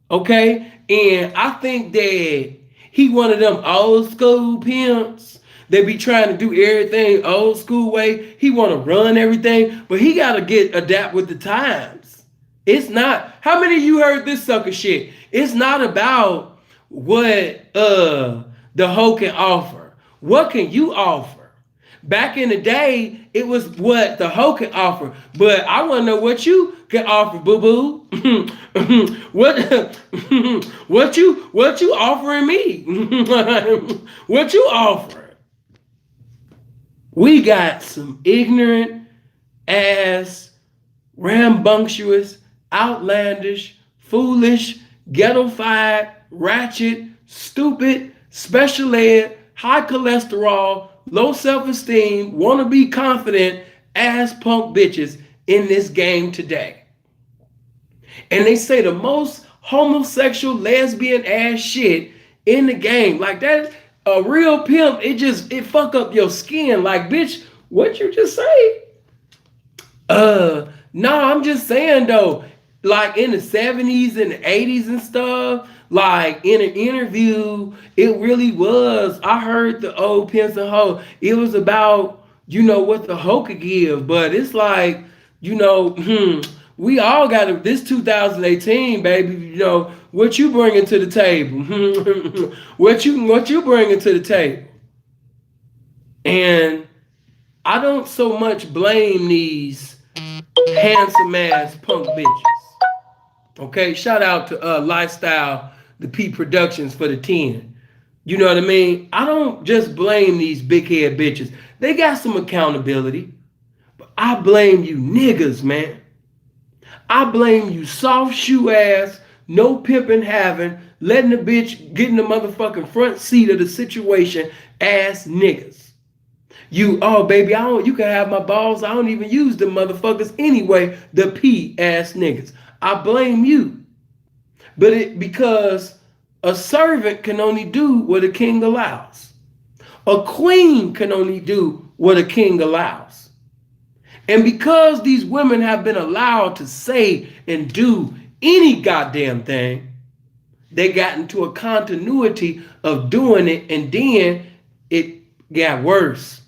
Okay? And I think that he one of them old school pimps. They be trying to do everything old school way. He want to run everything, but he got to adapt with the times. It's not, how many of you heard this sucker shit? It's not about what the hoe can offer. What can you offer? Back in the day, it was what the hoe can offer. But I want to know what you can offer, boo-boo. what you offering me? What you offering? We got some ignorant ass, rambunctious, outlandish, foolish, ghetto-fied, ratchet, stupid, special ed, high cholesterol, low self-esteem, wanna be confident ass punk bitches in this game today. And they say the most homosexual, lesbian ass shit in the game. Like that, a real pimp, it fuck up your skin. Like, bitch, what you just say? No, I'm just saying though, like in the 70s and the 80s and stuff, like in an interview, it really was. I heard the old pimps and hoe. It was about, what the hoe could give, but it's like, we all got to, this 2018, baby, what you bringing to the table? what you bringing to the table? And I don't so much blame these handsome ass punk bitches. Okay, shout out to Lifestyle, the P Productions for the 10. You know what I mean? I don't just blame these big head bitches. They got some accountability. But I blame you niggas, man. I blame you soft shoe ass, no pimping having, letting the bitch get in the motherfucking front seat of the situation ass niggas. Oh baby, you can have my balls. I don't even use them motherfuckers anyway, the P ass niggas. I blame you. But because a servant can only do what a king allows. A queen can only do what a king allows. And because these women have been allowed to say and do any goddamn thing, they got into a continuity of doing it, and then it got worse.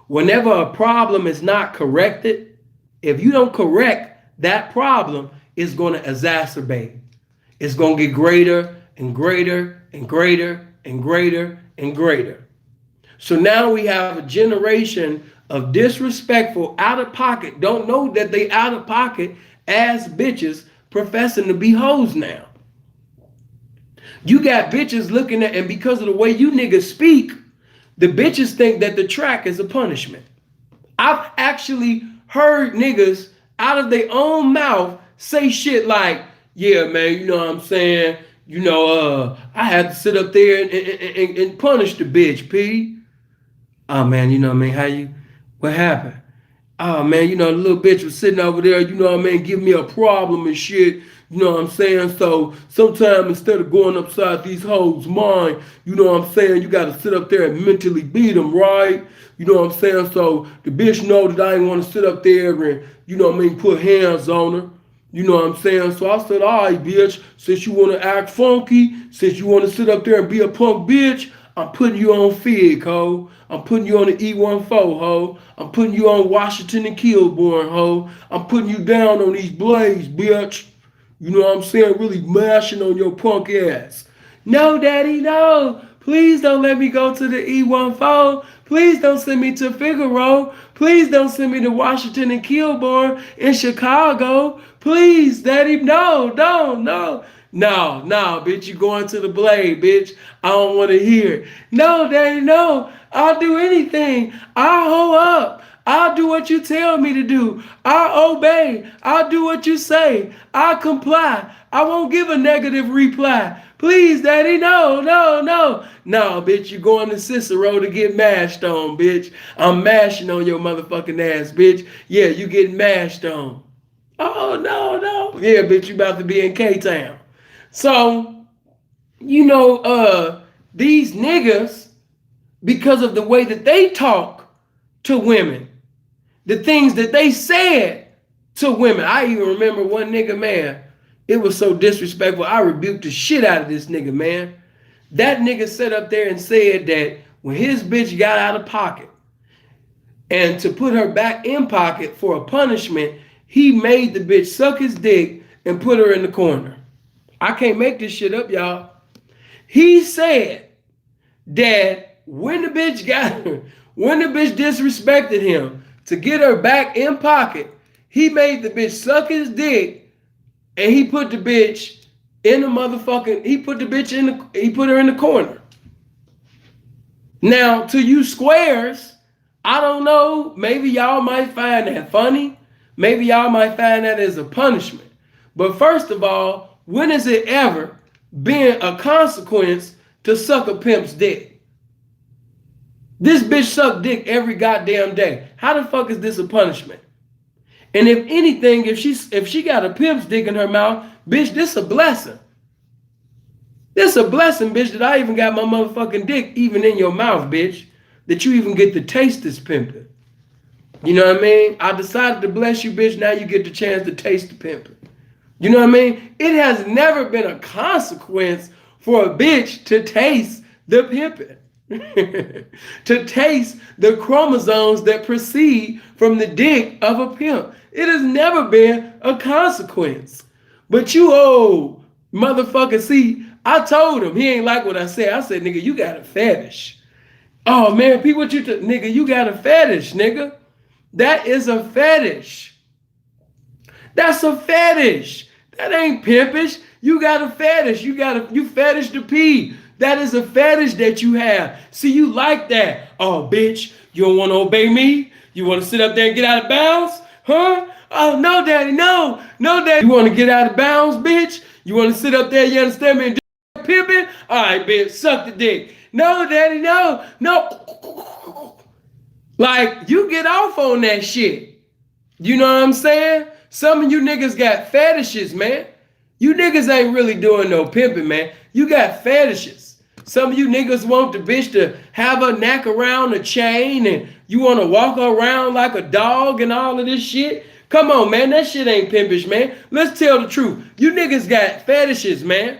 Whenever a problem is not corrected, if you don't correct that problem, it's going to exacerbate. It's going to get greater and greater and greater and greater and greater. So now we have a generation of disrespectful, out of pocket, don't know that they out of pocket ass bitches professing to be hoes now. You got bitches looking at, and because of the way you niggas speak, the bitches think that the track is a punishment. I've actually heard niggas out of their own mouth say shit like, yeah, man, you know what I'm saying? I had to sit up there and punish the bitch, P. Oh, man, you know what I mean? What happened? Oh, man, the little bitch was sitting over there, giving me a problem and shit. You know what I'm saying? So sometimes instead of going upside these hoes' mind, you know what I'm saying, you got to sit up there and mentally beat them, right? You know what I'm saying? So the bitch know that I ain't want to sit up there and, put hands on her. You know what I'm saying? So I said, all right, bitch, since you want to act funky, since you want to sit up there and be a punk bitch, I'm putting you on Fig, ho. I'm putting you on the E14, ho. I'm putting you on Washington and Kilbourne, ho. I'm putting you down on these blades, bitch. You know what I'm saying? Really mashing on your punk ass. No, daddy, no. Please don't let me go to the E14. Please don't send me to Figaro. Please don't send me to Washington and Kilbourne in Chicago. Please, daddy, no. No, bitch, you going to the blade, bitch. I don't want to hear it. No, daddy, no. I'll do anything. I'll hoe up. I'll do what you tell me to do. I'll obey. I'll do what you say. I'll comply. I won't give a negative reply. Please, daddy, no. No, bitch, you're going to Cicero to get mashed on, bitch. I'm mashing on your motherfucking ass, bitch. Yeah, you getting mashed on. Oh, no. Yeah, bitch, you about to be in K-Town. So, you know, these niggas, because of the way that they talk to women, the things that they said to women. I even remember one nigga, man, it was so disrespectful. I rebuked the shit out of this nigga, man. That nigga sat up there and said that when his bitch got out of pocket and to put her back in pocket for a punishment, he made the bitch suck his dick and put her in the corner. I can't make this shit up, y'all. He said that when the bitch disrespected him to get her back in pocket, he made the bitch suck his dick and he put the bitch in the motherfucking, he put her in the corner. Now, to you squares, I don't know, maybe y'all might find that funny. Maybe y'all might find that as a punishment. But first of all, when has it ever been a consequence to suck a pimp's dick? This bitch sucked dick every goddamn day. How the fuck is this a punishment? And if anything, if she got a pimp's dick in her mouth, bitch, this a blessing. This a blessing, bitch, that I even got my motherfucking dick even in your mouth, bitch. That you even get to taste this pimping. You know what I mean? I decided to bless you, bitch. Now you get the chance to taste the pimping. You know what I mean? It has never been a consequence for a bitch to taste the pimping. To taste the chromosomes that proceed from the dick of a pimp. It has never been a consequence. But you old motherfucker, see, I told him, he ain't like what I said. I said, nigga, you got a fetish. Oh man, P, what you nigga, you got a fetish, nigga. That is a fetish. That's a fetish. That ain't pimpish. You got a fetish. You fetish to pee. That is a fetish that you have. See, you like that. Oh, bitch, you don't want to obey me? You want to sit up there and get out of bounds? Huh? Oh, no, daddy, no. No, daddy. You want to get out of bounds, bitch? You want to sit up there, you understand me, and do pimping? All right, bitch, suck the dick. No, daddy, no. No. Like, you get off on that shit. You know what I'm saying? Some of you niggas got fetishes, man. You niggas ain't really doing no pimping, man. You got fetishes. Some of you niggas want the bitch to have her neck around a chain and you want to walk around like a dog and all of this shit. Come on, man. That shit ain't pimpish, man. Let's tell the truth. You niggas got fetishes, man.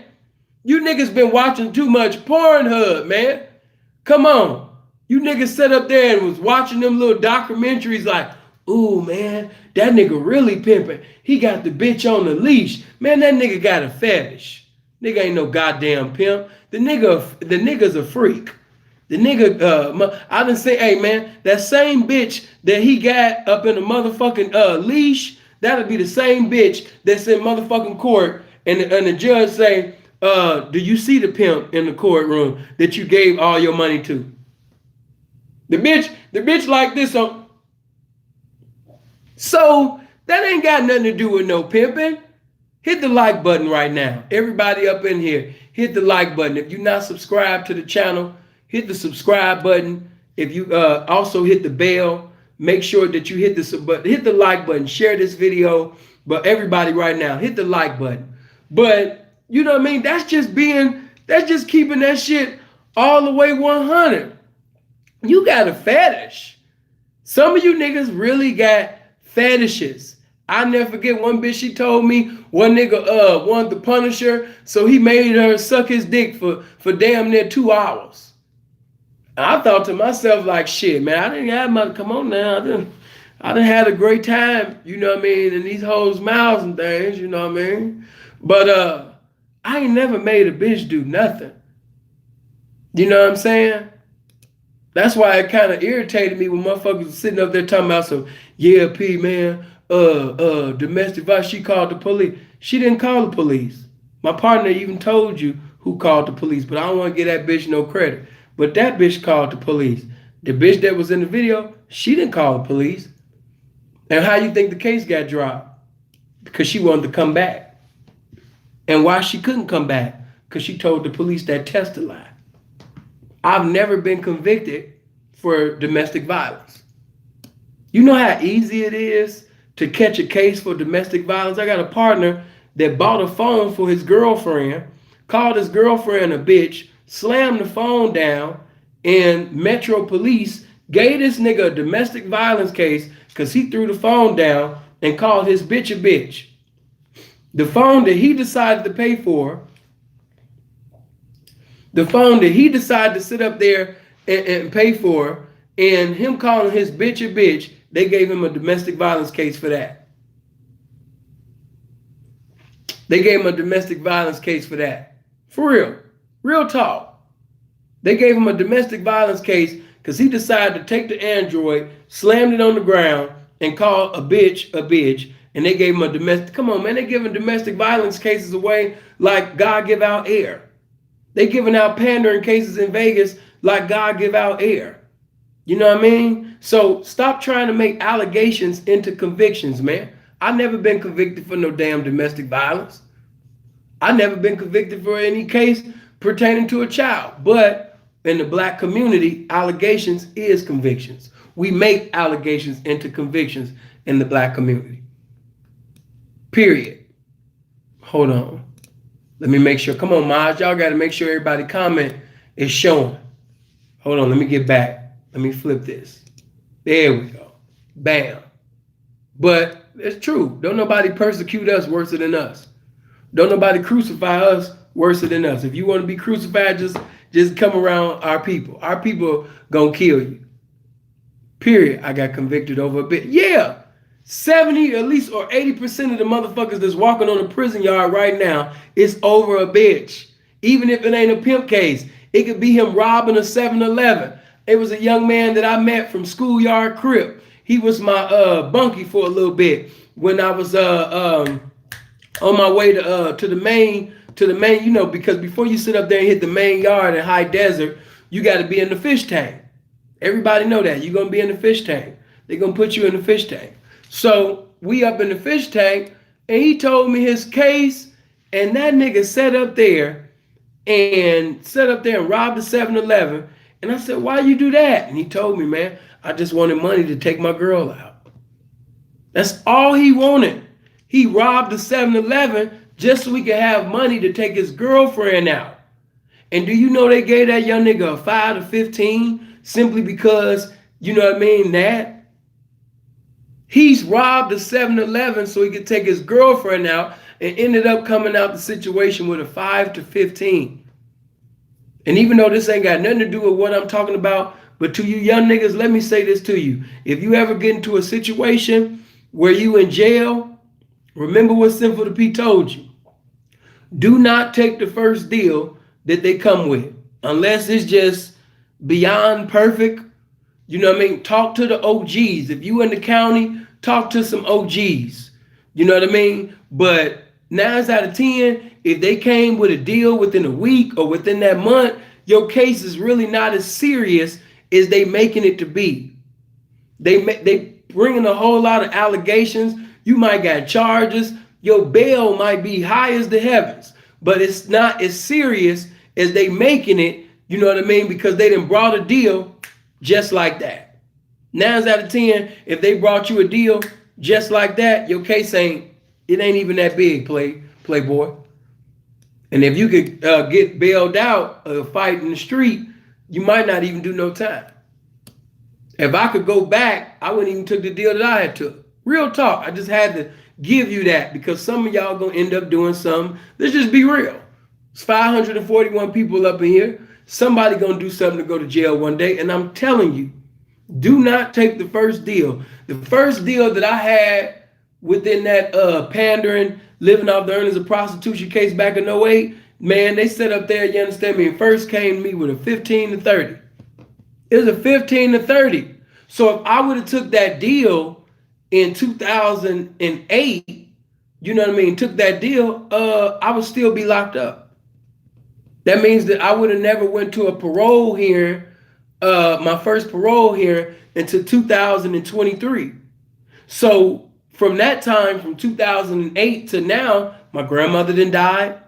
You niggas been watching too much Pornhub, man. Come on. You niggas sat up there and was watching them little documentaries like, ooh, man, that nigga really pimping. He got the bitch on the leash. Man, that nigga got a fetish. Nigga ain't no goddamn pimp. The nigga's a freak. The nigga, I done say, hey, man, that same bitch that he got up in the motherfucking leash, that'll be the same bitch that's in motherfucking court. And the judge say, do you see the pimp in the courtroom that you gave all your money to? The bitch like this on. So that ain't got nothing to do with no pimping. Hit the like button right now. Everybody up in here, hit the like button. If you're not subscribed to the channel, hit the subscribe button. If you also hit the bell, make sure that you hit the like button. Share this video. But everybody right now, hit the like button. But you know what I mean? That's just keeping that shit all the way 100. You got a fetish. Some of you niggas really got fetishes. I never forget one bitch, she told me one nigga wanted to punish her, so he made her suck his dick for damn near 2 hours. I thought to myself like, shit, man, I didn't have my, come on now, I done had a great time, you know what I mean, in these hoes' mouths and things, you know what I mean? But I ain't never made a bitch do nothing. You know what I'm saying? That's why it kind of irritated me when motherfuckers was sitting up there talking about some, yeah, P, man, domestic violence, she called the police. She didn't call the police. My partner even told you who called the police, but I don't want to give that bitch no credit. But that bitch called the police. The bitch that was in the video, she didn't call the police. And how you think the case got dropped? Because she wanted to come back. And why she couldn't come back? Because she told the police that test a lie. I've never been convicted for domestic violence. You know how easy it is to catch a case for domestic violence? I got a partner that bought a phone for his girlfriend, called his girlfriend a bitch, slammed the phone down, and Metro Police gave this nigga a domestic violence case because he threw the phone down and called his bitch a bitch. The phone that he decided to pay for, the phone that he decided to sit up there and pay for, and him calling his bitch a bitch, they gave him a domestic violence case for that. They gave him a domestic violence case for that. For real. Real talk. They gave him a domestic violence case because he decided to take the Android, slammed it on the ground, and called a bitch, and they gave him a domestic. Come on, man, they giving domestic violence cases away like God give out air. They giving out pandering cases in Vegas like God give out air. You know what I mean? So stop trying to make allegations into convictions, man. I've never been convicted for no damn domestic violence. I've never been convicted for any case pertaining to a child. But in the black community, allegations is convictions. We make allegations into convictions in the black community. Period. Hold on. Let me make sure. Come on, Maj. Y'all got to make sure everybody comment is showing. Hold on. Let me get back. Let me flip this. There we go. Bam. But it's true. Don't nobody persecute us worse than us. Don't nobody crucify us worse than us. If you want to be crucified, just come around our people. Our people gonna kill you. Period. I got convicted over a bit. Yeah. 70 at least or 80% of the motherfuckers that's walking on the prison yard right now is over a bitch. Even if it ain't a pimp case, it could be him robbing a 7-Eleven. It was a young man that I met from Schoolyard Crip. He was my bunkie for a little bit when I was on my way to the main, you know, because before you sit up there and hit the main yard in High Desert, you got to be in the fish tank. Everybody know that. You're going to be in the fish tank. They're going to put you in the fish tank. So we up in the fish tank, and he told me his case, and that nigga sat up there and robbed a 7-Eleven. And I said, why you do that? And he told me, man, I just wanted money to take my girl out. That's all he wanted. He robbed a 7-Eleven just so he could have money to take his girlfriend out. And do you know they gave that young nigga a 5 to 15 simply because, you know what I mean, that? He's robbed a 7-Eleven so he could take his girlfriend out and ended up coming out the situation with a 5 to 15. And even though this ain't got nothing to do with what I'm talking about, but to you young niggas, let me say this to you. If you ever get into a situation where you in jail, remember what Sinful to P told you. Do not take the first deal that they come with, unless it's just beyond perfect. You know what I mean? Talk to the OGs. If you in the county, talk to some OGs. You know what I mean? But 9 out of 10, if they came with a deal within a week or within that month, your case is really not as serious as they making it to be. They bringing a whole lot of allegations. You might got charges. Your bail might be high as the heavens, but it's not as serious as they making it. You know what I mean? Because they done brought a deal just like that. 9 out of 10, if they brought you a deal just like that, your case ain't even that big, playboy. And if you could get bailed out of a fight in the street, you might not even do no time. If I could go back, I wouldn't even took the deal that I had took. Real talk. I just had to give you that because some of y'all gonna end up doing something. Let's just be real. It's 541 people up in here. Somebody gonna do something to go to jail one day. And I'm telling you, do not take the first deal. The first deal that I had within that pandering, living off the earnings of prostitution case back in 08, man, they set up there, you understand me, and first came to me with a 15 to 30. It was a 15 to 30. So if I would have took that deal in 2008, you know what I mean, took that deal, I would still be locked up. That means that I would have never went to a parole hearing, my first parole hearing until 2023. So from that time, from 2008 to now, my grandmother done died.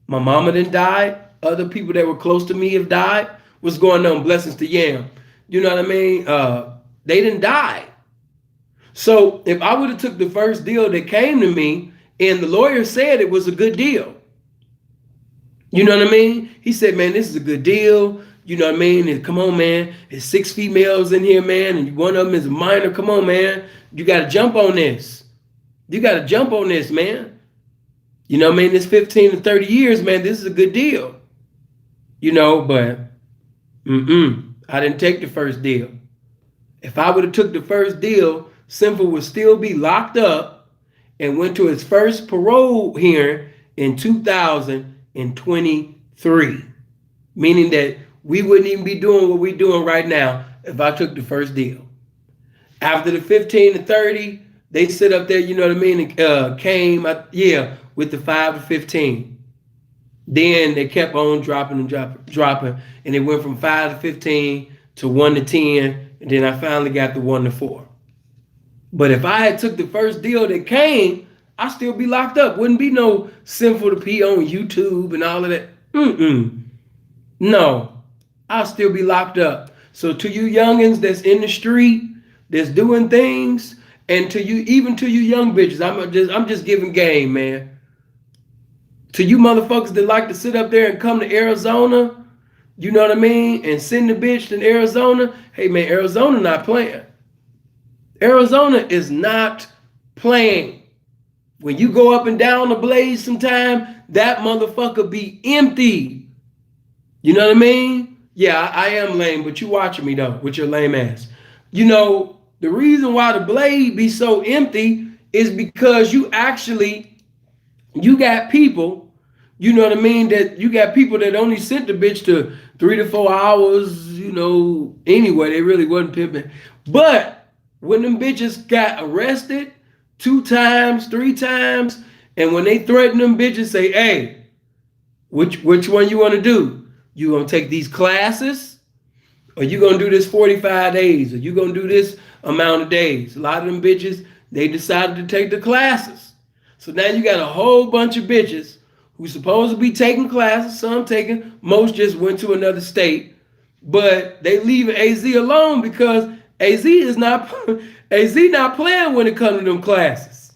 My mama done died. Other people that were close to me have died. What's going on? Blessings to Yam. You know what I mean? They didn't die. So if I would have took the first deal that came to me and the lawyer said it was a good deal, You know what I mean? He said, man, this is a good deal. You know what I mean? And come on, man. There's 6 females in here, man, and one of them is a minor. Come on, man. You got to jump on this. You got to jump on this, man. You know what I mean? This 15 to 30 years, man, this is a good deal. You know, but I didn't take the first deal. If I would have took the first deal, Sinful would still be locked up and went to his first parole hearing in 2023. Meaning that we wouldn't even be doing what we're doing right now if I took the first deal. After the 15 to 30, they sit up there, you know what I mean, and came, with the 5 to 15. Then they kept on dropping, and it went from 5 to 15 to 1 to 10, and then I finally got the 1 to 4. But if I had took the first deal that came, I'd still be locked up. Wouldn't be no Sinful to P on YouTube and all of that. No, I'll still be locked up. So to you youngins that's in the street, that's doing things, and to you, even to you young bitches, I'm just giving game, man. To you motherfuckers that like to sit up there and come to Arizona, you know what I mean, and send the bitch to Arizona, hey man, Arizona not playing. Arizona is not playing. When you go up and down the Blaze sometime, that motherfucker be empty. You know what I mean? Yeah, I am lame, but you watching me though, with your lame ass. You know, the reason why the Blaze be so empty is because you got people, you know what I mean, that you got people that only sent the bitch to 3 to 4 hours, you know, anyway, they really wasn't pimping. But when them bitches got arrested 2 times, 3 times, and when they threaten them bitches, say, hey, which one you want to do? You gonna take these classes, or you gonna do this 45 days, or you gonna do this amount of days? A lot of them bitches, they decided to take the classes. So now you got a whole bunch of bitches who's supposed to be taking classes, some taking, most just went to another state, but they leave AZ alone because AZ not playing when it comes to them classes.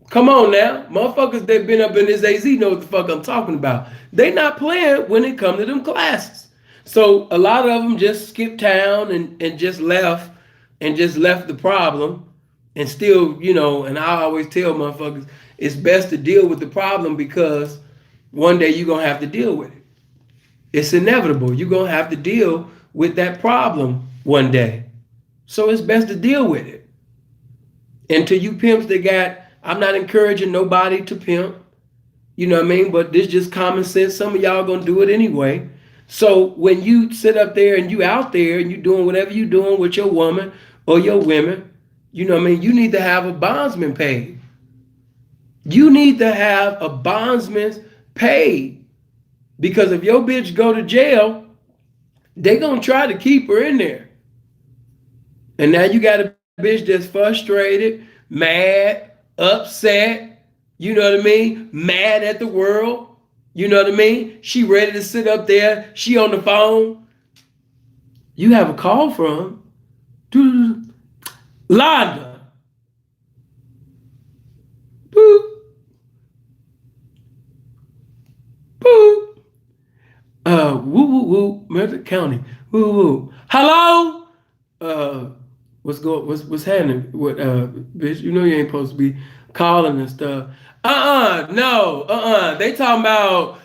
Come on now. Motherfuckers that been up in this AZ know what the fuck I'm talking about. They not playing when it comes to them classes. So a lot of them just skipped town and just left the problem. And still, you know, and I always tell motherfuckers, it's best to deal with the problem because one day you're going to have to deal with it. It's inevitable. You're going to have to deal with that problem one day. So it's best to deal with it. And to you pimps I'm not encouraging nobody to pimp, you know what I mean? But this just common sense. Some of y'all going to do it anyway. So when you sit up there and you out there and you doing whatever you doing with your woman or your women, you know what I mean? You need to have a bondsman paid. You need to have a bondsman paid. Because if your bitch go to jail, they going to try to keep her in there. And now you got a bitch that's frustrated, mad, upset, you know what I mean? Mad at the world, you know what I mean? She ready to sit up there. She on the phone. You have a call from Londa. Boop. Boop. Woo, Mercer County. Woo. Hello? What's happening? What bitch, you know you ain't supposed to be calling and stuff. No. They talking about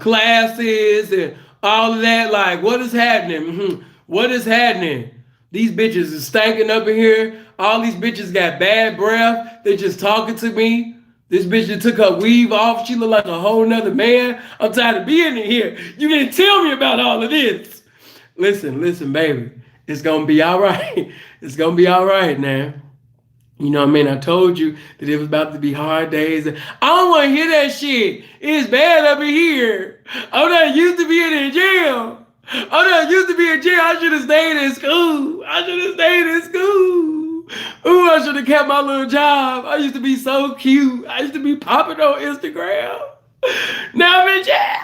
classes and all of that. Like, what is happening? What is happening? These bitches is stanking up in here. All these bitches got bad breath. They just talking to me. This bitch that took her weave off. She look like a whole nother man. I'm tired of being in here. You didn't tell me about all of this. Listen, baby. It's going to be all right. It's going to be all right now. You know what I mean? I told you that it was about to be hard days. I don't want to hear that shit. It's bad up in here. I'm not used to being in jail. I should have stayed in school. Ooh, I should have kept my little job. I used to be so cute. I used to be popping on Instagram. Now I'm in jail.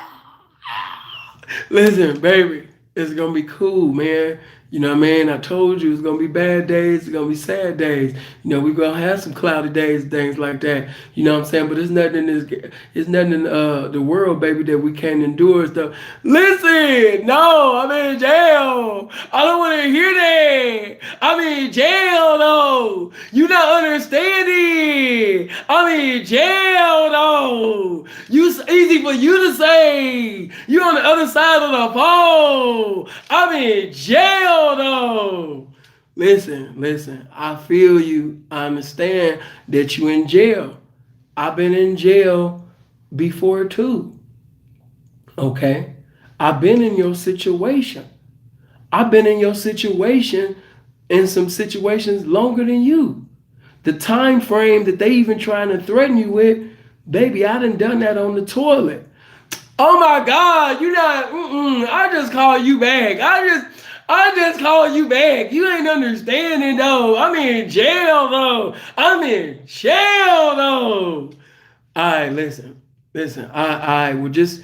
Listen, baby, it's going to be cool, man. You know what I mean? I told you it's gonna be bad days, it's gonna be sad days. You know, we're gonna have some cloudy days, things like that. You know what I'm saying? But it's nothing in this, it's nothing in the world, baby, that we can't endure stuff. Listen, no, I'm in jail. I don't want to hear that. I'm in jail, though. You not understanding. I'm in jail, though. It's easy for you to say. You on the other side of the phone. I'm in jail, though. Listen. I feel you. I understand that you in jail. I've been in jail before too. Okay? I've been in your situation. I've been in your situation in some situations longer than you. The time frame that they even trying to threaten you with, baby, I done that on the toilet. Oh my God, you not, I just call you back. I just call you back. You ain't understanding though. I'm in jail though. I'm in jail though. All right, listen. I would just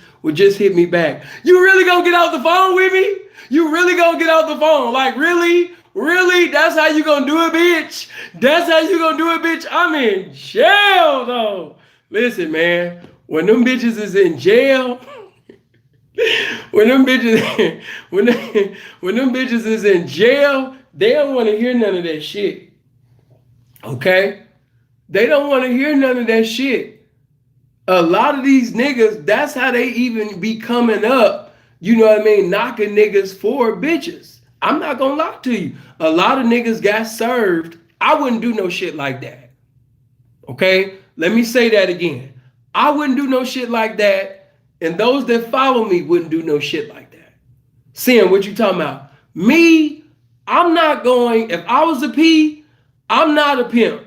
hit me back. You really gonna get off the phone with me? You really gonna get off the phone? Like really? Really? That's how you gonna do it, bitch? That's how you gonna do it, bitch? I'm in jail though. Listen, man. When them bitches is in jail, when them bitches when them bitches is in jail, they don't want to hear none of that shit. Okay? They don't want to hear none of that shit. A lot of these niggas, that's how they even be coming up, you know what I mean, knocking niggas for bitches. I'm not gonna lie to you. A lot of niggas got served. I wouldn't do no shit like that. Okay? Let me say that again. I wouldn't do no shit like that. And those that follow me wouldn't do no shit like that. Sam, what you talking about? Me, I'm not going, if I was a P, I'm not a pimp.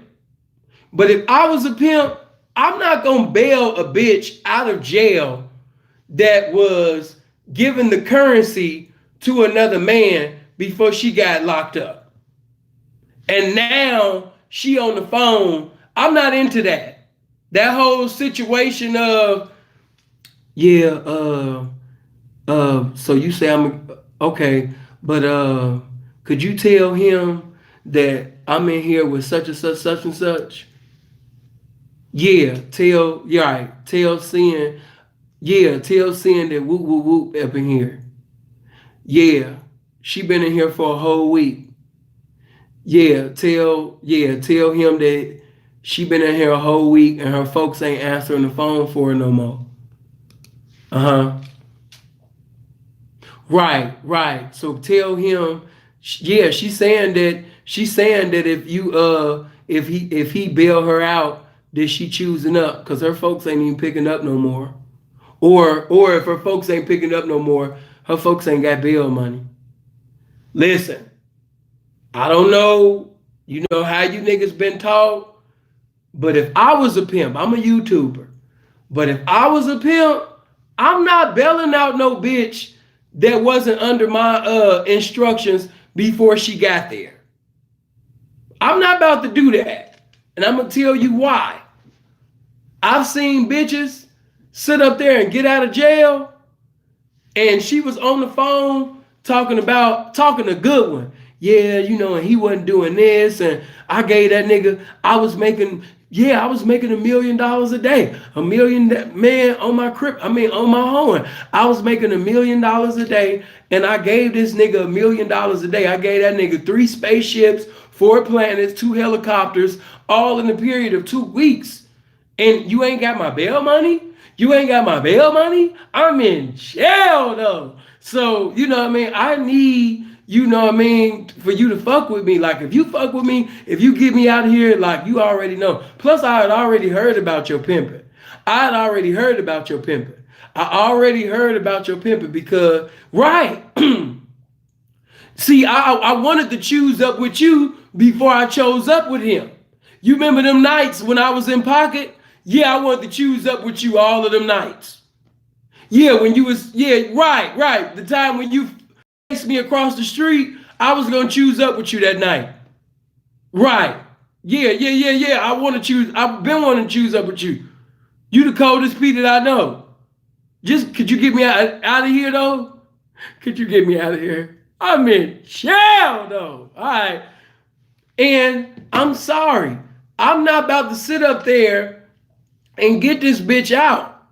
But if I was a pimp, I'm not going to bail a bitch out of jail that was giving the currency to another man before she got locked up. And now she on the phone. I'm not into that. That whole situation of, so you say I'm, okay, but could you tell him that I'm in here with such and such and such? Yeah, tell Sin that whoop whoop whoop up in here. Yeah, she been in here for a whole week. Yeah, tell him that she been in here a whole week and her folks ain't answering the phone for her no more. Right. So tell him, yeah, she's saying that if he bail her out, that she choosing up because her folks ain't even picking up no more. Or if her folks ain't picking up no more, her folks ain't got bail money. Listen, I don't know, you know how you niggas been taught, but if I was a pimp, I'm a YouTuber, but if I was a pimp, I'm not bailing out no bitch that wasn't under my instructions before she got there. I'm not about to do that. And I'm going to tell you why. I've seen bitches sit up there and get out of jail, and she was on the phone talking to Goodwin. Yeah, you know, and he wasn't doing this, and I gave that nigga, I was making $1 million a day. $1 million, man, on my home. I was making $1 million a day, and I gave this nigga $1 million a day. I gave that nigga 3 spaceships, 4 planets, 2 helicopters, all in the period of 2 weeks. And you ain't got my bail money? You ain't got my bail money? I'm in jail though. So, you know what I mean? I need, you know what I mean, for you to fuck with me. Like if you fuck with me, if you get me out of here, like you already know. Plus I had already heard about your pimping. Because, right. See, I wanted to choose up with you before I chose up with him. You remember them nights when I was in pocket? Yeah, I wanted to choose up with you all of them nights. Yeah, when you was, yeah, right. The time when you faced me across the street, I was going to choose up with you that night. Right. Yeah. I've been wanting to choose up with you. You the coldest P that I know. Just, could you get me out of here though? Could you get me out of here? I'm in jail though. All right. And I'm sorry. I'm not about to sit up there and get this bitch out.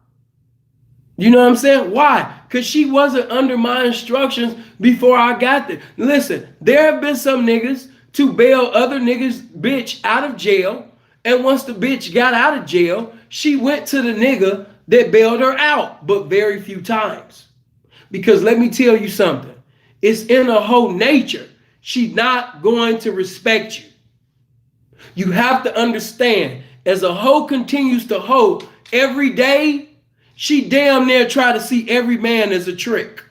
You know what I'm saying? Why? Because she wasn't under my instructions before I got there. Listen, there have been some niggas to bail other niggas bitch out of jail. And once the bitch got out of jail, she went to the nigga that bailed her out, but very few times. Because let me tell you something. It's in her whole nature. She's not going to respect you. You have to understand, as a hoe continues to hoe every day, she damn near try to see every man as a trick.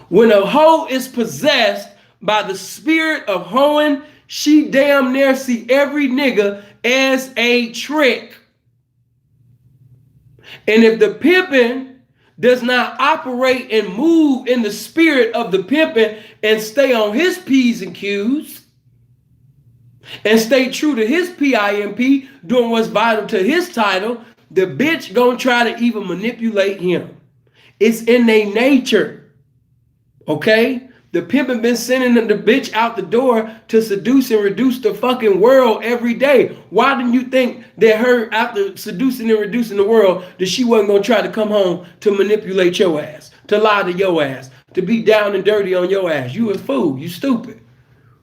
When a hoe is possessed by the spirit of hoeing, she damn near see every nigga as a trick. And if the pimping does not operate and move in the spirit of the pimping and stay on his P's and Q's and stay true to his PIMP, doing what's vital to his title, the bitch gonna try to even manipulate him. It's in their nature. Okay? The pimpin' been sending the bitch out the door to seduce and reduce the fucking world every day. Why didn't you think that her, after seducing and reducing the world, that she wasn't gonna try to come home to manipulate your ass, to lie to your ass, to be down and dirty on your ass? You a fool. You stupid.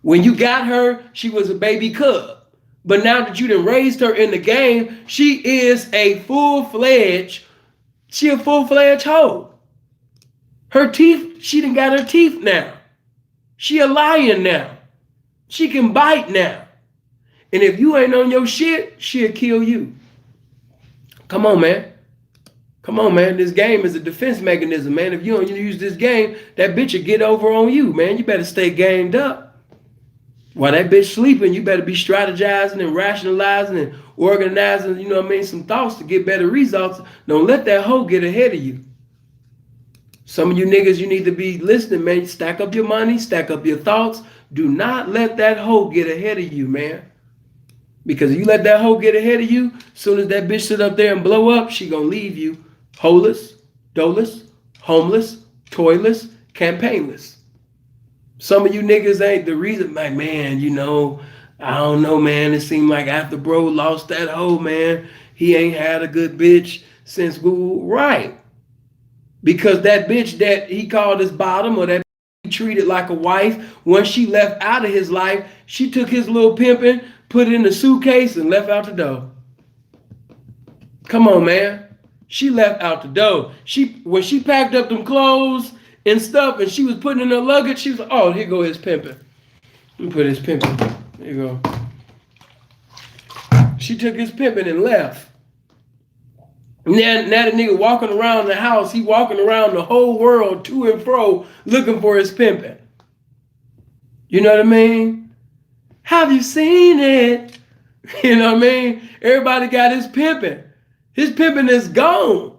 When you got her, she was a baby cub. But now that you done raised her in the game, she is a full-fledged hoe. Her teeth, she done got her teeth now. She a lion now. She can bite now. And if you ain't on your shit, she'll kill you. Come on, man. Come on, man. This game is a defense mechanism, man. If you don't use this game, that bitch will get over on you, man. You better stay gamed up. While that bitch sleeping, you better be strategizing and rationalizing and organizing, you know what I mean, some thoughts to get better results. Don't let that hoe get ahead of you. Some of you niggas, you need to be listening, man. Stack up your money, stack up your thoughts. Do not let that hoe get ahead of you, man. Because if you let that hoe get ahead of you, as soon as that bitch sit up there and blow up, she gonna leave you holeless, doleless, homeless, toyless, campaignless. Some of you niggas ain't the reason, like, man, you know, I don't know, man. It seemed like after bro lost that hoe, man, he ain't had a good bitch since woo. Right. Because that bitch that he called his bottom, or that he treated like a wife, once she left out of his life, she took his little pimping, put it in the suitcase, and left out the door. Come on, man. She left out the door. When she packed up them clothes and stuff, and she was putting in her luggage, she was like, oh, here go his pimping. Let me put his pimping. There you go. She took his pimping and left. Now the nigga walking around the house, he walking around the whole world to and fro looking for his pimping. You know what I mean? Have you seen it? You know what I mean? Everybody got his pimping. His pimping is gone.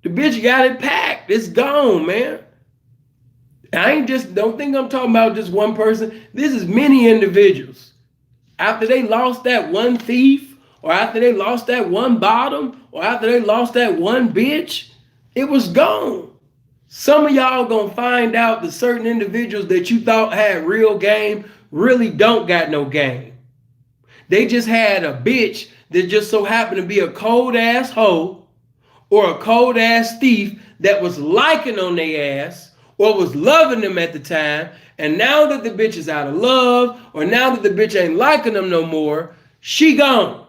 The bitch got it packed. It's gone, man. Don't think I'm talking about just one person. This is many individuals. After they lost that one thief, or after they lost that one bottom, or after they lost that one bitch, it was gone. Some of y'all gonna find out that certain individuals that you thought had real game really don't got no game. They just had a bitch that just so happened to be a cold ass hoe or a cold ass thief that was liking on their ass or was loving them at the time. And now that the bitch is out of love, or now that the bitch ain't liking them no more, she gone.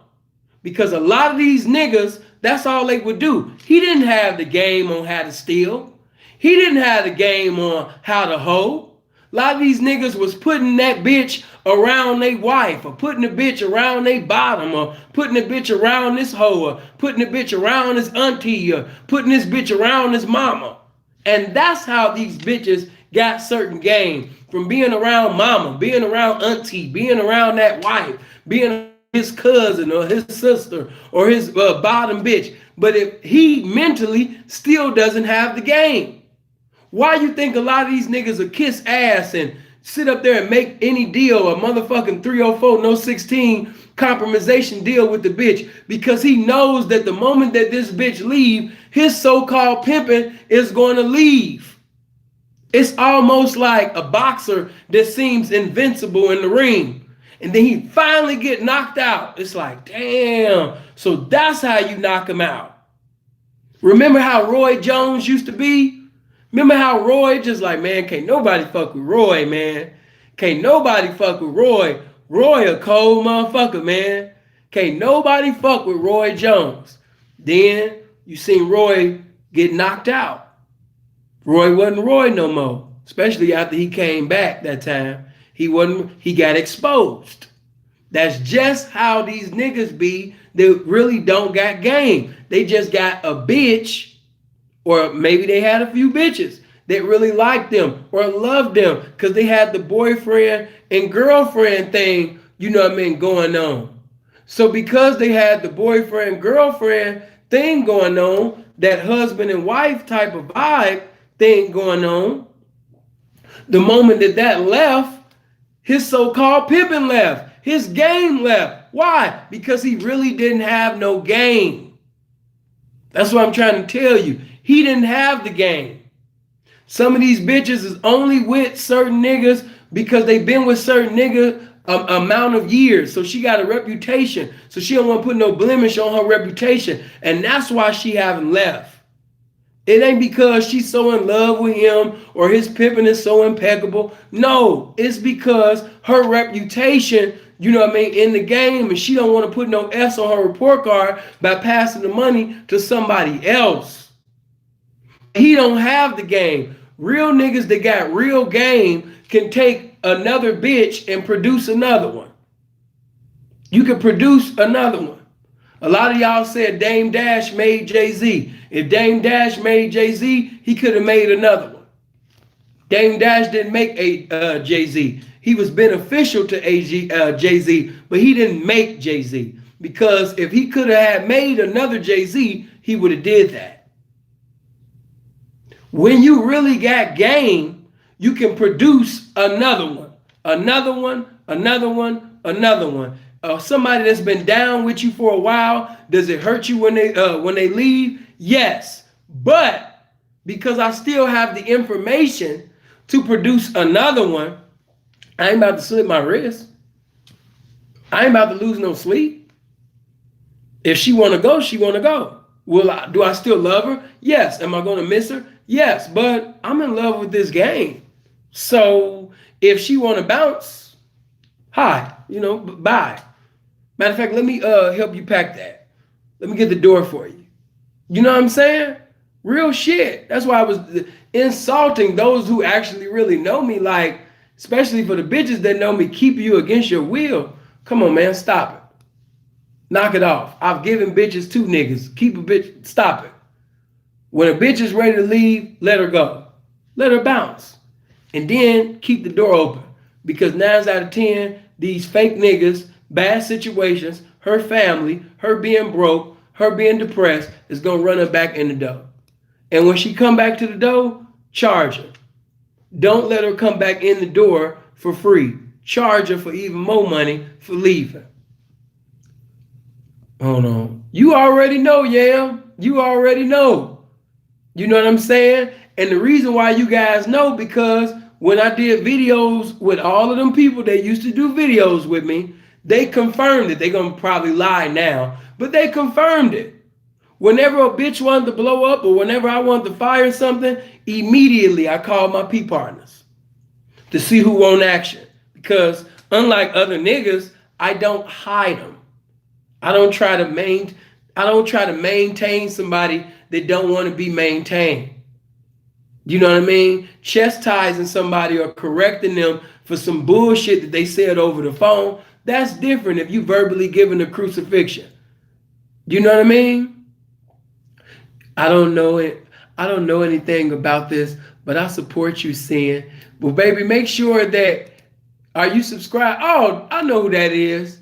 Because a lot of these niggas, that's all they would do. He didn't have the game on how to steal. He didn't have the game on how to hoe. A lot of these niggas was putting that bitch around their wife, or putting the bitch around their bottom, or putting the bitch around this hoe, or putting the bitch around his auntie, or putting this bitch around his mama. And that's how these bitches got certain game, from being around mama, being around auntie, being around that wife, being his cousin or his sister or his bottom bitch. But if he mentally still doesn't have the game, why you think a lot of these niggas will kiss ass and sit up there and make any deal, a motherfucking 304, no 16 compromisation deal with the bitch? Because he knows that the moment that this bitch leave, his so-called pimping is going to leave. It's almost like a boxer that seems invincible in the ring. And then he finally get knocked out. It's like, damn. So that's how you knock him out. Remember how Roy Jones used to be? Remember how Roy just like, man, can't nobody fuck with Roy, man. Can't nobody fuck with Roy. Roy a cold motherfucker, man. Can't nobody fuck with Roy Jones. Then you seen Roy get knocked out. Roy wasn't Roy no more, especially after he came back that time. He got exposed. That's just how these niggas be that really don't got game. They just got a bitch, or maybe they had a few bitches that really liked them or loved them because they had the boyfriend and girlfriend thing, you know what I mean, going on. So because they had the boyfriend girlfriend thing going on, that husband and wife type of vibe thing going on, the moment that left, his so-called pimping left. His game left. Why? Because he really didn't have no game. That's what I'm trying to tell you. He didn't have the game. Some of these bitches is only with certain niggas because they've been with certain niggas amount of years. So she got a reputation. So she don't want to put no blemish on her reputation. And that's why she haven't left. It ain't because she's so in love with him or his pimping is so impeccable. No, it's because her reputation, you know what I mean, in the game, and she don't want to put no S on her report card by passing the money to somebody else. He don't have the game. Real niggas that got real game can take another bitch and produce another one. You can produce another one. A lot of y'all said Dame Dash made Jay-Z. If Dame Dash made Jay-Z, he could have made another one. Dame Dash didn't make Jay-Z. He was beneficial to Jay-Z, but he didn't make Jay-Z. Because if he could have made another Jay-Z, he would have did that. When you really got game, you can produce another one, another one, another one, another one. Somebody that's been down with you for a while, does it hurt you when they leave? Yes, but because I still have the information to produce another one, I ain't about to slit my wrist. I ain't about to lose no sleep. If she want to go, she want to go. Do I still love her? Yes. Am I going to miss her? Yes, but I'm in love with this game. So if she want to bounce, hi, bye. Matter of fact, let me help you pack that. Let me get the door for you. You know what I'm saying? Real shit. That's why I was insulting those who actually really know me, like, especially for the bitches that know me, keep you against your will. Come on, man, stop it. Knock it off. I've given bitches 2 niggas. Keep a bitch, stop it. When a bitch is ready to leave, let her go. Let her bounce. And then keep the door open. Because 9 out of 10, these fake niggas, bad situations, her family, her being broke, her being depressed, is going to run her back in the door. And when she come back to the door, charge her. Don't let her come back in the door for free. Charge her for even more money for leaving. Hold on. You already know, yeah. You already know. You know what I'm saying? And the reason why you guys know, because when I did videos with all of them people that used to do videos with me, they confirmed it. They're going to probably lie now, but they confirmed it. Whenever a bitch wanted to blow up or whenever I wanted to fire something, immediately I called my P partners to see who won action. Because unlike other niggas, I don't hide them. I don't try to maintain somebody that don't want to be maintained. You know what I mean? Chastising somebody or correcting them for some bullshit that they said over the phone, that's different if you verbally giving a crucifixion. You know what I mean? I don't know it. I don't know anything about this, but I support you, Sin. Well, baby, make sure that, are you subscribed? Oh, I know who that is.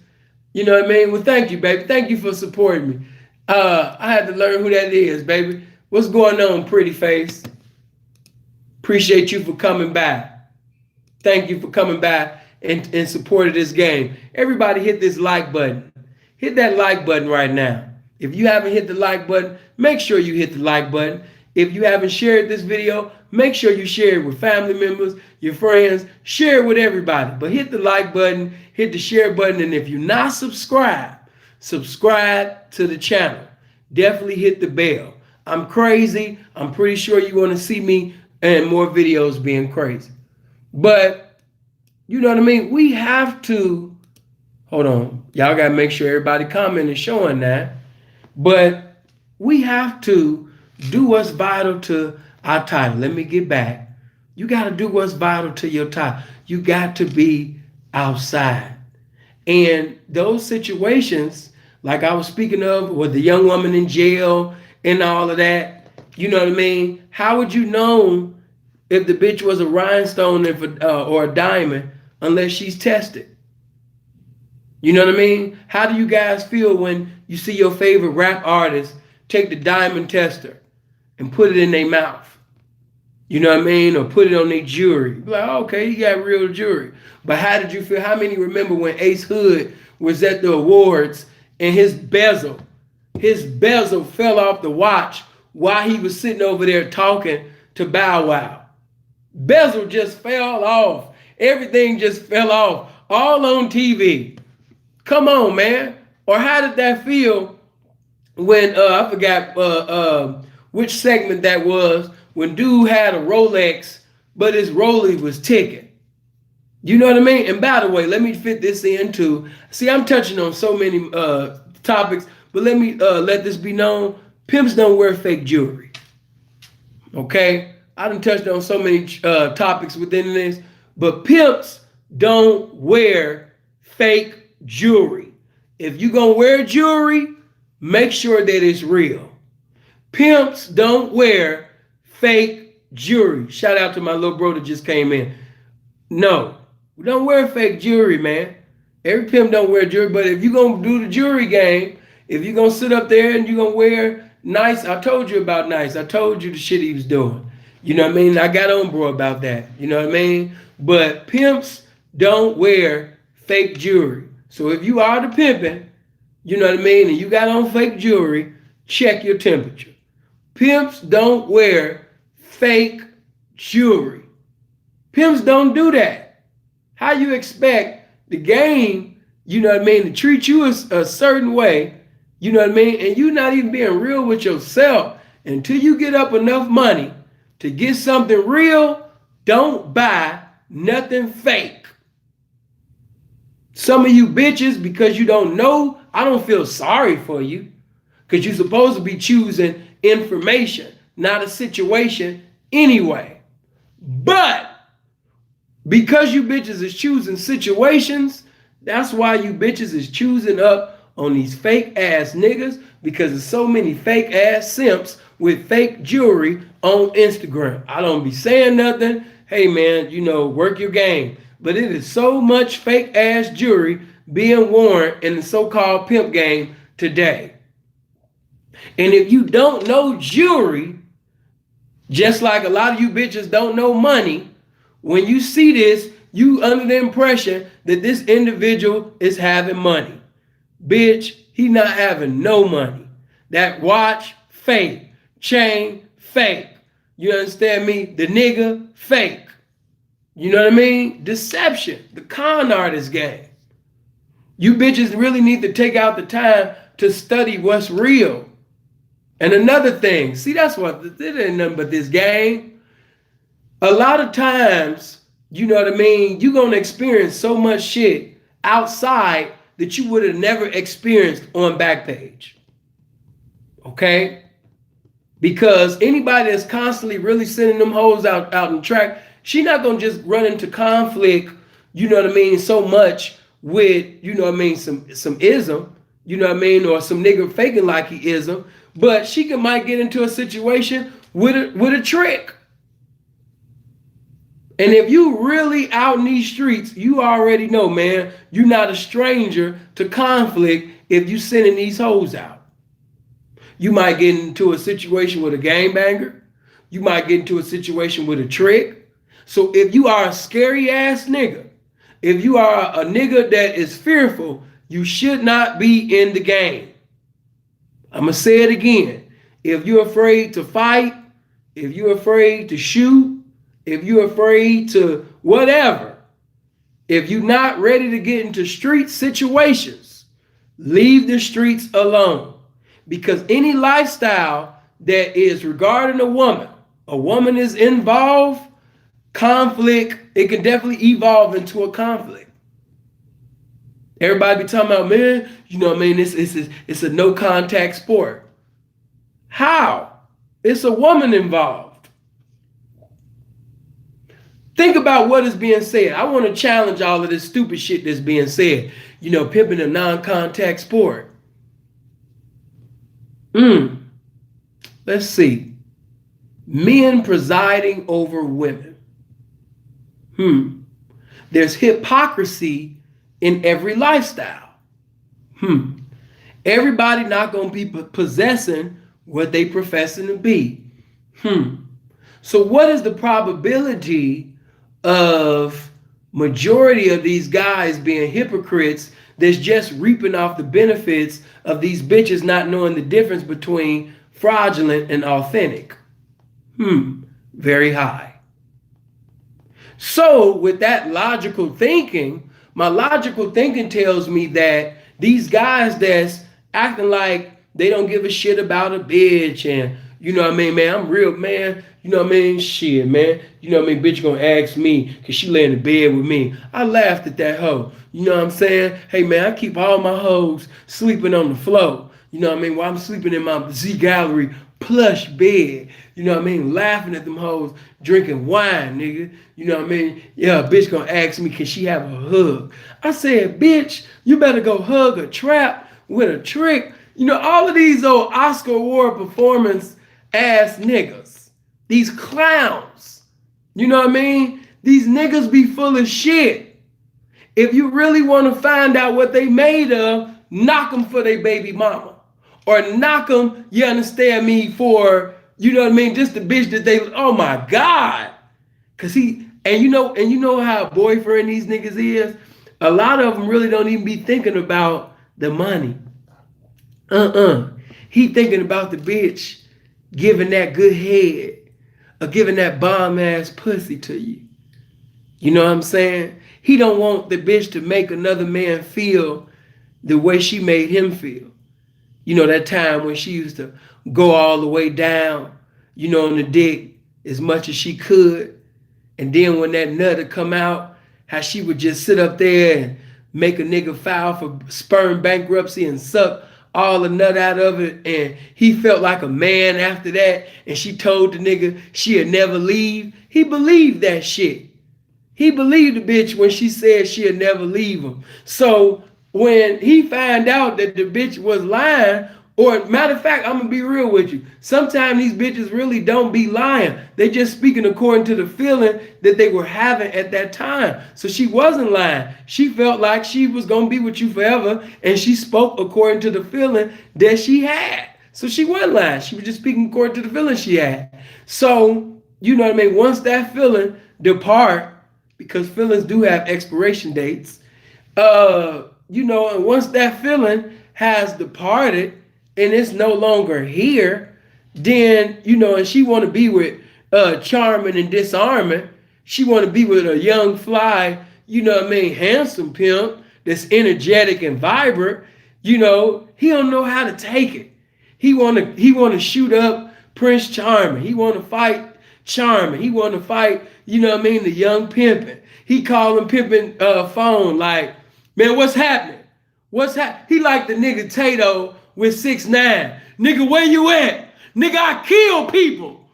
You know what I mean? Well, thank you, baby. Thank you for supporting me. I had to learn who that is, baby. What's going on, pretty face? Appreciate you for coming by. Thank you for coming by and supporting this game. Everybody hit this like button. Hit that like button right now. If you haven't hit the like button, make sure you hit the like button. If you haven't shared this video, make sure you share it with family members, your friends, share it with everybody. But hit the like button, hit the share button, and if you're not subscribed, subscribe to the channel. Definitely hit the bell. I'm crazy. I'm pretty sure you want to see me and more videos being crazy. But, you know what I mean? We have to, hold on. Y'all got to make sure everybody comment is showing that. But we have to do what's vital to our title. Let me get back. You got to do what's vital to your title. You got to be outside. And those situations, like I was speaking of with the young woman in jail and all of that, you know what I mean? How would you know if the bitch was a rhinestone or a diamond unless she's tested? You know what I mean? How do you guys feel when you see your favorite rap artist take the diamond tester and put it in their mouth? You know what I mean? Or put it on their jewelry. Like, okay, you got real jewelry. But how did you feel? How many remember when Ace Hood was at the awards and his bezel fell off the watch while he was sitting over there talking to Bow Wow? Bezel just fell off. Everything just fell off. All on TV. Come on, man. Or how did that feel when, I forgot which segment that was, when dude had a Rolex, but his Rollie was ticking. You know what I mean? And by the way, let me fit this in too. See, I'm touching on so many topics, but let me let this be known. Pimps don't wear fake jewelry. Okay? I done touched on so many topics within this, but pimps don't wear fake jewelry. If you gonna wear jewelry, make sure that it's real. Pimps don't wear fake jewelry. Shout out to my little bro that just came in. No, we don't wear fake jewelry, man. Every pimp don't wear jewelry, but if you gonna do the jewelry game, if you gonna sit up there and you gonna wear nice, I told you about nice. I told you the shit he was doing. You know what I mean? I got on bro about that. You know what I mean? But pimps don't wear fake jewelry. So if you are the pimping, you know what I mean, and you got on fake jewelry, check your temperature. Pimps don't wear fake jewelry. Pimps don't do that. How you expect the game, you know what I mean, to treat you a certain way, you know what I mean, and you not even being real with yourself until you get up enough money to get something real. Don't buy nothing fake. Some of you bitches, because you don't know, I don't feel sorry for you, because you're supposed to be choosing information, not a situation anyway. But because you bitches is choosing situations, that's why you bitches is choosing up on these fake ass niggas, because there's so many fake ass simps with fake jewelry on Instagram. I don't be saying nothing. Hey man, you know, work your game. But it is so much fake ass jewelry being worn in the so-called pimp game today. And if you don't know jewelry, just like a lot of you bitches don't know money, when you see this, you under the impression that this individual is having money. Bitch, he not having no money. That watch, fake. Chain, fake. You understand me? The nigga, fake. You know what I mean? Deception. The con artist game. You bitches really need to take out the time to study what's real. And another thing, see, that's what, it ain't nothing but this game. A lot of times, you know what I mean, you're going to experience so much shit outside that you would have never experienced on Backpage. Okay? Because anybody that's constantly really sending them hoes out in track, she not going to just run into conflict, you know what I mean, so much with, you know what I mean, some ism, you know what I mean, or some nigga faking like he ism, but she might get into a situation with a trick. And if you really out in these streets, you already know, man, you're not a stranger to conflict if you sending these hoes out. You might get into a situation with a gangbanger. You might get into a situation with a trick. So if you are a scary ass nigga, if you are a nigga that is fearful, you should not be in the game. I'm going to say it again. If you're afraid to fight, if you're afraid to shoot, if you're afraid to whatever, if you're not ready to get into street situations, leave the streets alone. Because any lifestyle that is regarding a woman is involved, conflict, it can definitely evolve into a conflict. Everybody be talking about, man, you know what I mean? It's a no contact sport. How? It's a woman involved. Think about what is being said. I want to challenge all of this stupid shit that's being said. You know, pimping a non-contact sport. Let's see. Men presiding over women. There's hypocrisy in every lifestyle. Everybody not going to be possessing what they professing to be. So what is the probability of majority of these guys being hypocrites that's just reaping off the benefits of these bitches not knowing the difference between fraudulent and authentic? Very high. So with that logical thinking, my logical thinking tells me that these guys that's acting like they don't give a shit about a bitch and, you know what I mean, man, I'm real, man, you know what I mean, shit, man, you know what I mean, bitch gonna ask me because she lay in the bed with me. I laughed at that hoe, you know what I'm saying? Hey, man, I keep all my hoes sleeping on the floor, you know what I mean, while I'm sleeping in my Z Gallery plush bed, you know what I mean, laughing at them hoes, drinking wine, nigga, you know what I mean? Yeah, a bitch gonna ask me, can she have a hug? I said, bitch, you better go hug a trap with a trick. You know, all of these old Oscar Award performance ass niggas, these clowns, you know what I mean? These niggas be full of shit. If you really want to find out what they made of, knock them for their baby mama. Or knock them, you understand me, for, you know what I mean, just the bitch that they, oh my God. Cause and you know how a boyfriend these niggas is? A lot of them really don't even be thinking about the money. He thinking about the bitch giving that good head or giving that bomb ass pussy to you. You know what I'm saying? He don't want the bitch to make another man feel the way she made him feel. You know, that time when she used to go all the way down, you know, on the dick as much as she could. And then when that nut would come out, how she would just sit up there and make a nigga file for sperm bankruptcy and suck all the nut out of it. And he felt like a man after that. And she told the nigga she'd never leave. He believed that shit. He believed the bitch when she said she'd never leave him. So when he found out that the bitch was lying, or matter of fact, I'm gonna be real with you. Sometimes these bitches really don't be lying. They just speaking according to the feeling that they were having at that time. So she wasn't lying. She felt like she was gonna be with you forever, and she spoke according to the feeling that she had. So she wasn't lying. She was just speaking according to the feeling she had. So, you know what I mean? Once that feeling depart, because feelings do have expiration dates, you know, and once that feeling has departed and it's no longer here, then, you know, and she want to be with charming and disarming. She want to be with a young, fly, you know what I mean, handsome pimp that's energetic and vibrant. You know, he don't know how to take it. He want to shoot up Prince Charming. He want to fight Charming. He want to fight, you know what I mean, the young pimping. He calling pimping phone like, man, what's happening? He like the nigga Tato with 6ix9ine. Nigga, where you at? Nigga, I kill people.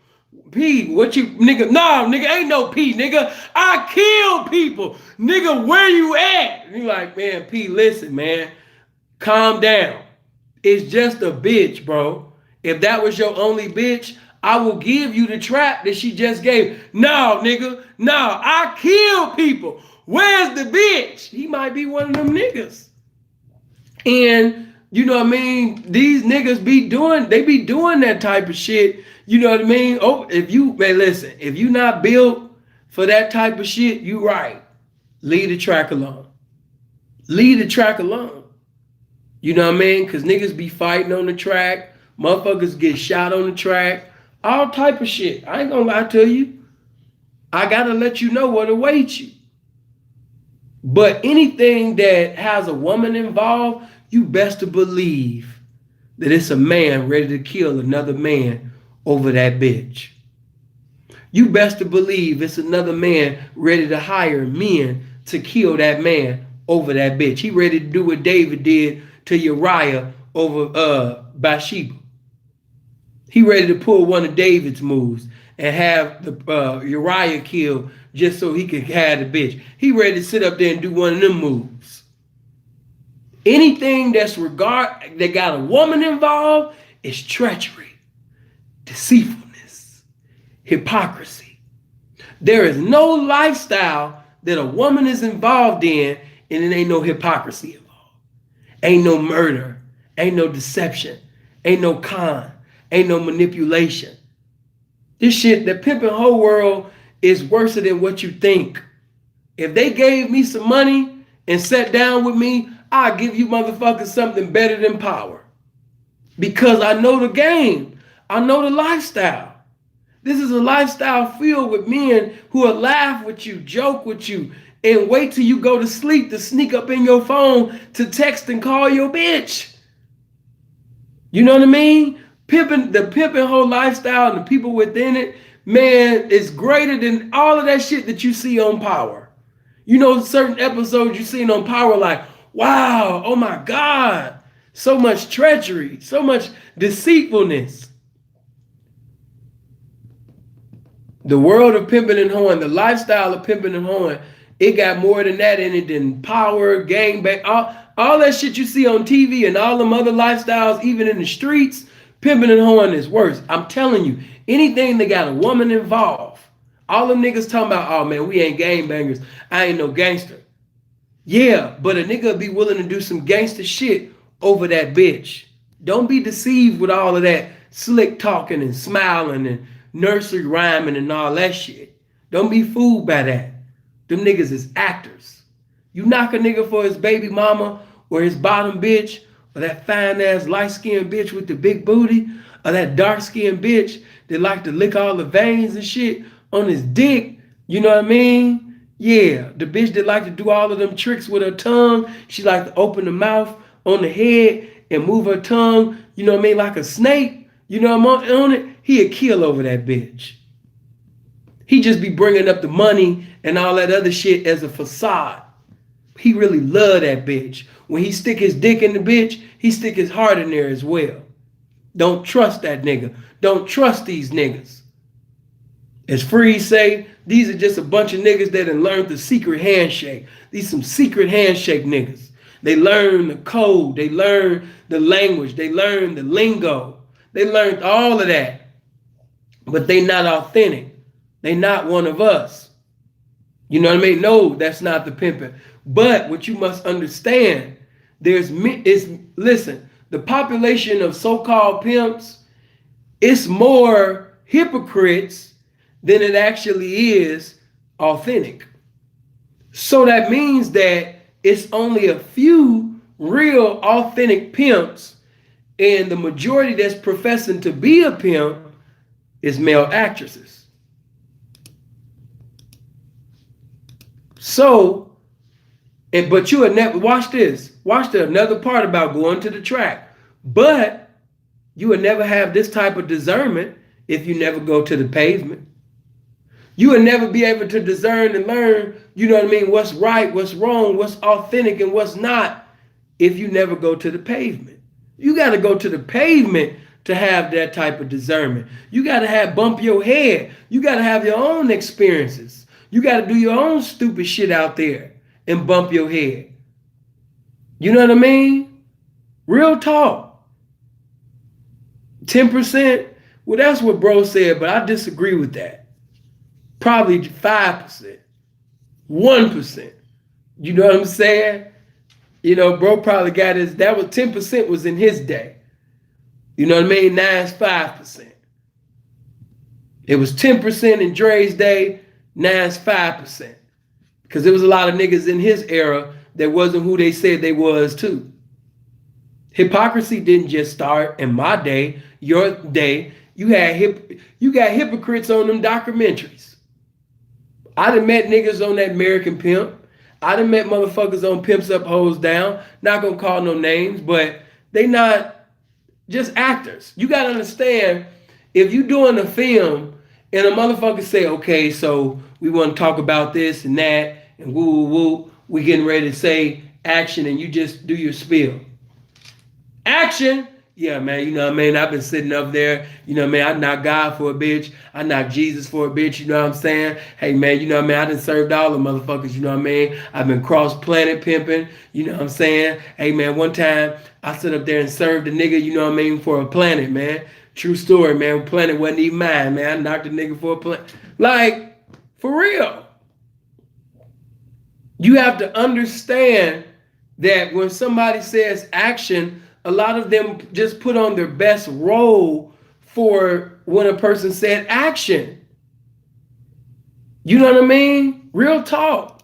P, what you, nigga? No, nigga, ain't no P, nigga. I kill people. Nigga, where you at? And he like, man, P, listen, man. Calm down. It's just a bitch, bro. If that was your only bitch, I will give you the trap that she just gave. No, nigga. No, I kill people. Where's the bitch? He might be one of them niggas. And, you know what I mean? These niggas be doing that type of shit. You know what I mean? Oh, listen, if you not built for that type of shit, you right. Leave the track alone. Leave the track alone. You know what I mean? Because niggas be fighting on the track. Motherfuckers get shot on the track. All type of shit. I ain't gonna lie to you. I gotta let you know what awaits you. But anything that has a woman involved, you best to believe that it's a man ready to kill another man over that bitch. You best to believe it's another man ready to hire men to kill that man over that bitch. He ready to do what David did to Uriah over Bathsheba. He ready to pull one of David's moves and have the Uriah killed just so he could have the bitch. He ready to sit up there and do one of them moves. Anything that got a woman involved is treachery, deceitfulness, hypocrisy. There is no lifestyle that a woman is involved in and it ain't no hypocrisy involved. Ain't no murder, ain't no deception, ain't no con, ain't no manipulation. This shit, the pimping whole world is worse than what you think. If they gave me some money and sat down with me, I'll give you motherfuckers something better than power. Because I know the game. I know the lifestyle. This is a lifestyle filled with men who will laugh with you, joke with you, and wait till you go to sleep to sneak up in your phone to text and call your bitch. You know what I mean? The pimping whole lifestyle and the people within it, man, is greater than all of that shit that you see on Power. You know, certain episodes you seen on Power like, wow, oh my God, so much treachery, so much deceitfulness. The world of pimping and hoeing, the lifestyle of pimping and hoeing, it got more than that in it than Power, gangbang, all that shit you see on TV and all them other lifestyles, even in the streets. Pimping and hoeing is worse. I'm telling you, anything that got a woman involved, all them niggas talking about, oh man, we ain't gangbangers. I ain't no gangster. Yeah, but a nigga be willing to do some gangster shit over that bitch. Don't be deceived with all of that slick talking and smiling and nursery rhyming and all that shit. Don't be fooled by that. Them niggas is actors. You knock a nigga for his baby mama or his bottom bitch, or that fine ass light skinned bitch with the big booty, or that dark skinned bitch that like to lick all the veins and shit on his dick. You know what I mean? Yeah, the bitch that like to do all of them tricks with her tongue. She like to open the mouth on the head and move her tongue, you know what I mean, like a snake. You know what I'm on it? He'd kill over that bitch. He just be bringing up the money and all that other shit as a facade. He really love that bitch. When he stick his dick in the bitch, he stick his heart in there as well. Don't trust that nigga. Don't trust these niggas. As Freeze say, these are just a bunch of niggas that done learned the secret handshake. These some secret handshake niggas. They learn the code. They learn the language. They learn the lingo. They learned all of that. But they not authentic. They not one of us. You know what I mean? No, that's not the pimping. But what you must understand, listen, the population of so-called pimps, it's more hypocrites than it actually is authentic. So that means that it's only a few real authentic pimps, and the majority that's professing to be a pimp is male actresses. So, but you would never, watch this. Watch another part about going to the track. But you would never have this type of discernment if you never go to the pavement. You would never be able to discern and learn, you know what I mean, what's right, what's wrong, what's authentic and what's not if you never go to the pavement. You got to go to the pavement to have that type of discernment. You got to bump your head. You got to have your own experiences. You got to do your own stupid shit out there and bump your head. You know what I mean? Real talk. 10%, well, that's what bro said, but I disagree with that. Probably 5%, 1%. You know what I'm saying? You know, bro probably got that was 10% was in his day. You know what I mean? Now it's 5%. It was 10% in Dre's day, now it's 5%. Because there was a lot of niggas in his era that wasn't who they said they was too. Hypocrisy didn't just start in my day, your day. You got hypocrites on them documentaries. I done met niggas on that American Pimp. I done met motherfuckers on Pimps Up, Hoes Down. Not gonna call no names, but they not just actors. You gotta understand, if you doing a film and a motherfucker say, okay, so we want to talk about this and that and woo woo woo, we getting ready to say action, and you just do your spiel. Action. Yeah, man, you know what I mean? I've been sitting up there, you know what I mean? I knock God for a bitch. I knock Jesus for a bitch, you know what I'm saying? Hey, man, you know what I mean? I done served all the motherfuckers, you know what I mean? I've been cross-planet pimping, you know what I'm saying? Hey, man, one time I stood up there and served a nigga, you know what I mean, for a planet, man. True story, man. Planet wasn't even mine, man. I knocked a nigga for a planet. Like, for real. You have to understand that when somebody says action, a lot of them just put on their best role for when a person said action. You know what I mean? Real talk.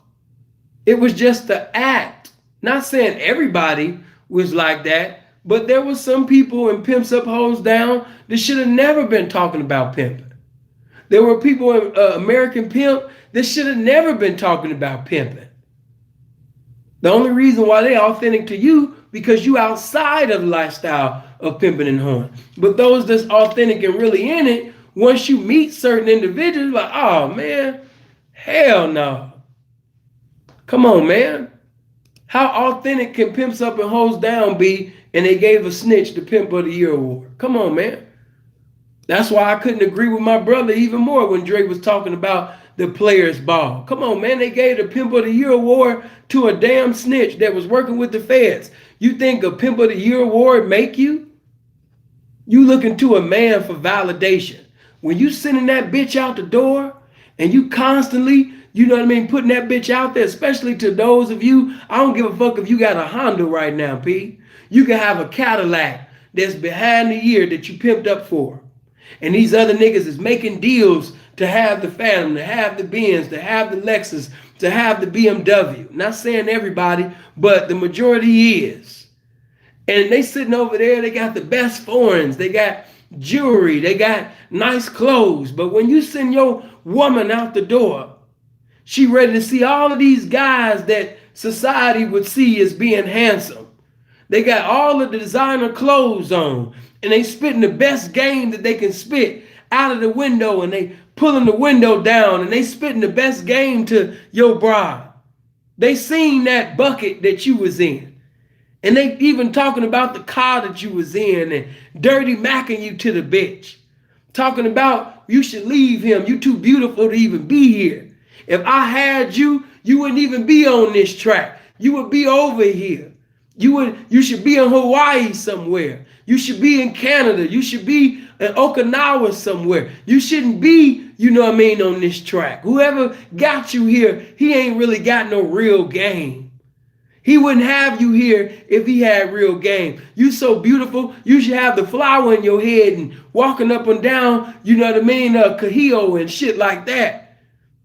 It was just the act. Not saying everybody was like that, but there was some people in Pimps Up, Hoes Down that should have never been talking about pimping. There were people in American Pimp that should have never been talking about pimping. The only reason why they're authentic to you, because you outside of the lifestyle of pimping and whoring. But those that's authentic and really in it, once you meet certain individuals, like, oh man, hell no. Come on, man. How authentic can Pimps Up and Hoes Down be, and they gave a snitch the Pimp of the Year award? Come on, man. That's why I couldn't agree with my brother even more when Drake was talking about the players ball. Come on, man. They gave the Pimp of the Year award to a damn snitch that was working with the feds. You think a Pimp of the Year award make you? You looking to a man for validation. When you sending that bitch out the door and you constantly, you know what I mean, putting that bitch out there, especially to those of you, I don't give a fuck if you got a Honda right now, P. You can have a Cadillac that's behind the ear that you pimped up for. And these other niggas is making deals to have the Phantom, to have the Benz, to have the Lexus, to have the BMW. Not saying everybody, but the majority is. And they sitting over there, they got the best foreigns, they got jewelry, they got nice clothes. But when you send your woman out the door, she ready to see all of these guys that society would see as being handsome. They got all of the designer clothes on, and they spitting the best game that they can spit out of the window, and they pulling the window down, and they spitting the best game to your bride. They seen that bucket that you was in, and they even talking about the car that you was in, and dirty macking you to the bitch. Talking about you should leave him, you too beautiful to even be here. If I had you, you wouldn't even be on this track. You would be over here. You should be in Hawaii somewhere. You should be in Canada. You should be in Okinawa somewhere. You shouldn't be, you know what I mean, on this track. Whoever got you here, he ain't really got no real game. He wouldn't have you here if he had real game. You so beautiful, you should have the flower in your head and walking up and down, you know what I mean, Cahillo and shit like that.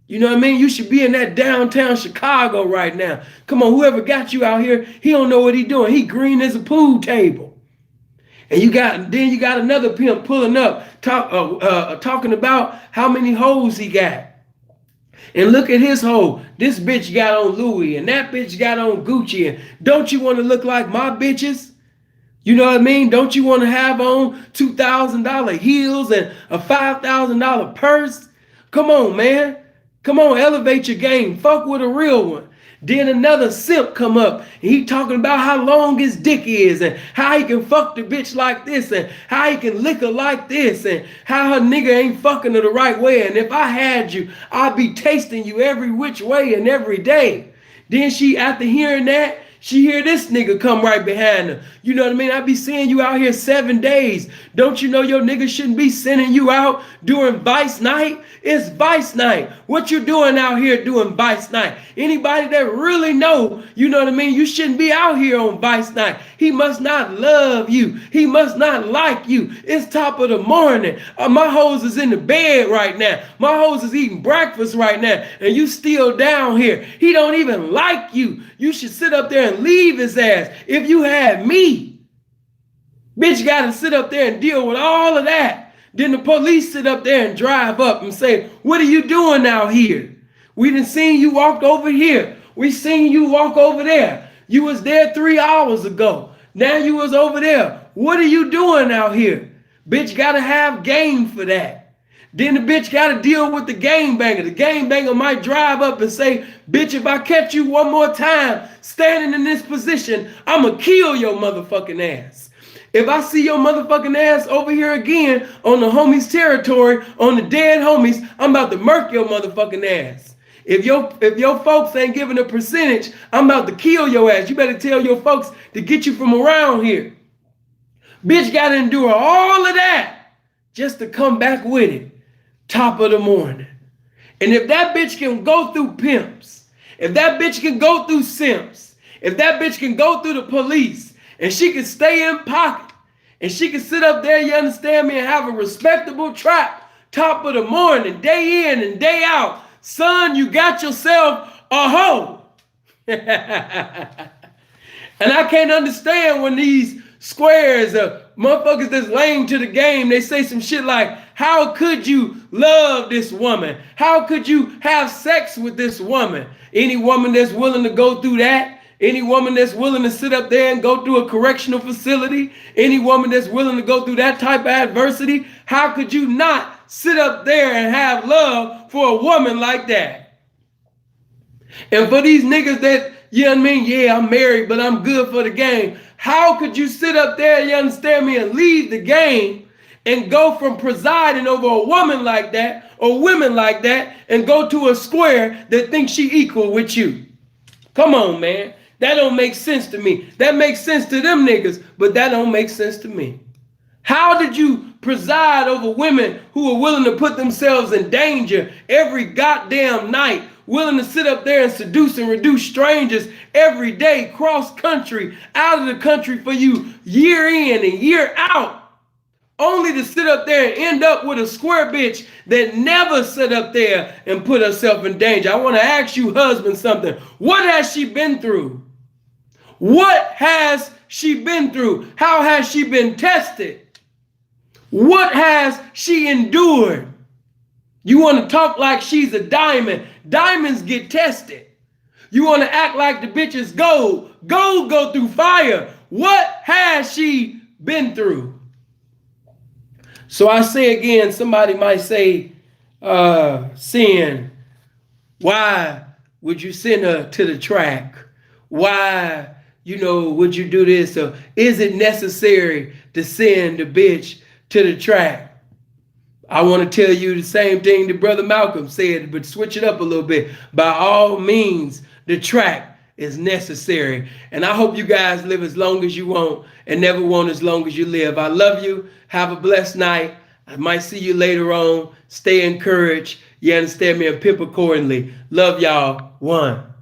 You know what I mean? You should be in that downtown Chicago right now. Come on, whoever got you out here, he don't know what he doing. He green as a pool table. And you got another pimp pulling up, talking about how many hoes he got. And look at his hoe. This bitch got on Louis, and that bitch got on Gucci. And don't you want to look like my bitches? You know what I mean? Don't you want to have on $2,000 heels and a $5,000 purse? Come on, man. Come on, elevate your game. Fuck with a real one. Then another simp come up, and he talking about how long his dick is, and how he can fuck the bitch like this, and how he can lick her like this, and how her nigga ain't fucking her the right way. And if I had you, I'd be tasting you every which way and every day. Then she, after hearing that, she hear this nigga come right behind her. You know what I mean? I be seeing you out here 7 days. Don't you know your nigga shouldn't be sending you out during Vice Night? It's Vice Night. What you doing out here doing Vice Night? Anybody that really know, you know what I mean? You shouldn't be out here on Vice Night. He must not love you. He must not like you. It's top of the morning. My hoes is in the bed right now. My hoes is eating breakfast right now. And you still down here. He don't even like you. You should sit up there and leave his ass. If you had me, bitch, gotta sit up there and deal with all of that. Then the police sit up there and drive up and say, what are you doing out here? We done seen you walk over here. We seen you walk over there. You was there 3 hours ago. Now you was over there. What are you doing out here? Bitch gotta have game for that. Then the bitch gotta deal with the gangbanger. The gangbanger might drive up and say, bitch, if I catch you one more time standing in this position, I'ma kill your motherfucking ass. If I see your motherfucking ass over here again on the homies' territory, on the dead homies, I'm about to murk your motherfucking ass. If your folks ain't giving a percentage, I'm about to kill your ass. You better tell your folks to get you from around here. Bitch got to endure all of that just to come back with it, top of the morning. And if that bitch can go through pimps, if that bitch can go through simps, if that bitch can go through the police, and she can stay in pocket, and she can sit up there, you understand me, and have a respectable trap, top of the morning, day in and day out. Son, you got yourself a hoe. And I can't understand when these squares, motherfuckers that's lame to the game, they say some shit like, how could you love this woman? How could you have sex with this woman? Any woman that's willing to go through that, any woman that's willing to sit up there and go through a correctional facility, any woman that's willing to go through that type of adversity, how could you not sit up there and have love for a woman like that? And for these niggas that, you know what I mean, yeah, I'm married, but I'm good for the game. How could you sit up there, you understand me, and leave the game and go from presiding over a woman like that or women like that and go to a square that thinks she equal with you? Come on, man. That don't make sense to me. That makes sense to them niggas, but that don't make sense to me. How did you preside over women who are willing to put themselves in danger every goddamn night, willing to sit up there and seduce and reduce strangers every day, cross country, out of the country for you, year in and year out, only to sit up there and end up with a square bitch that never sit up there and put herself in danger? I want to ask you, husband, something. What has she been through? What has she been through? How has she been tested? What has she endured? You want to talk like she's a diamond. Diamonds get tested. You want to act like the bitch is gold. Gold go through fire. What has she been through? So I say again, somebody might say, sin, why would you send her to the track? Why, would you do this? Or is it necessary to send the bitch to the track? I want to tell you the same thing that Brother Malcolm said, but switch it up a little bit. By all means, the track is necessary. And I hope you guys live as long as you want and never want as long as you live. I love you. Have a blessed night. I might see you later on. Stay encouraged. You understand me? And pimp accordingly. Love y'all. One.